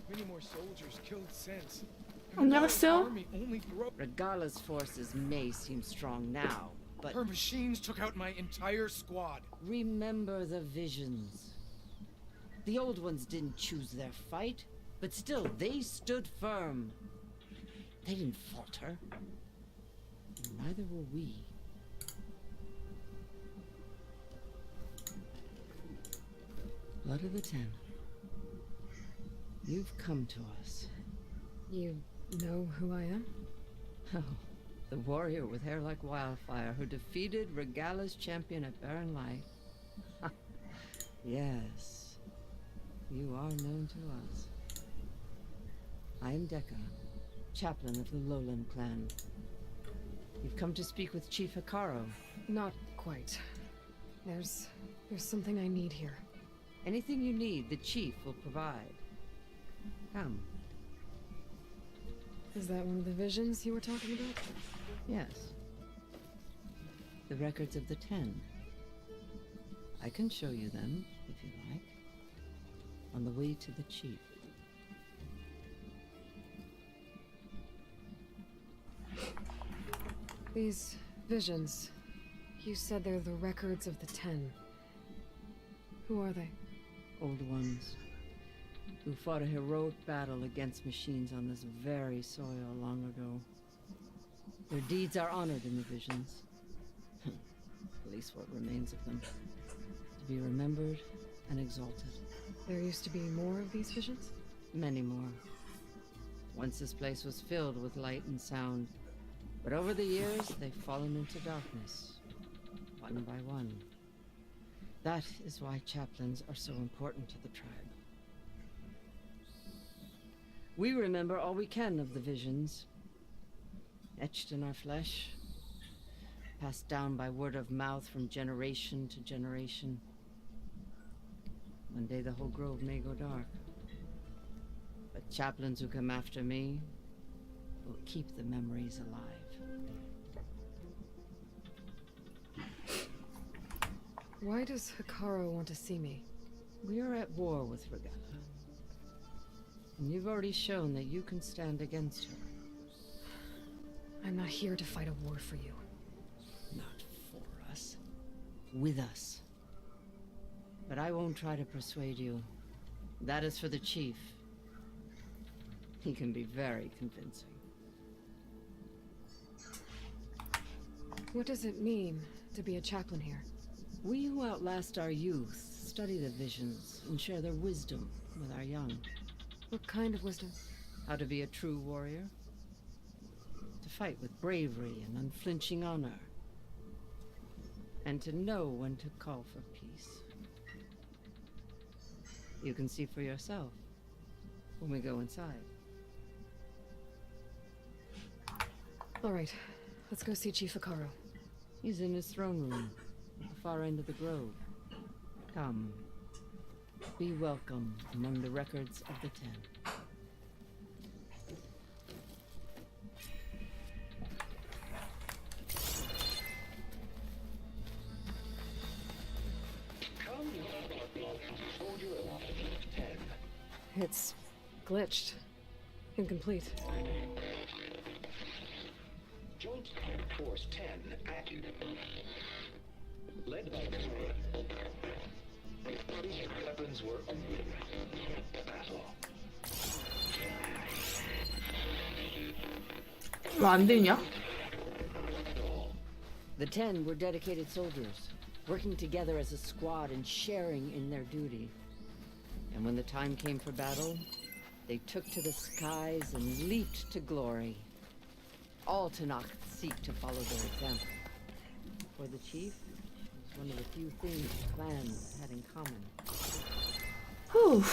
Many more soldiers killed since. 안녕하세요. Regala's forces may seem strong now, but Her machines took out my entire squad. remember the visions. The old ones didn't choose their fight, but still they stood firm. They didn't falter. And neither will we. Blood of the Ten. You've come to us. You know who I am? Oh, the warrior with hair like wildfire who defeated Regala's champion at Barren Light. Yes, you are known to us. I am Dekka, chaplain of the Lowland clan. You've come to speak with Chief Hikaru. Not quite. There's something I need here. Anything you need, the chief will provide. Come. Is that one of the visions you were talking about? Yes. The records of the 10. I can show you them, if you like. On the way to the chief. These visions, you said they're the records of the 10. Who are they? Old ones, who fought a heroic battle against machines on this very soil long ago. Their deeds are honored in the visions. At least what remains of them. To be remembered and exalted. There used to be more of these visions? Many more. Once this place was filled with light and sound, but over the years they've fallen into darkness, one by one. That is why chaplains are so important to the tribe. We remember all we can of the visions, etched in our flesh, passed down by word of mouth from generation to generation. One day the whole grove may go dark, but chaplains who come after me will keep the memories alive. Why does Hikaru want to see me? We are at war with Regala. And you've already shown that you can stand against her. I'm not here to fight a war for you. Not for us. With us. But I won't try to persuade you. That is for the chief. He can be very convincing. What does it mean to be a chaplain here? We who outlast our youth study the visions and share their wisdom with our young. What kind of wisdom? How to be a true warrior. To fight with bravery and unflinching honor. And to know when to call for peace. You can see for yourself when we go inside. All right, let's go see Chief Hikaru. He's in his throne room, at the far end of the grove. Come. Be welcome among the records of the 10. It's glitched. Incomplete. Joint Force 10 active. Led by weapons were battle. 왜 안 되냐? The 10 were dedicated soldiers, working together as a squad and sharing in their duty. And when the time came for battle, they took to the skies and leaped to glory. All Tanakh seek to follow their example. For the chief, it was one of the few things the clans had in common. Whew.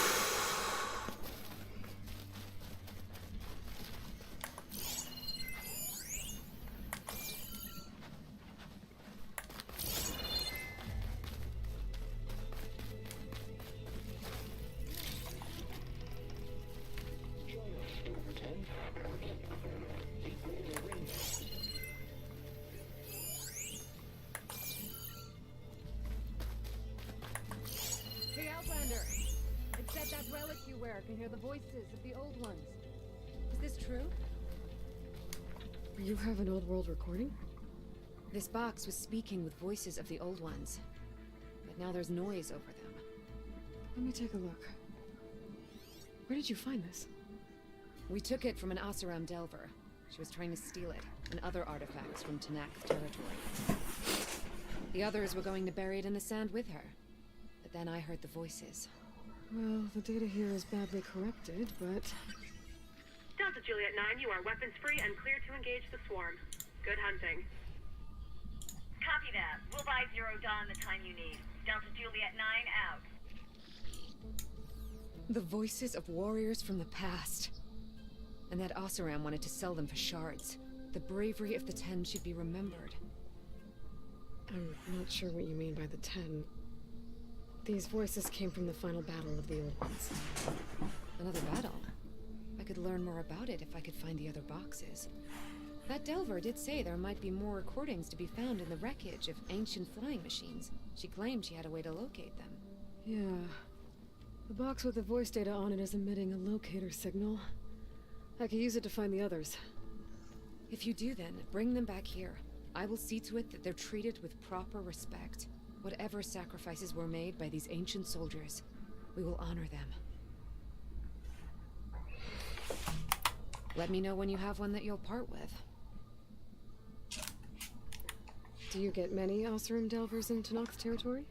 Hey, Outlander! It said that relic you wear can hear the voices of the old ones. Is this true? You have an old world recording? This box was speaking with voices of the old ones. But now there's noise over them. Let me take a look. Where did you find this? We took it from an Oseram Delver. She was trying to steal it, and other artifacts from Tanakh territory. The others were going to bury it in the sand with her. But then I heard the voices. Well, the data here is badly corrupted, but... Delta Juliet 9, you are weapons free and clear to engage the swarm. Good hunting. Copy that. We'll buy Zero Dawn the time you need. Delta Juliet 9 out. The voices of warriors from the past. And that Oseram wanted to sell them for shards. The bravery of the 10 should be remembered. I'm not sure what you mean by the 10. These voices came from the final battle of the old ones. Another battle? I could learn more about it if I could find the other boxes. That Delver did say there might be more recordings to be found in the wreckage of ancient flying machines. She claimed she had a way to locate them. Yeah. The box with the voice data on it is emitting a locator signal. I could use it to find the others. If you do then, bring them back here. I will see to it that they're treated with proper respect. Whatever sacrifices were made by these ancient soldiers, we will honor them. Let me know when you have one that you'll part with. Do you get many Oseram delvers into Nox territory?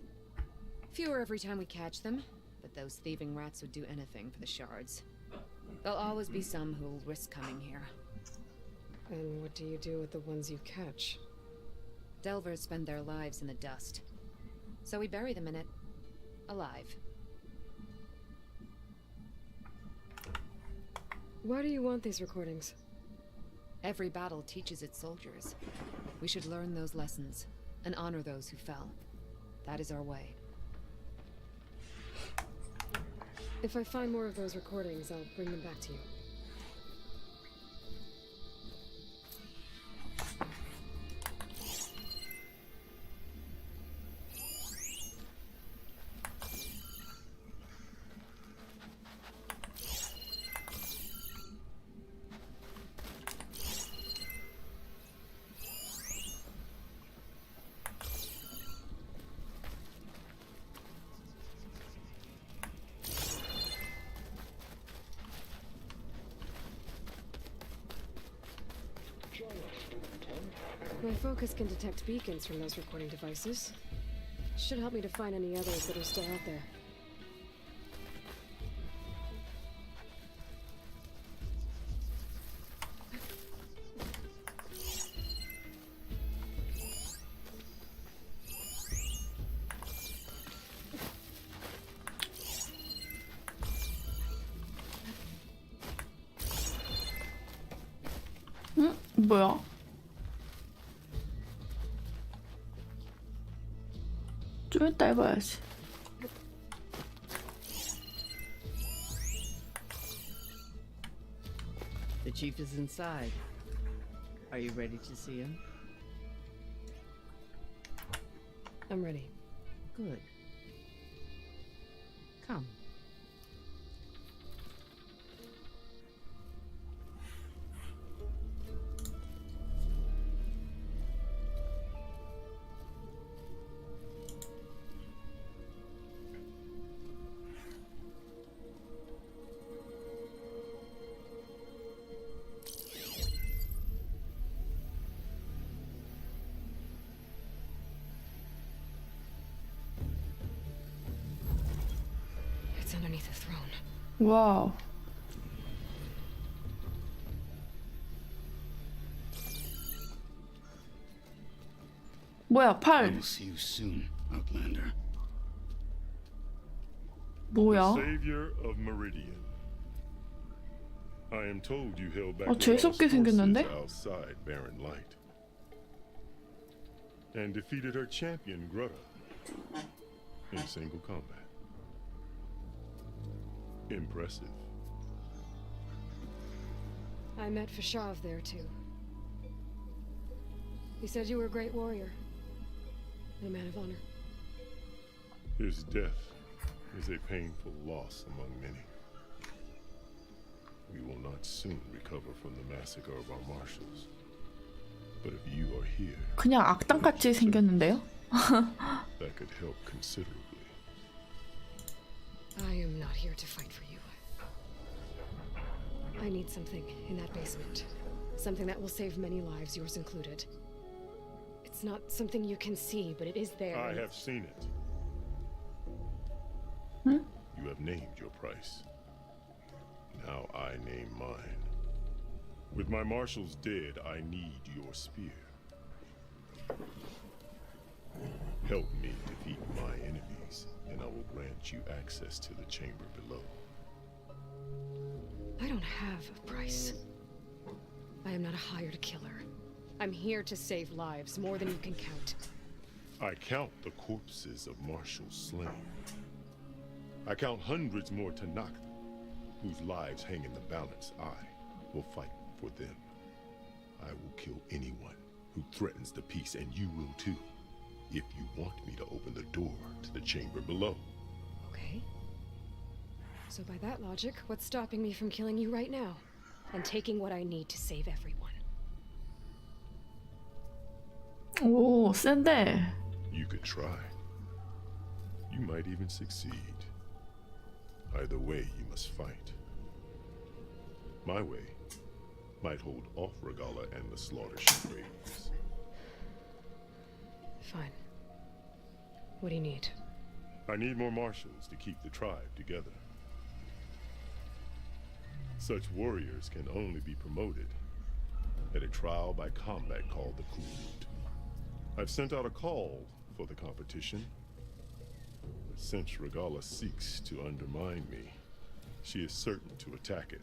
Fewer every time we catch them, but those thieving rats would do anything for the shards. There'll always be some who'll risk coming here. And what do you do with the ones you catch? Delvers spend their lives in the dust, so we bury them in it, alive. Why do you want these recordings? Every battle teaches its soldiers. We should learn those lessons, and honor those who fell. That is our way. If I find more of those recordings, I'll bring them back to you. My focus can detect beacons from those recording devices. Should help me to find any others that are still out there. 뭐야? 좀 이따 해봐야지. The chief is inside. Are you ready to see him? I'm ready. Good. Come. It's underneath the throne. 와우. 뭐야, I 팔. will see you soon, Outlander. 뭐야? Savior of Meridian. I am told you held back 아, 재수없게 생겼는데? outside Barren Light and defeated her champion Grutta in single combat. Impressive. I met Fashav there too. He said you were a great warrior. And a man of honor. His death is a painful loss among many. We will not soon recover from the massacre of our marshals. But if you are here, 그냥 악당같이 생겼는데요? that could help considerably. I am not here to fight for you. I need something in that basement. Something that will save many lives, yours included. It's not something you can see, but it is there. I have seen it. Hmm? You have named your price. Now I name mine. With my marshals dead, I need your spear. Help me defeat my enemies, and I will grant you access to the chamber below. I don't have a price. I am not a hired killer. I'm here to save lives, more than you can count. I count the corpses of marshals slain. I count hundreds more Tanakh, whose lives hang in the balance. I will fight for them. I will kill anyone who threatens the peace, and you will too, if you want me to open the door to the chamber below. Okay. So by that logic, what's stopping me from killing you right now? And taking what I need to save everyone? 오, 센데. You could try. You might even succeed. Either way, you must fight. My way might hold off Regala and the slaughter she craves. Fine. What do you need? I need more marshals to keep the tribe together. Such warriors can only be promoted at a trial by combat called the Coup Route. I've sent out a call for the competition. Since Regala seeks to undermine me, she is certain to attack it.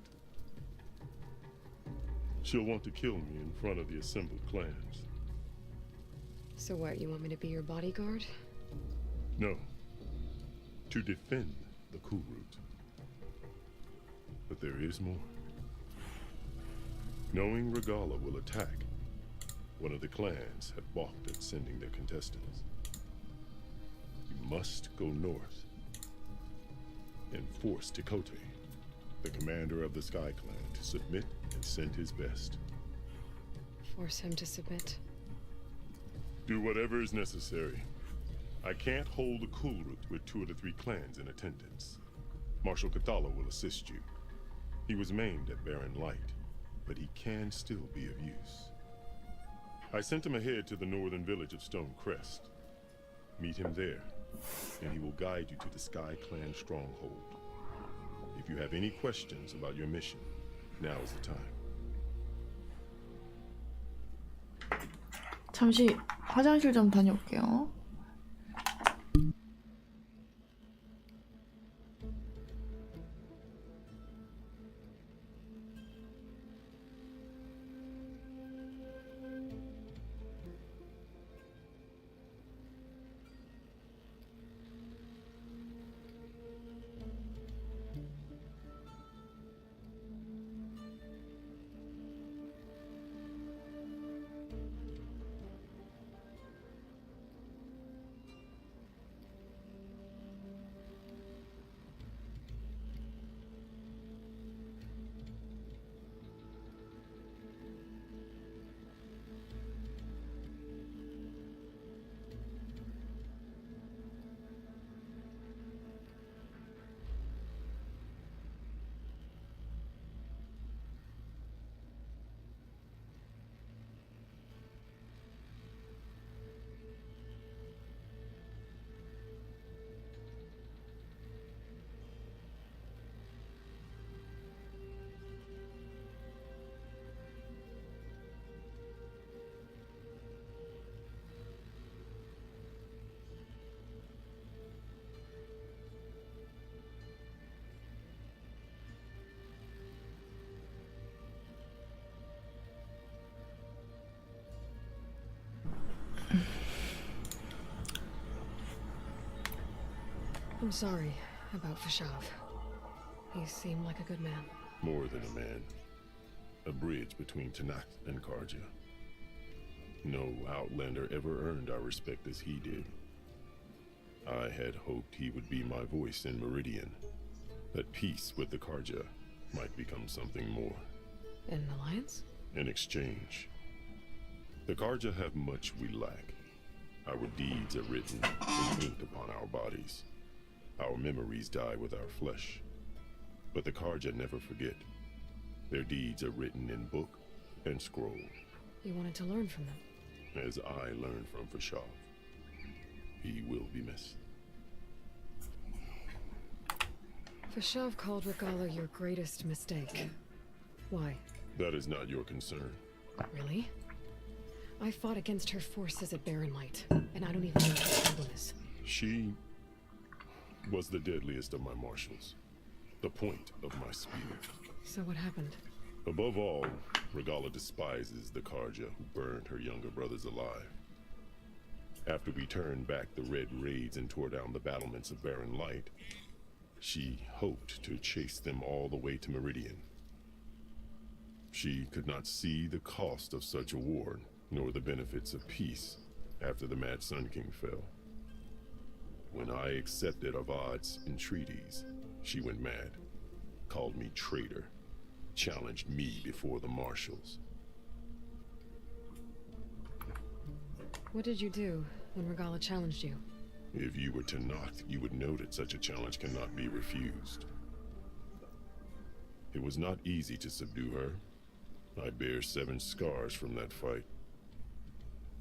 She'll want to kill me in front of the assembled clans. So what, you want me to be your bodyguard? No. To defend the Coup Route. But there is more. Knowing Regala will attack, one of the clans have balked at sending their contestants. You must go north and force Tekote, the commander of the Sky Clan, to submit and send his best. Force him to submit? Do whatever is necessary. I can't hold a Coup Route with 2 of the 3 clans in attendance. Marshal Kathala will assist you. He was maimed at Barren Light, but he can still be of use. I sent him ahead to the northern village of Stone Crest. Meet him there, and he will guide you to the Sky Clan stronghold. If you have any questions about your mission, now is the time. 잠시 화장실 좀 다녀올게요. I'm sorry about Fashav. He seemed like a good man. More than a man. A bridge between Tanakh and Karja. No Outlander ever earned our respect as he did. I had hoped he would be my voice in Meridian. That peace with the Karja might become something more. An alliance? In exchange. The Karja have much we lack. Our deeds are written in ink upon our bodies. Our memories die with our flesh. But the Karja never forget. Their deeds are written in book and scroll. You wanted to learn from them? As I learned from Fashav. He will be missed. Fashav called Regala your greatest mistake. Why? That is not your concern. Really? I fought against her forces at Barren Light, and I don't even know what the problem is. She was the deadliest of my marshals. The point of my spear. So what happened? Above all, Regala despises the Karja who burned her younger brothers alive. After we turned back the Red Raids and tore down the battlements of Barren Light, she hoped to chase them all the way to Meridian. She could not see the cost of such a war, nor the benefits of peace after the Mad Sun King fell. When I accepted Avad's entreaties, she went mad, called me traitor, challenged me before the marshals. What did you do when Regala challenged you? If you were Tanakh, you would know that such a challenge cannot be refused. It was not easy to subdue her. I bear 7 scars from that fight.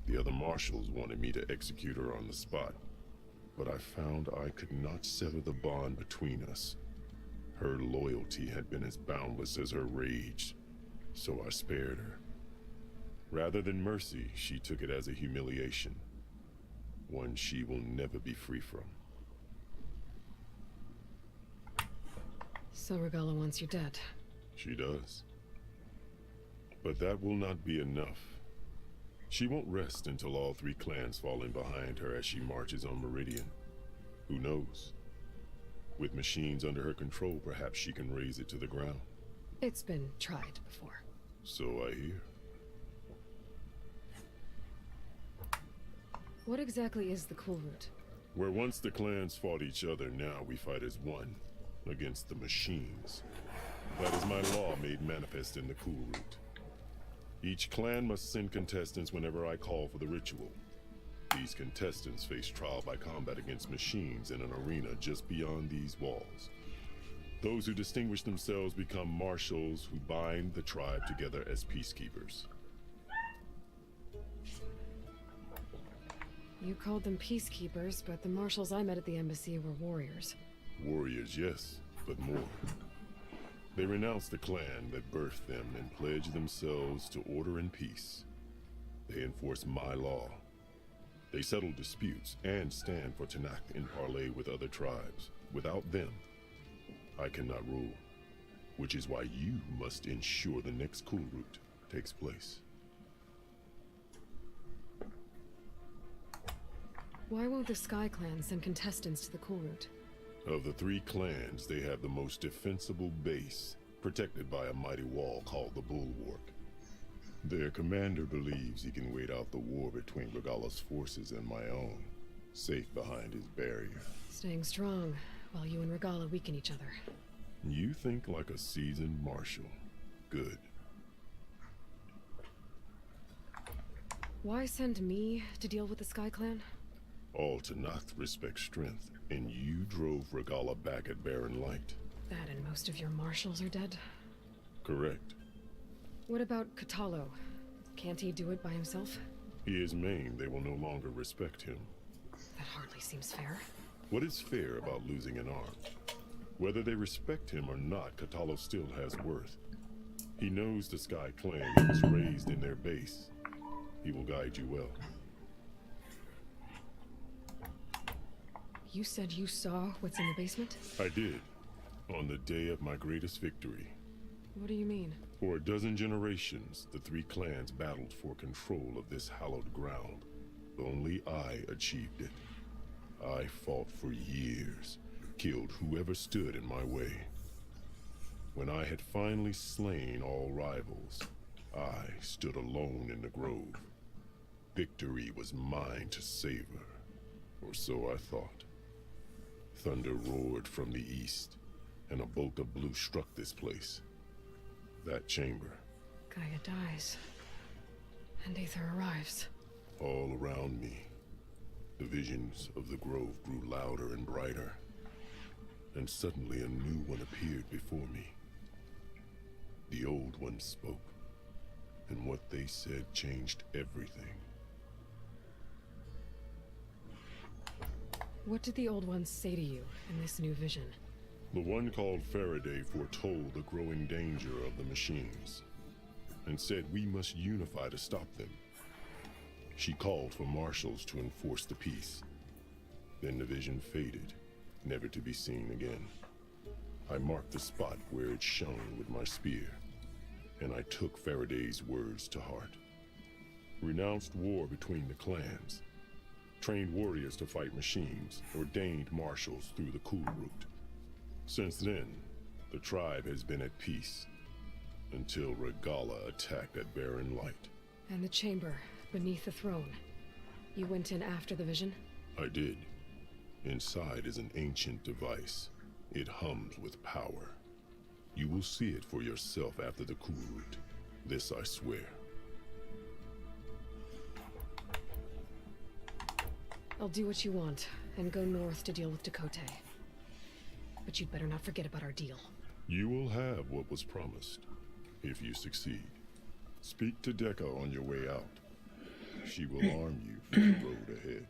The other marshals wanted me to execute her on the spot, but I found I could not sever the bond between us. Her loyalty had been as boundless as her rage, so I spared her. Rather than mercy, she took it as a humiliation, one she will never be free from. So Regala wants you dead. She does. But that will not be enough. She won't rest until all 3 clans fall in behind her as she marches on Meridian. Who knows? With machines under her control, perhaps she can raise it to the ground. It's been tried before. So I hear. What exactly is the Cool Route? Where once the clans fought each other, now we fight as one, against the machines. That is my law made manifest in the Cool Route. Each clan must send contestants whenever I call for the ritual. These contestants face trial by combat against machines in an arena just beyond these walls. Those who distinguish themselves become marshals who bind the tribe together as peacekeepers. You called them peacekeepers, but the marshals I met at the embassy were warriors. Warriors, yes, but more. They renounce the clan that birthed them and pledge themselves to order and peace. They enforce my law. They settle disputes and stand for Tanakh in parley with other tribes. Without them, I cannot rule. Which is why you must ensure the next Cool Route takes place. Why won't the Sky Clan send contestants to the Cool Route? Of the 3 clans, they have the most defensible base, protected by a mighty wall called the Bulwark. Their commander believes he can wait out the war between Regala's forces and my own, safe behind his barrier. Staying strong, while you and Regala weaken each other. You think like a seasoned marshal. Good. Why send me to deal with the Sky Clan? All Tanakh respect strength, and you drove Regala back at Barren Light. That and most of your marshals are dead? Correct. What about Katalo? Can't he do it by himself? He is Maine. They will no longer respect him. That hardly seems fair. What is fair about losing an arm? Whether they respect him or not, Katalo still has worth. He knows the Sky Clan and was raised in their base. He will guide you well. You said you saw what's in the basement? I did. On the day of my greatest victory. What do you mean? For a dozen generations, the 3 clans battled for control of this hallowed ground. Only I achieved it. I fought for years, killed whoever stood in my way. When I had finally slain all rivals, I stood alone in the grove. Victory was mine to savor, or so I thought. Thunder roared from the east, and a bolt of blue struck this place. That chamber. Gaia dies, and Aether arrives. All around me, the visions of the grove grew louder and brighter, and suddenly a new one appeared before me. The old one spoke, and what they said changed everything. What did the old ones say to you in this new vision? The one called Faraday foretold the growing danger of the machines, and said we must unify to stop them. She called for marshals to enforce the peace. Then the vision faded, never to be seen again. I marked the spot where it shone with my spear, and I took Faraday's words to heart. Renounced war between the clans, trained warriors to fight machines, ordained marshals through the Cool Route. Since then, the tribe has been at peace, until Regala attacked at Barren Light. And the chamber, beneath the throne. You went in after the vision? I did. Inside is an ancient device. It hums with power. You will see it for yourself after the Cool Route. This I swear. I'll do what you want and go north to deal with Dakota. But you'd better not forget about our deal. You will have what was promised, if you succeed. Speak to Decca on your way out. She will arm you for the road ahead.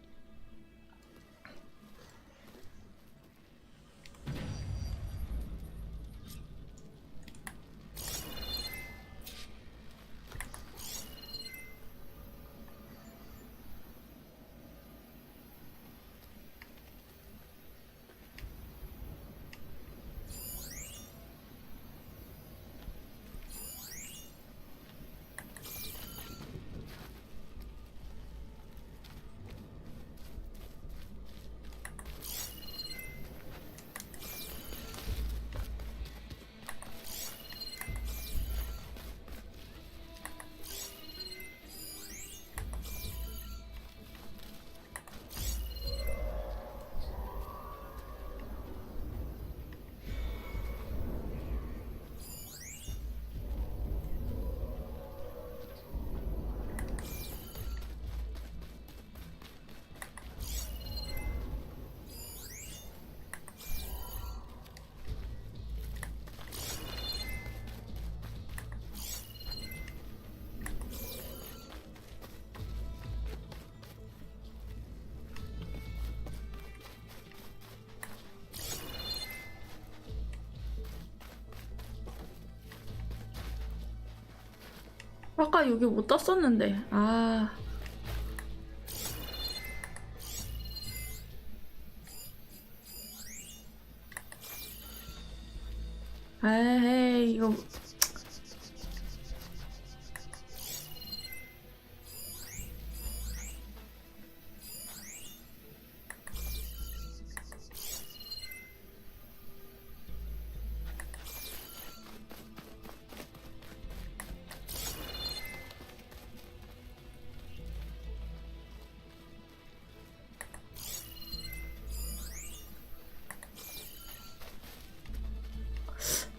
아까 여기 못 떴었는데. 아. 에이, 이거.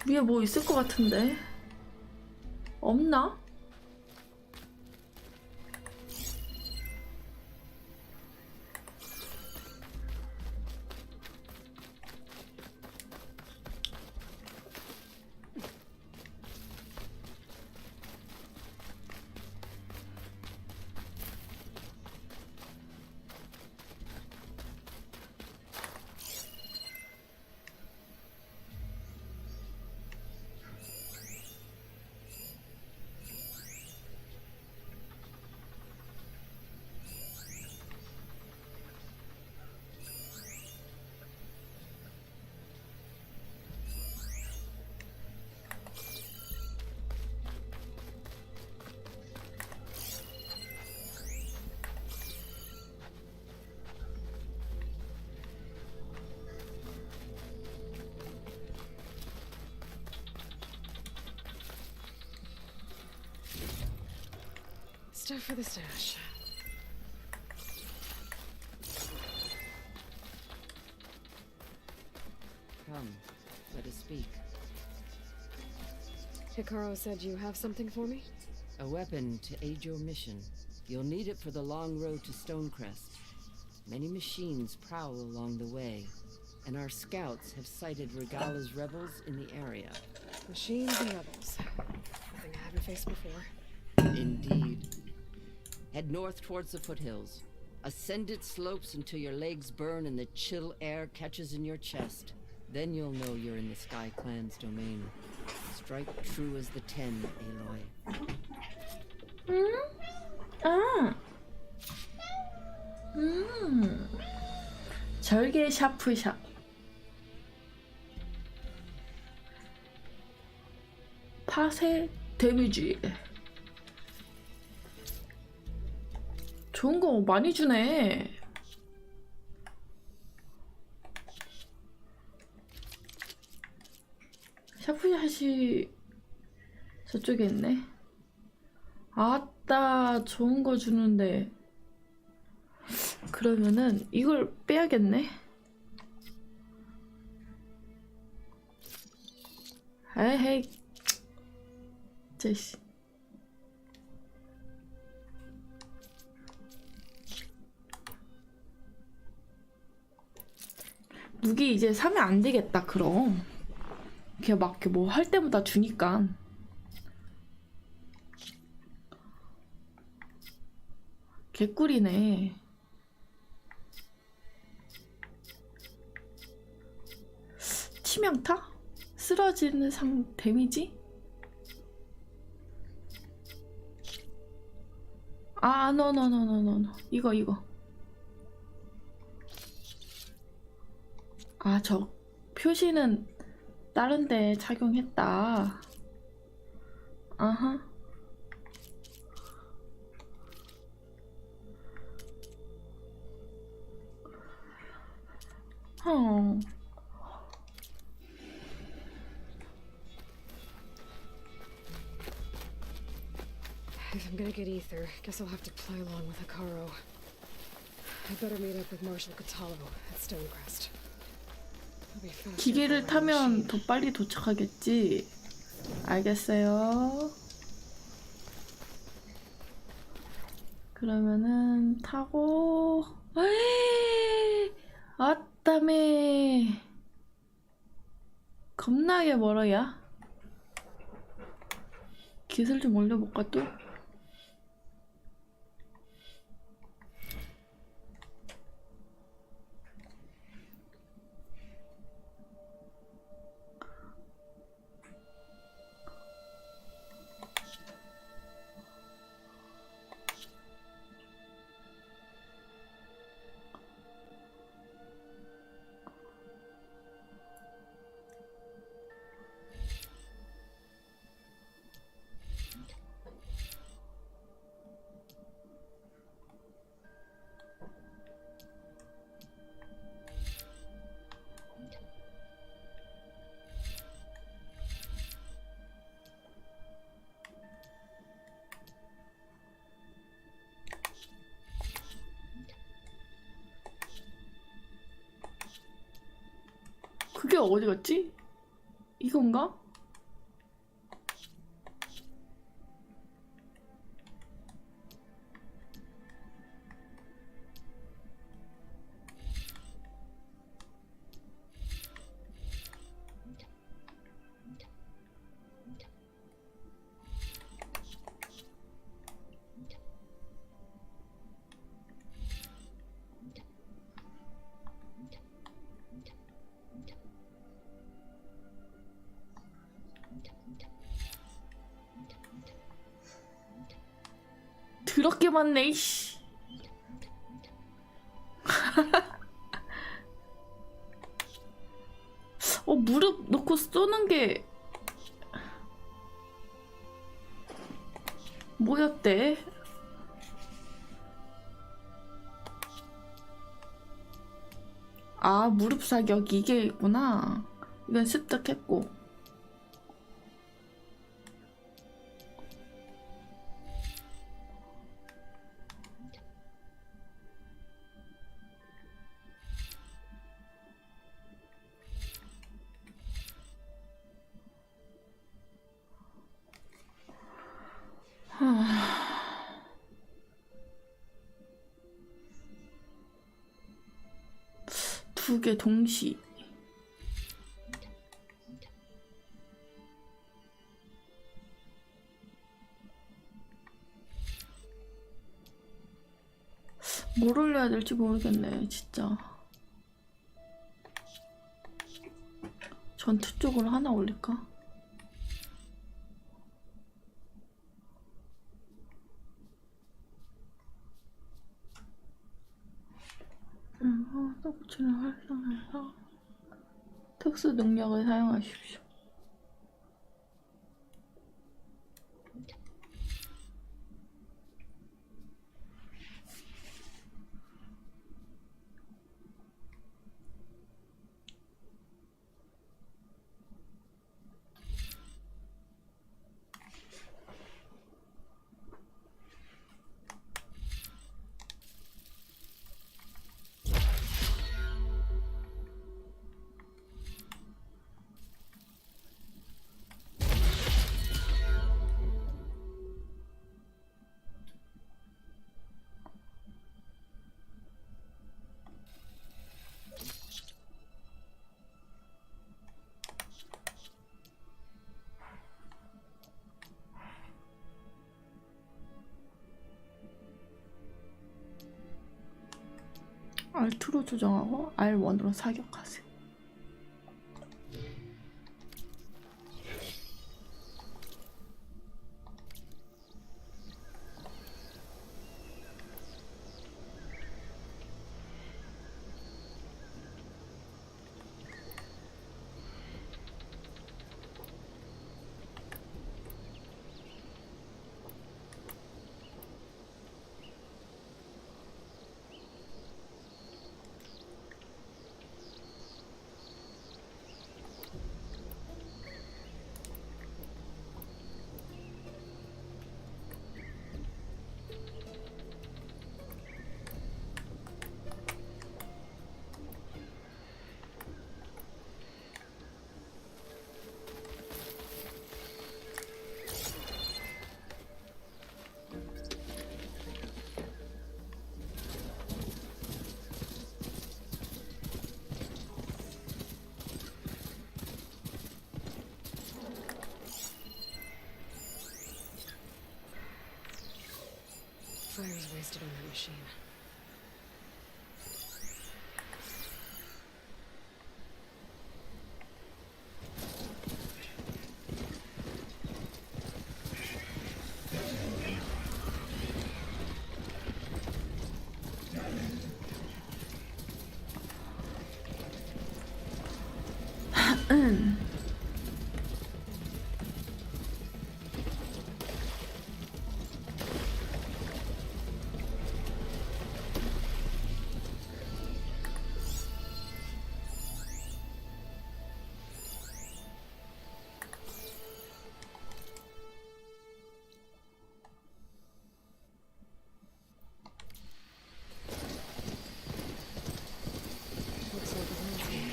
위에 뭐 있을 것 같은데 없나? Stuff for the stash. Come, let us speak. Hikaru said you have something for me? A weapon to aid your mission. You'll need it for the long road to Stonecrest. Many machines prowl along the way, and our scouts have sighted Regala's rebels in the area. Machines and rebels. Nothing I haven't faced before. Indeed. Head north towards the foothills. Ascend its slopes until your legs burn and the chill air catches in your chest. Then you'll know you're in the Sky Clan's domain. Strike true as the 10, Aloy. 아. 절개 샤프샷. 파쇄 데미지. 좋은 거 많이 주네. 샤프샷이 저쪽에 있네. 아따, 좋은 거 주는데. 그러면은 이걸 빼야겠네. 에헤이. 제씨. 무기 이제 사면 안 되겠다. 그럼 걔 막 뭐 할 때마다 주니까. 개꿀이네. 치명타? 쓰러지는 상 데미지? 아, 노노노노노노. 이거. 아, 저 표시는 다른 데 착용했다. 아하. If I'm gonna get ether, guess I'll have to play along with Hikaru. I better meet up with Marshal Cataldo at Stonecrest. I'll be faster 기계를 than 타면 더 빨리 도착하겠지. 알겠어요. 그러면은 타고. 아따매. 겁나게 멀어야. 기술 좀 올려볼까 또? 그게 어디 갔지? 이건가? 더럽게 많네, 이씨. 무릎 놓고 쏘는 게 뭐였대? 아, 무릎 사격 이게 있구나. 이건 습득했고. 두 개 동시. 뭘 올려야 될지 모르겠네, 진짜. 전투 쪽으로 하나 올릴까? 떡치를 활성화해서 특수 능력을 사용하십시오. R2로 조정하고 R1으로 사격하세요. Fire's wasted on that machine. Looks like a landscape.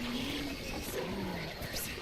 Same right person.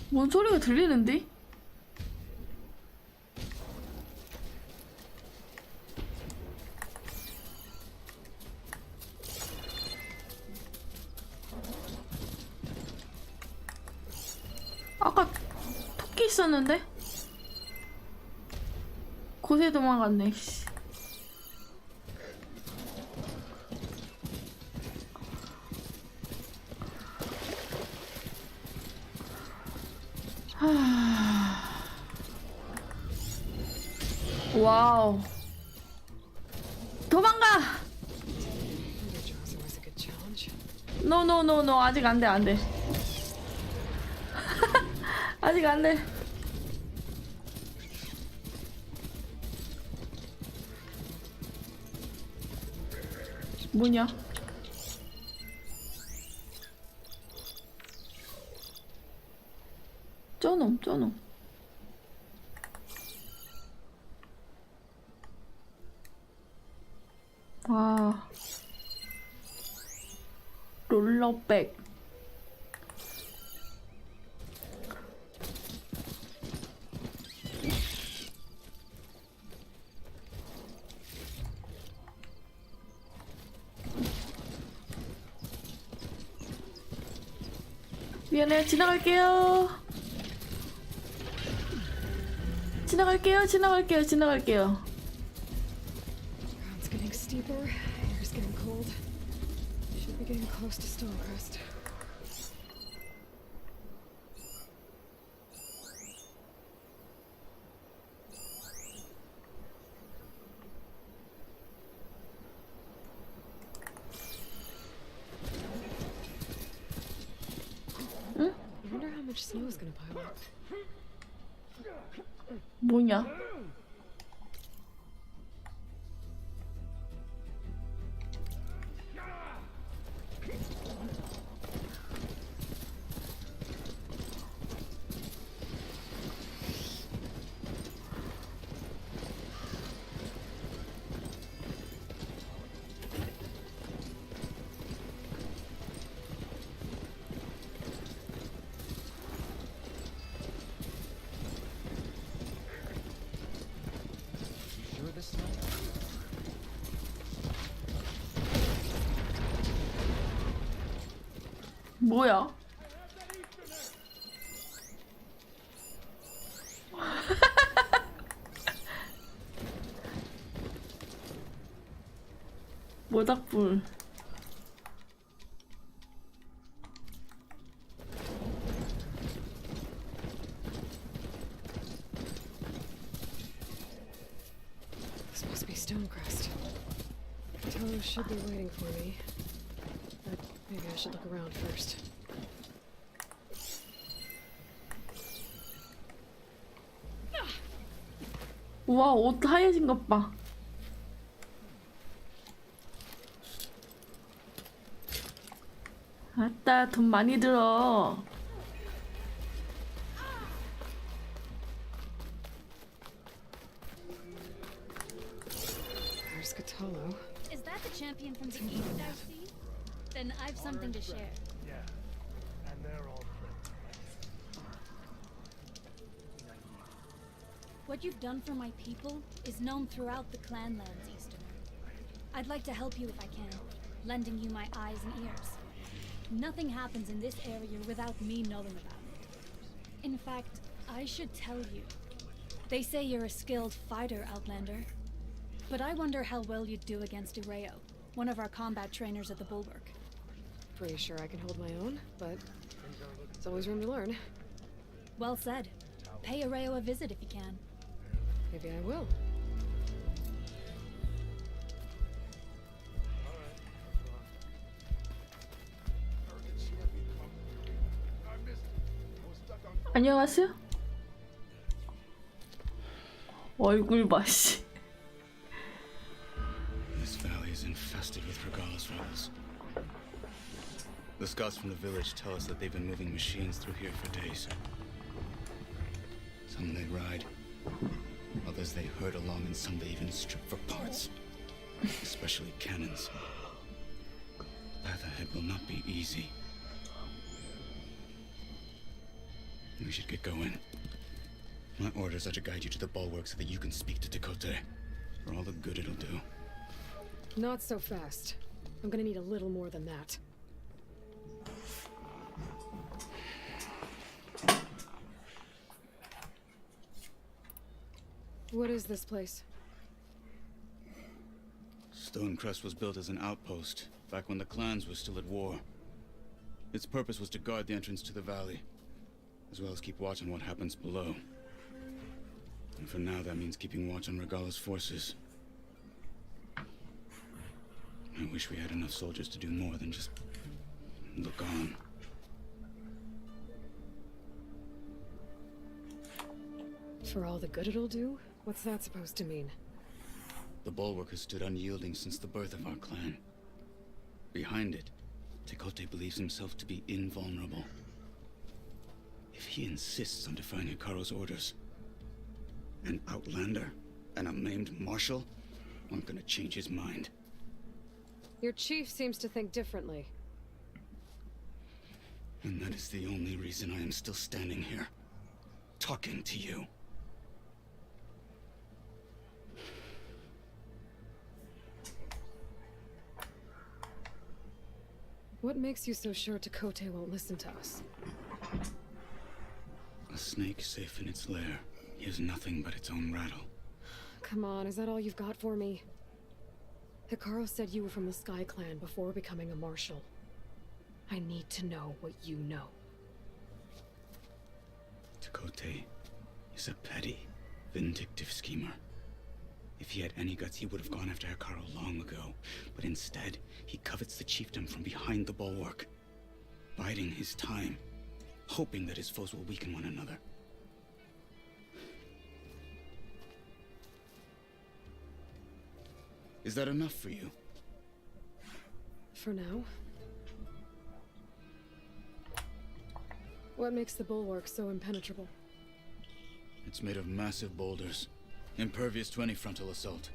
뭔 소리가 들리는데? 아까 토끼 있었는데? 곳에 도망갔네. 씨. 와우. 도망가! 노노노노 아직 안돼 안돼. 아직 안돼. 뭐냐? 저놈 저놈. 와. 롤러백. 미안해요. 지나갈게요. 지나갈게요. Ground's getting steeper, air's getting cold. Should be getting close to Stonecrest. much snow is gonna pile up? 뭐냐? 뭐야? 모닥불. This must be Stonecrest. Toes should be waiting for me. But maybe I should look around first. 우와, 옷 하얘진 것 봐. 아따, 돈 많이 들어. There's Cthulhu. Is that the champion from the east I see? Then I've something to share. Yeah, and they're all What you've done for my people is known throughout the clanlands, Easterner. I'd like to help you if I can, lending you my eyes and ears. Nothing happens in this area without me knowing about it. In fact, I should tell you. They say you're a skilled fighter, Outlander. But I wonder how well you'd do against Ireo, one of our combat trainers at the Bulwark. Pretty sure I can hold my own, but there's always room to learn. Well said. Pay Ireo a visit if you can. Maybe I will. 안녕하세요? 얼굴 봐, 씨. This valley is infested with Regalis rebels. The scouts from the village tell us that they've been moving machines through here for days. Some they ride, others they herd along, and some they even strip for parts, especially cannons. The path ahead will not be easy. We should get going. My orders are to guide you to the bulwark so that you can speak to Tekote, for all the good it'll do. Not so fast. I'm gonna need a little more than that. What is this place? Stonecrest was built as an outpost, back when the clans were still at war. Its purpose was to guard the entrance to the valley, as well as keep watch on what happens below. And for now, that means keeping watch on Regalis' forces. I wish we had enough soldiers to do more than just look on. For all the good it'll do? What's that supposed to mean? The bulwark has stood unyielding since the birth of our clan. Behind it, Tekote believes himself to be invulnerable. If he insists on defying Hikaru's orders, an outlander and a maimed marshal aren't gonna change his mind. Your chief seems to think differently. And that is the only reason I am still standing here, talking to you. What makes you so sure Tekote won't listen to us? A snake safe in its lair hears nothing but its own rattle. Come on, is that all you've got for me? Hikaru said you were from the Sky Clan before becoming a marshal. I need to know what you know. Tekote is a petty, vindictive schemer. If he had any guts, he would have gone after Hikaru long ago. But instead, he covets the chiefdom from behind the bulwark, biding his time. hoping that his foes will weaken one another. Is that enough for you? For now. What makes the bulwark so impenetrable? It's made of massive boulders, impervious to any frontal assault.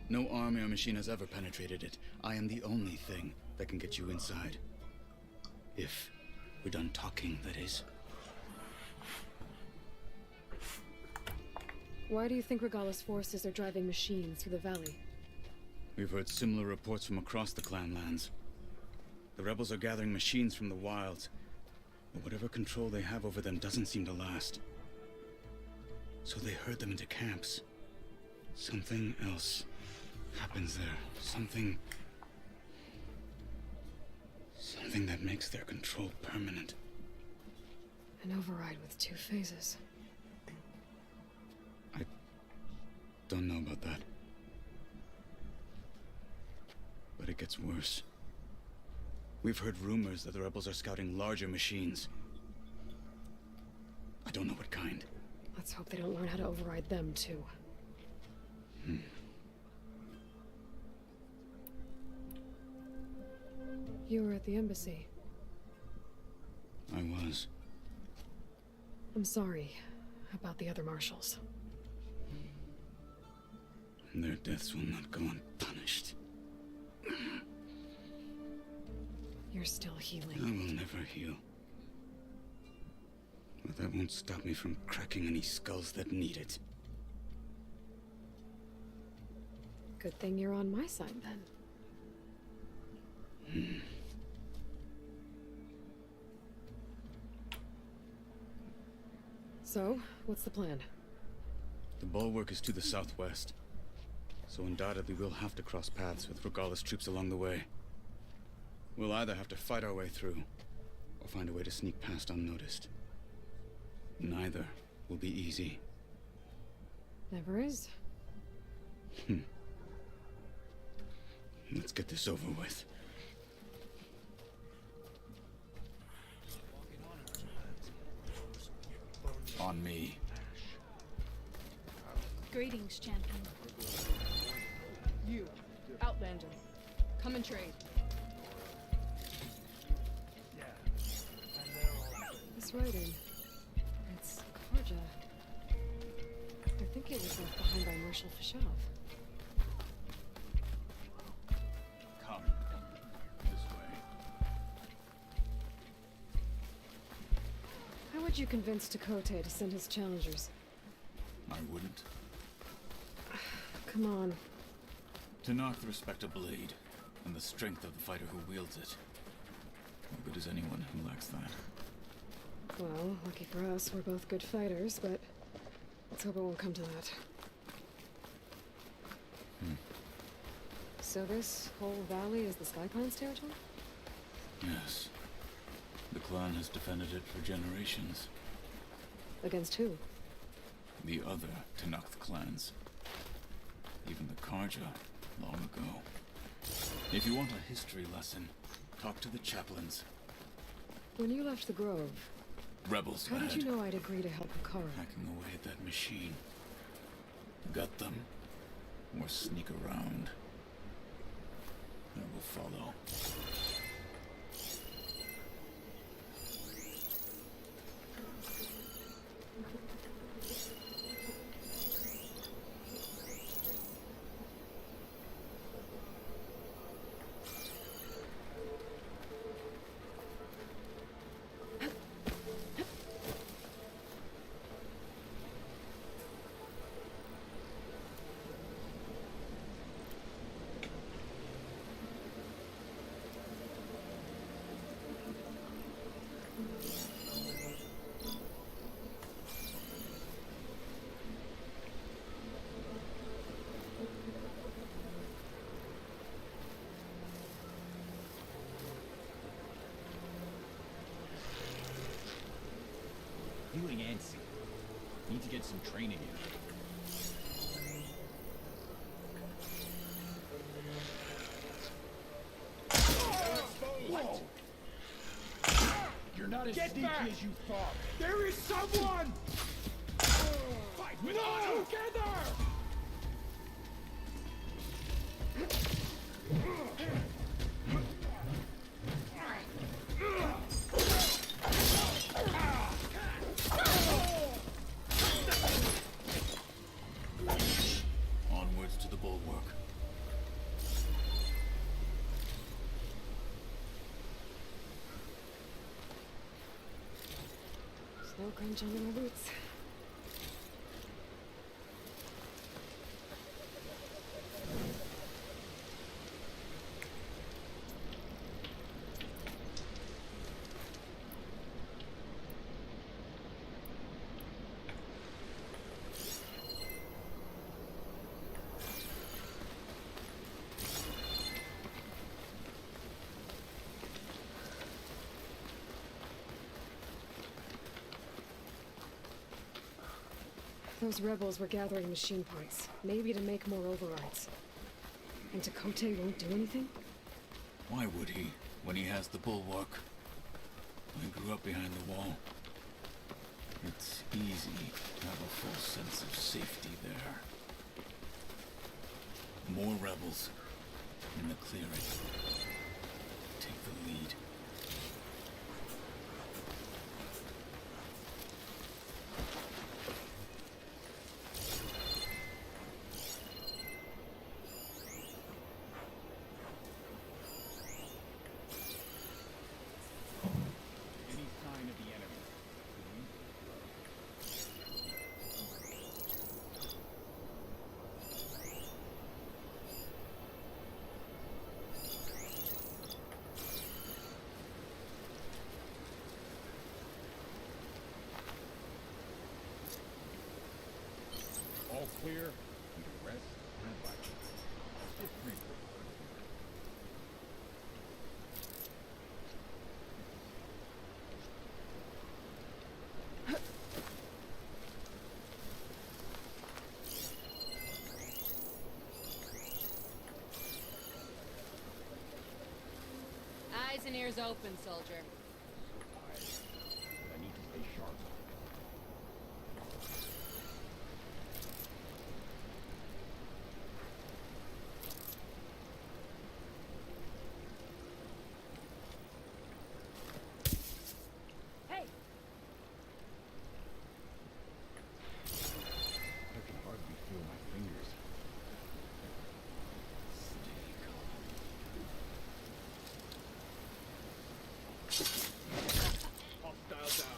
No army or machine has ever penetrated it. I am the only thing that can get you inside. If we're done talking, that is. Why do you think Regala's forces are driving machines through the valley? We've heard similar reports from across the clan lands. The rebels are gathering machines from the wilds, but whatever control they have over them doesn't seem to last. So they herd them into camps. Something else happens there. Something that makes their control permanent. An override with 2 phases. I don't know about that. But it gets worse. We've heard rumors that the rebels are scouting larger machines. I don't know what kind. Let's hope they don't learn how to override them, too. You were at the embassy. I was. I'm sorry about the other marshals. Their deaths will not go unpunished. You're still healing. I will never heal. But that won't stop me from cracking any skulls that need it. Good thing you're on my side, then. So, what's the plan? The bulwark is to the southwest, so undoubtedly we'll have to cross paths with Regala's troops along the way. We'll either have to fight our way through, or find a way to sneak past unnoticed. Neither will be easy. Never is. Let's get this over with. On me. Greetings, champion. You, Outlander. Come and trade. This writing. It's Karja. I think it was left behind by Marshal Fashov. Come. This way. How would you convince Tekote to send his challengers? I wouldn't. Come on. Tenarth respect a blade, and the strength of the fighter who wields it. No good is anyone who lacks that. Well, lucky for us, we're both good fighters, but let's hope it won't come to that. So this whole valley is the Sky Clan's territory? Yes. The clan has defended it for generations. Against who? The other Tenarth clans. Even the Karja, long ago. If you want a history lesson, talk to the chaplains. When you left the Grove, Rebels how did bad. you know I'd agree to help Akara? Hacking away at that machine. Gut them, or sneak around. I will follow. Feeling antsy. Need to get some training in. Whoa. You're not as Get sneaky back! as you thought. There is someone! Fight with honor! Together! Onwards to the bulwark. Slow crunch under my boots. Those rebels were gathering machine parts, maybe to make more overrides. And Takote won't do anything? Why would he, when he has the bulwark? I grew up behind the wall. It's easy to have a full sense of safety there. More rebels in the clearing. Take the lead. Any sign of the enemy? All clear. You can rest and fight. Just breathe. Eyes and ears open, soldier. I need to stay sharp. Hey! I can hardly feel my fingers. Hostile down.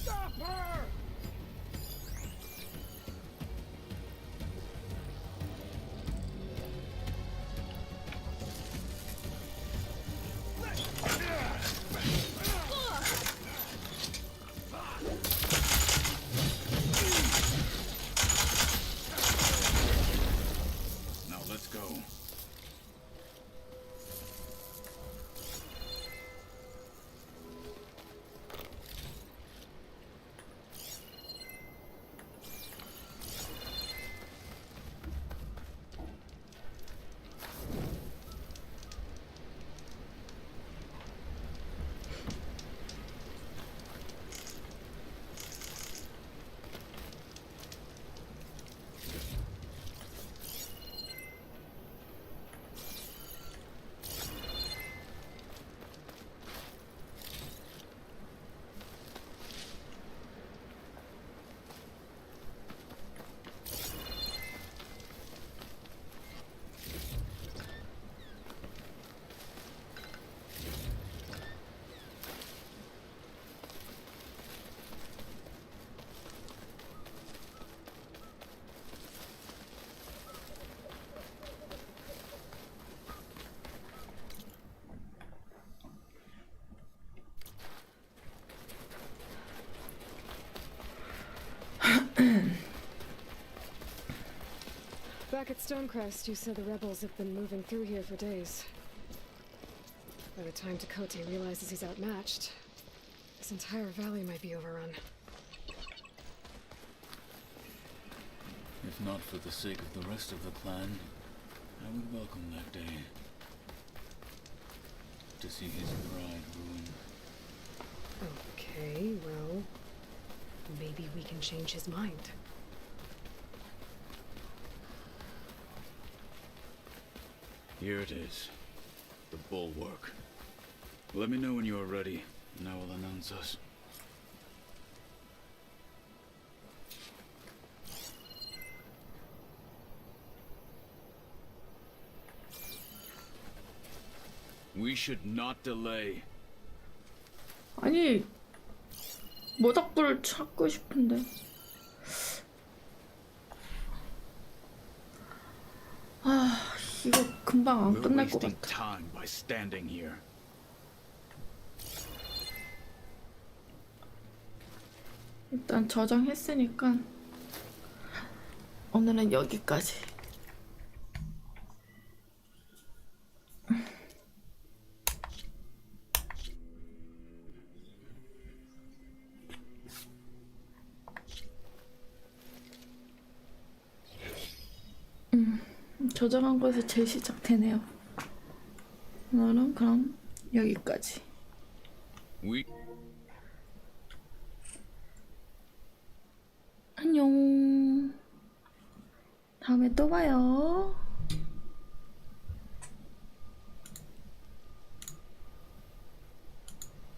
Stop her! Now let's go. Back at Stonecrest, you said the rebels have been moving through here for days. By the time Takote realizes he's outmatched, This entire valley might be overrun. If not for the sake of the rest of the clan, I would welcome that day. To see his pride ruined. Okay, well, maybe we can change his mind. Here it is. The bulwark. Let me know when you are ready, and I will announce us. We should not delay. 아니, 모닥불을 찾고 싶은데. 아, 이거 금방 안 끝날 것 같아. Time by standing here. 일단 저장했으니까 오늘은 여기까지. 저장한 거에서 재시작되네요. 오늘은 그럼 여기까지. 안녕. 다음에 또 봐요.